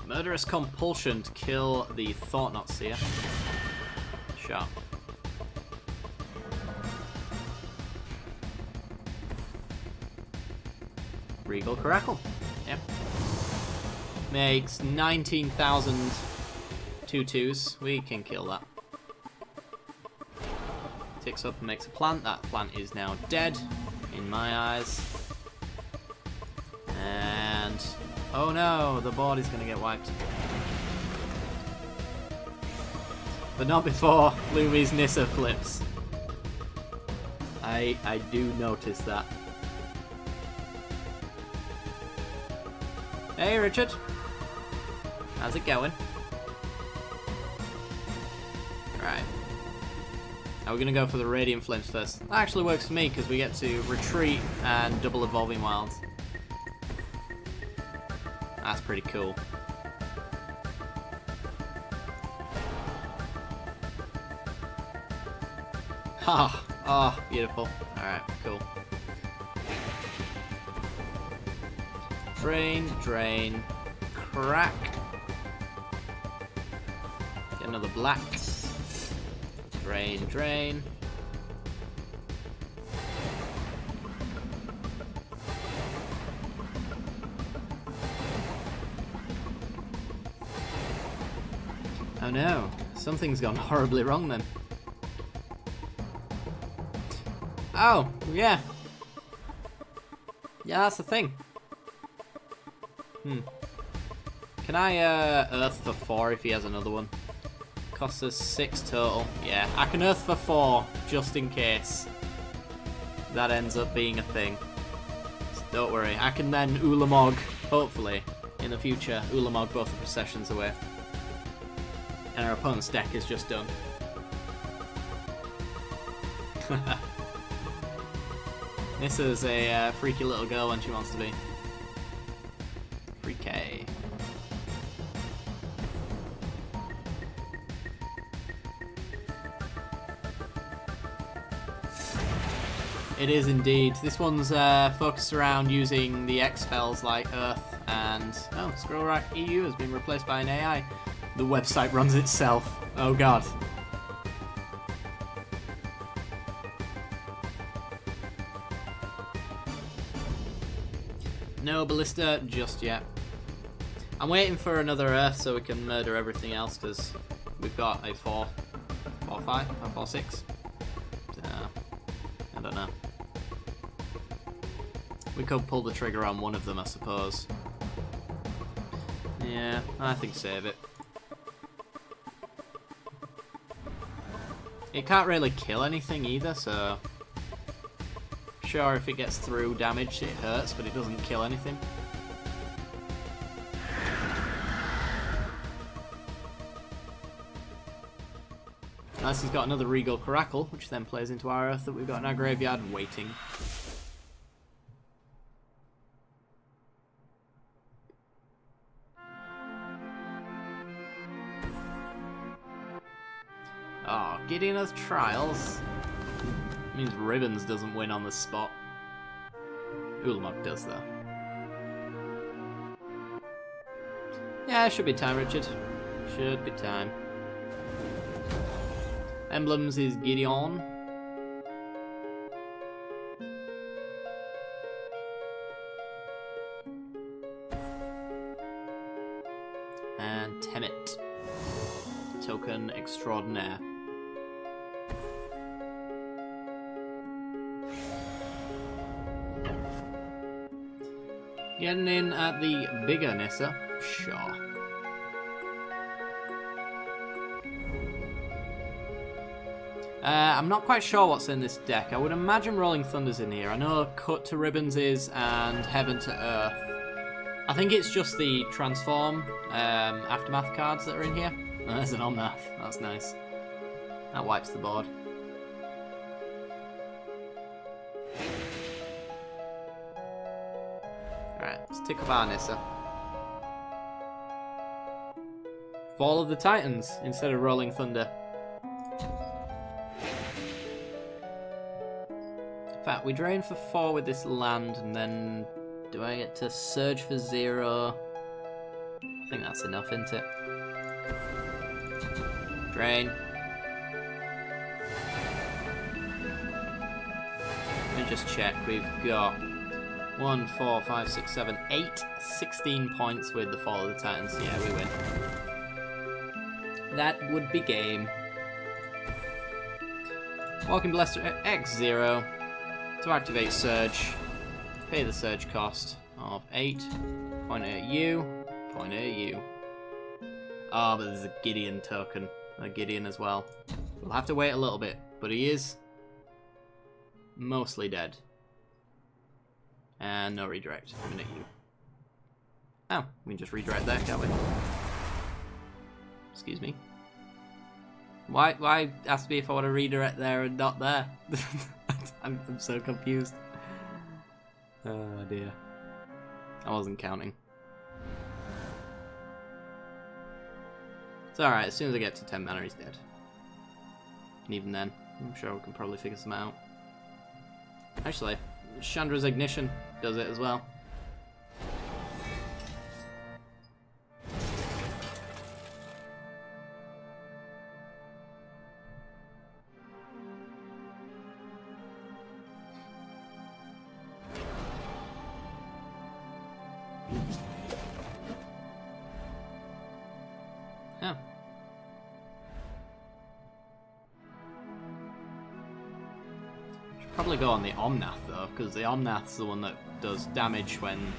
Murderous compulsion to kill the Thought Not Seer. Sure. Regal Caracal. Yep. Makes 19,000 2/2s. We can kill that. Ticks up and makes a plant. That plant is now dead in my eyes. And oh no, the board is going to get wiped. But not before Lumi's Nissa flips. I do notice that. Hey Richard, how's it going? Right. Now we're going to go for the Radiant Flames first. That actually works for me because we get to retreat and double Evolving Wilds. That's pretty cool. Ah, oh, beautiful. Alright, cool. Drain, drain, crack. Get another black. Drain, drain. Oh no, something's gone horribly wrong then. Oh, yeah. Yeah, that's the thing. Can I Earth for 4 if he has another one? Costs us 6 total. Yeah, I can Earth for 4 just in case that ends up being a thing. So don't worry, I can then Ulamog, hopefully, in the future, Ulamog both the processions away. And our opponent's deck is just done. Nissa's a freaky little girl when she wants to be. Freaky. It is indeed. This one's focused around using the X spells like Earth and... Oh, Scroll Rack EU has been replaced by an AI. The website runs itself. Oh god. No Ballista just yet. I'm waiting for another Earth so we can murder everything else because we've got a 4-5 or 4-6. I don't know. We could pull the trigger on one of them, I suppose. Yeah, I think save it. It can't really kill anything either, so... Sure, if it gets through damage, it hurts, but it doesn't kill anything. Unless he's got another Regal Caracal, which then plays into our Earth that we've got in our graveyard waiting. Oh, Gideon's Trials. Means Ribbons doesn't win on the spot. Ulamog does, though. Yeah, should be time, Richard. Should be time. Emblems is Gideon. And Temet. Token extraordinaire. Getting in at the bigger Nissa? Sure. I'm not quite sure what's in this deck. I would imagine Rolling Thunder's in here. I know Cut to Ribbons is and Heaven to Earth. I think it's just the Transform Aftermath cards that are in here. Oh, there's an Omnath. That's nice. That wipes the board. Alright, let's tick up our Nissa. Fall of the Titans instead of Rolling Thunder. In fact, we drain for 4 with this land, and then do I get to Surge for 0? I think that's enough, isn't it? Drain. Let me just check. We've got 1, 4, 5, 6, 7, 8, 16 points with the Fall of the Titans. Yeah, we win. That would be game. Walking Blessed X0. To activate Surge, pay the Surge cost of 8. Point it at you. Point it at you. Oh, but there's a Gideon token. A Gideon as well. We'll have to wait a little bit, but he is mostly dead. And no redirect. Point at you. Oh, we can just redirect there, can't we? Excuse me. Why ask me if I want to redirect there and not there? I'm so confused. Oh dear. I wasn't counting. It's alright, as soon as I get to 10 mana he's dead. And even then, I'm sure we can probably figure some out. Actually, Chandra's Ignition does it as well. Yeah. Should probably go on the Omnath though, because the Omnath's the one that does damage when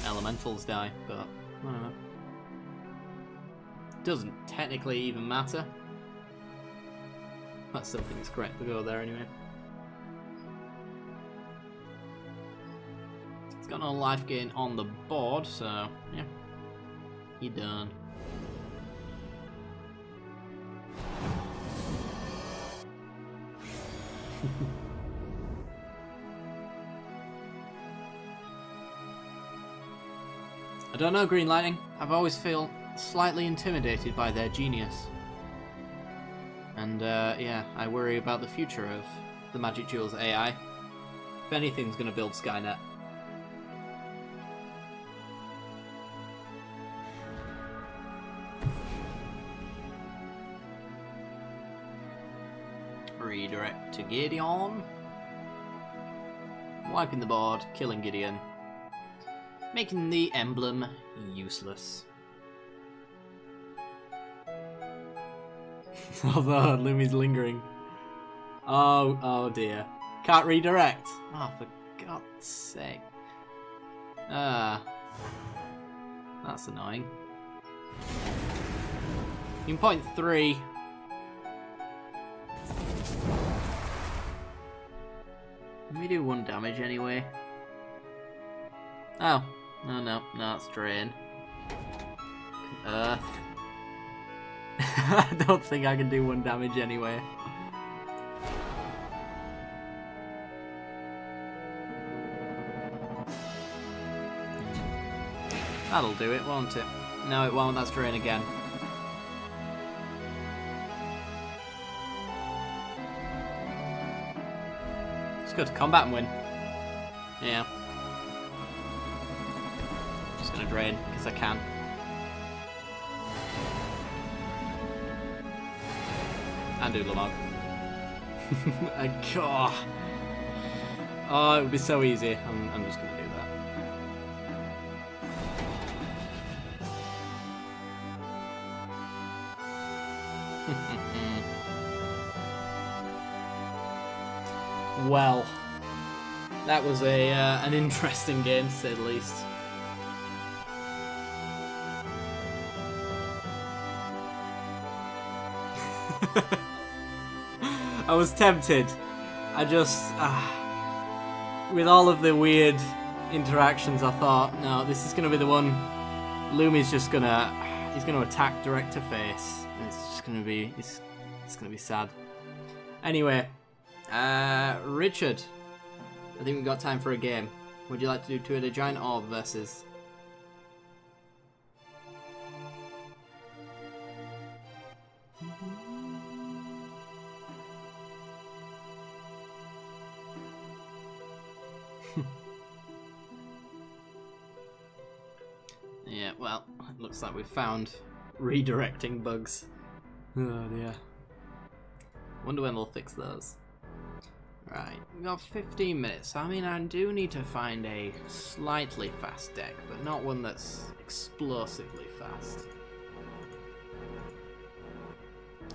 elementals die, but I don't know. Doesn't technically even matter. I still think it's correct to go there anyway. It's got no life gain on the board, so yeah. You done. I don't know, Green Lightning. I've always felt slightly intimidated by their genius. And yeah, I worry about the future of the Magic Duels AI. If anything's going to build Skynet. Redirect to Gideon. Wiping the board, killing Gideon. Making the emblem useless. Although Lumi's lingering. Oh dear. Can't redirect. Oh, for God's sake. That's annoying. You can point 3. Let me do 1 damage anyway. Oh. No, it's Drain. Earth. I don't think I can do 1 damage anyway. That'll do it, won't it? No, it won't. That's Drain again. Let's go to combat and win. Yeah. Just gonna Drain, because I can. And do Lamog. God. Oh, it would be so easy. I'm just gonna do that. Well, that was an interesting game, to say the least. I was tempted. I just... with all of the weird interactions, I thought, no, this is going to be the one. Lumi's just going to... He's going to attack direct to face. And it's just going to be... It's going to be sad. Anyway, Richard. I think we've got time for a game. Would you like to do Two-Headed Giant or versus? Yeah, well, it looks like we've found redirecting bugs. Oh dear. Wonder when they'll fix those. Right, we've got 15 minutes. I mean, I do need to find a slightly fast deck, but not one that's explosively fast.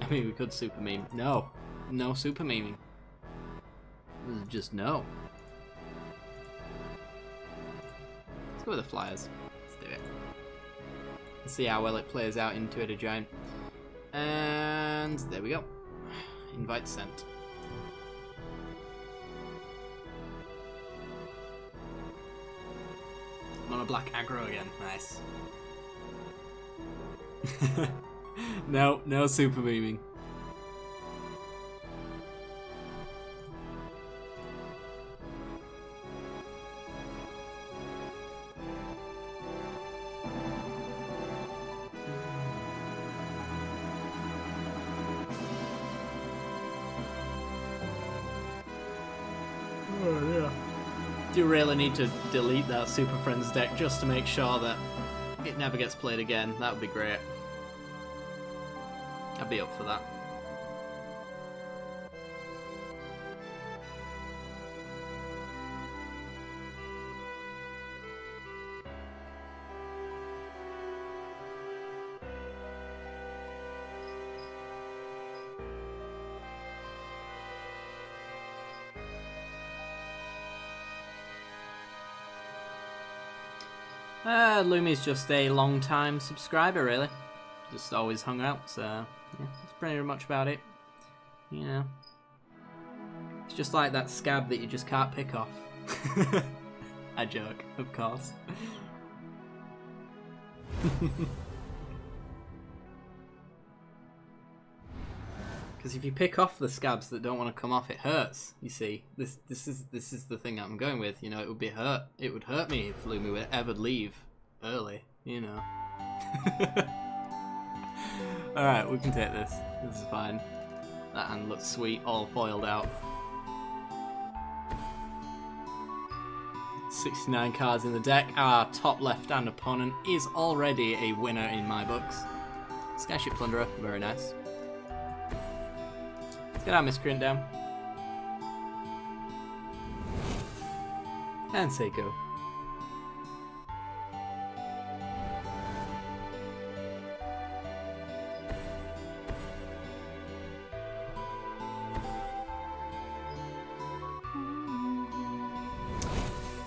I mean, we could super meme. No. No super meming. Just no. Let's go with the Flyers. Let's do it. Let's see how well it plays out in Two-Headed Giant. And there we go. Invite sent. I'm on a black aggro again. Nice. No super memeing. Oh yeah. Do really need to delete that Super Friends deck just to make sure that it never gets played again. That would be great. I'd be up for that. Lumi's just a long-time subscriber, really. Just always hung out, so yeah, that's pretty much about it. You know, it's just like that scab that you just can't pick off. I joke, of course. Because if you pick off the scabs that don't want to come off, it hurts. You see, this is the thing that I'm going with. You know, it would be hurt. It would hurt me if Lumi would ever leave early. You know. All right, we can take this. This is fine. That hand looks sweet, all foiled out. 69 cards in the deck. Our top left-hand opponent is already a winner in my books. Skyship Plunderer, very nice. Let's get our Miscreant down. And Seiko.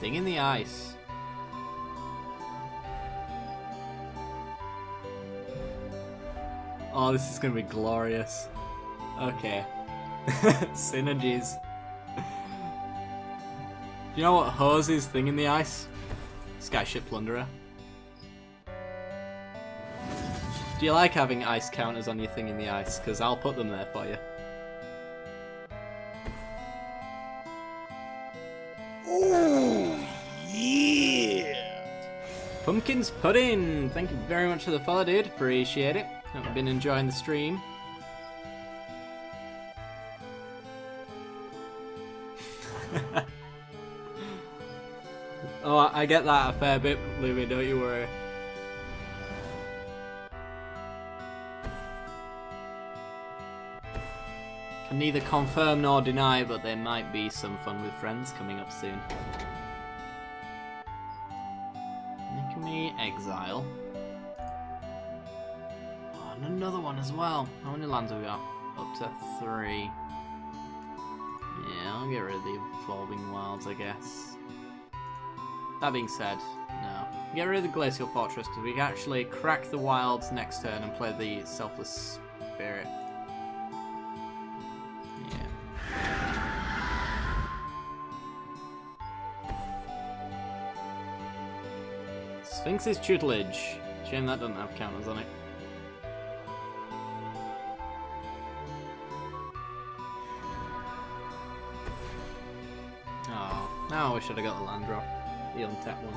Thing in the ice. Oh, this is gonna be glorious. Okay. Synergies. Do you know what Hose's thing in the ice? Skyship Plunderer. Do you like having ice counters on your thing in the ice? Because I'll put them there for you. Pumpkins Pudding! Thank you very much for the follow, dude. Appreciate it. Hope you've been enjoying the stream. Oh, I get that a fair bit, Lumi, don't you worry. Can neither confirm nor deny, but there might be some fun with friends coming up soon. Exile. Oh, and another one as well. How many lands have we got? Up to 3. Yeah, I'll get rid of the Evolving Wilds, I guess. That being said, no. Get rid of the Glacial Fortress because we can actually crack the Wilds next turn and play the Selfless Spirit. Yeah. Sphinx's tutelage. Shame that doesn't have counters on it. Oh, now I wish I'd have got the land drop. The untapped one.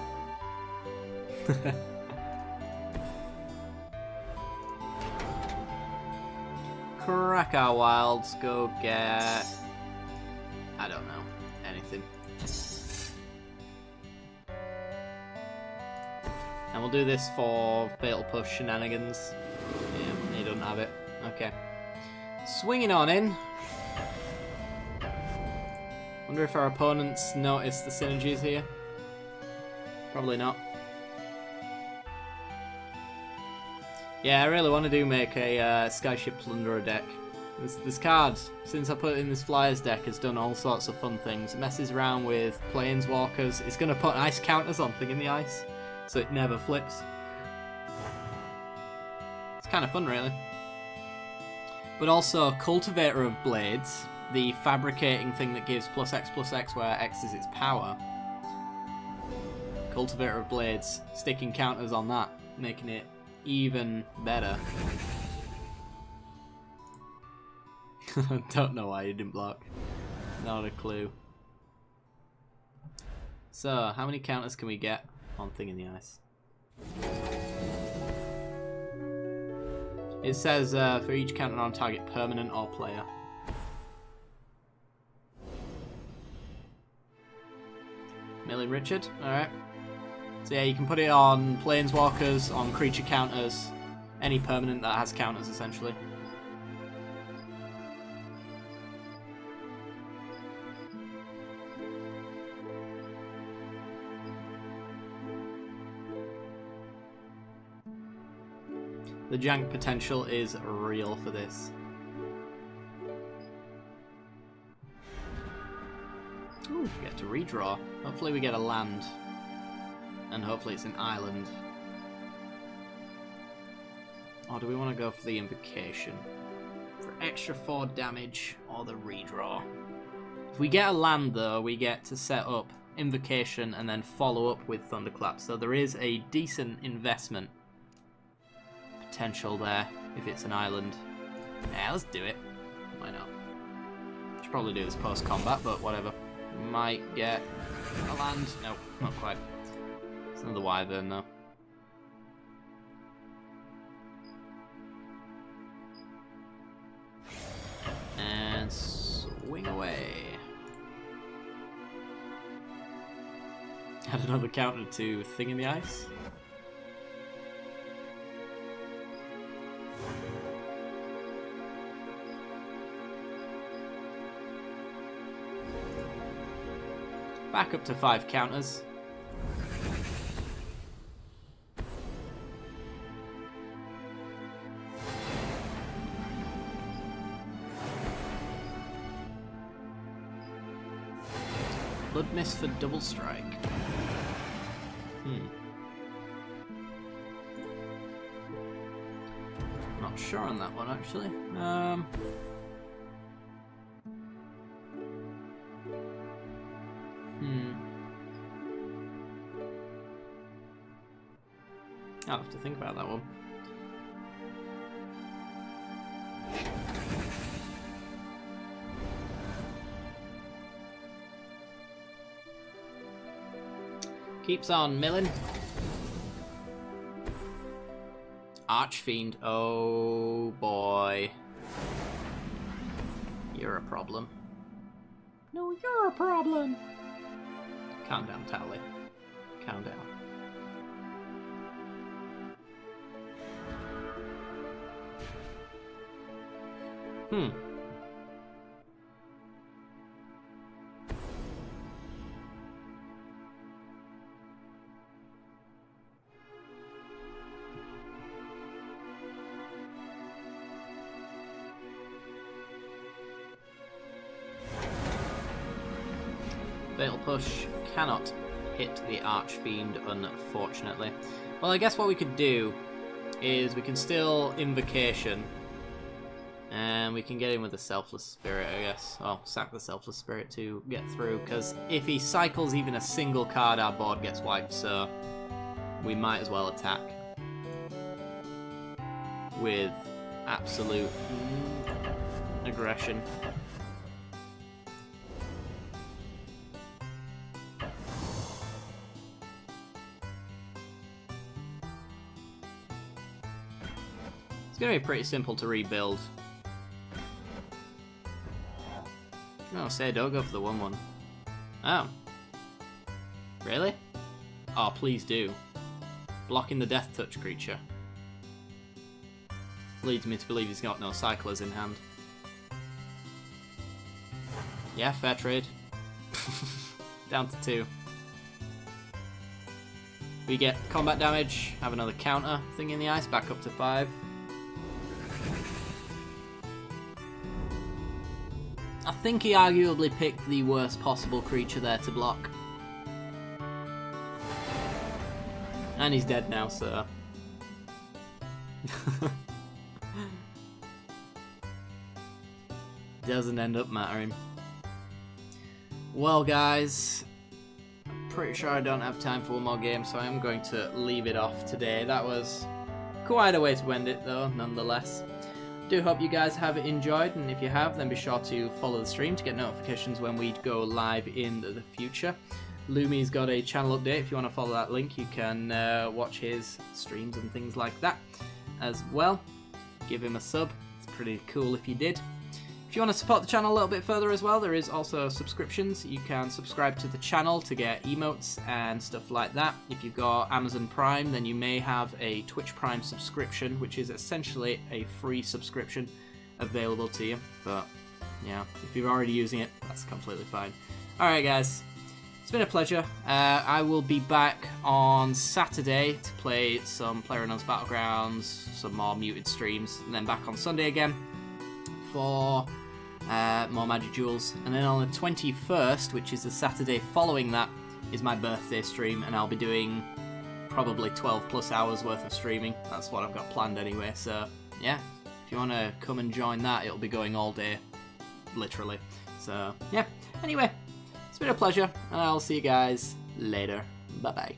Crack our wilds, go get... I don't know. Anything. And we'll do this for Fatal Push shenanigans. Yeah, he doesn't have it. Okay. Swinging on in. Wonder if our opponents notice the synergies here. Probably not. Yeah, I really want to make a Skyship Plunderer deck. This card, since I put it in this Flyers deck, has done all sorts of fun things. It messes around with Planeswalkers. It's going to put ice counters on Thing in the Ice, so it never flips. It's kind of fun, really. But also, Cultivator of Blades, the fabricating thing that gives +X where X is its power. Cultivator of Blades, sticking counters on that, making it even better. Don't know why you didn't block. Not a clue. So, how many counters can we get on Thing in the Ice? It says for each counter on target, permanent or player. Millie Richard, alright. So yeah, you can put it on Planeswalkers, on creature counters, any permanent that has counters, essentially. The jank potential is real for this. Ooh, we get to redraw. Hopefully we get a land. And hopefully it's an island. Or do we want to go for the invocation? For extra 4 damage or the redraw. If we get a land though, we get to set up invocation and then follow up with thunderclap. So there is a decent investment potential there if it's an island. Yeah, let's do it. Why not? Should probably do this post-combat, but whatever. Might get a land. Nope, not quite. It's another wyvern though. And swing away. Add another counter to Thing in the Ice. Back up to 5 counters. Blood Mist for double strike. Not sure on that one actually. I'll have to think about that one. Keeps on milling. Archfiend. Oh boy. You're a problem. No, you're a problem. Calm down, Tally. Calm down. Fatal Push cannot hit the Archfiend, unfortunately. Well, I guess what we could do is we can still Invocation, and we can get in with the Selfless Spirit, I guess. Oh, sack the Selfless Spirit to get through, because if he cycles even a single card, our board gets wiped, so we might as well attack with absolute aggression. It's going to be pretty simple to rebuild. No, say don't go for the 1/1. Oh. Really? Oh, please do. Blocking the Death Touch creature. Leads me to believe he's got no cyclers in hand. Yeah, fair trade. Down to 2. We get combat damage, have another counter thing in the ice, back up to 5. I think he arguably picked the worst possible creature there to block. And he's dead now, so... Doesn't end up mattering. Well, guys, I'm pretty sure I don't have time for one more game, so I am going to leave it off today. That was quite a way to end it, though, nonetheless. Do hope you guys have enjoyed, and if you have, then be sure to follow the stream to get notifications when we go live in the future. Lumi's got a channel update. If you want to follow that link, you can watch his streams and things like that as well. Give him a sub. It's pretty cool if you did. If you want to support the channel a little bit further as well, there is also subscriptions. You can subscribe to the channel to get emotes and stuff like that. If you've got Amazon Prime, then you may have a Twitch Prime subscription, which is essentially a free subscription available to you. But yeah, if you're already using it, that's completely fine. Alright guys, it's been a pleasure. I will be back on Saturday to play some PlayerUnknown's Battlegrounds, some more muted streams, and then back on Sunday again for more Magic Duels. And then on the 21st, which is the Saturday following that, is my birthday stream, and I'll be doing probably 12 plus hours worth of streaming. That's what I've got planned anyway, so yeah, if you want to come and join that, it'll be going all day, literally. So yeah, anyway, it's been a pleasure, and I'll see you guys later. Bye bye.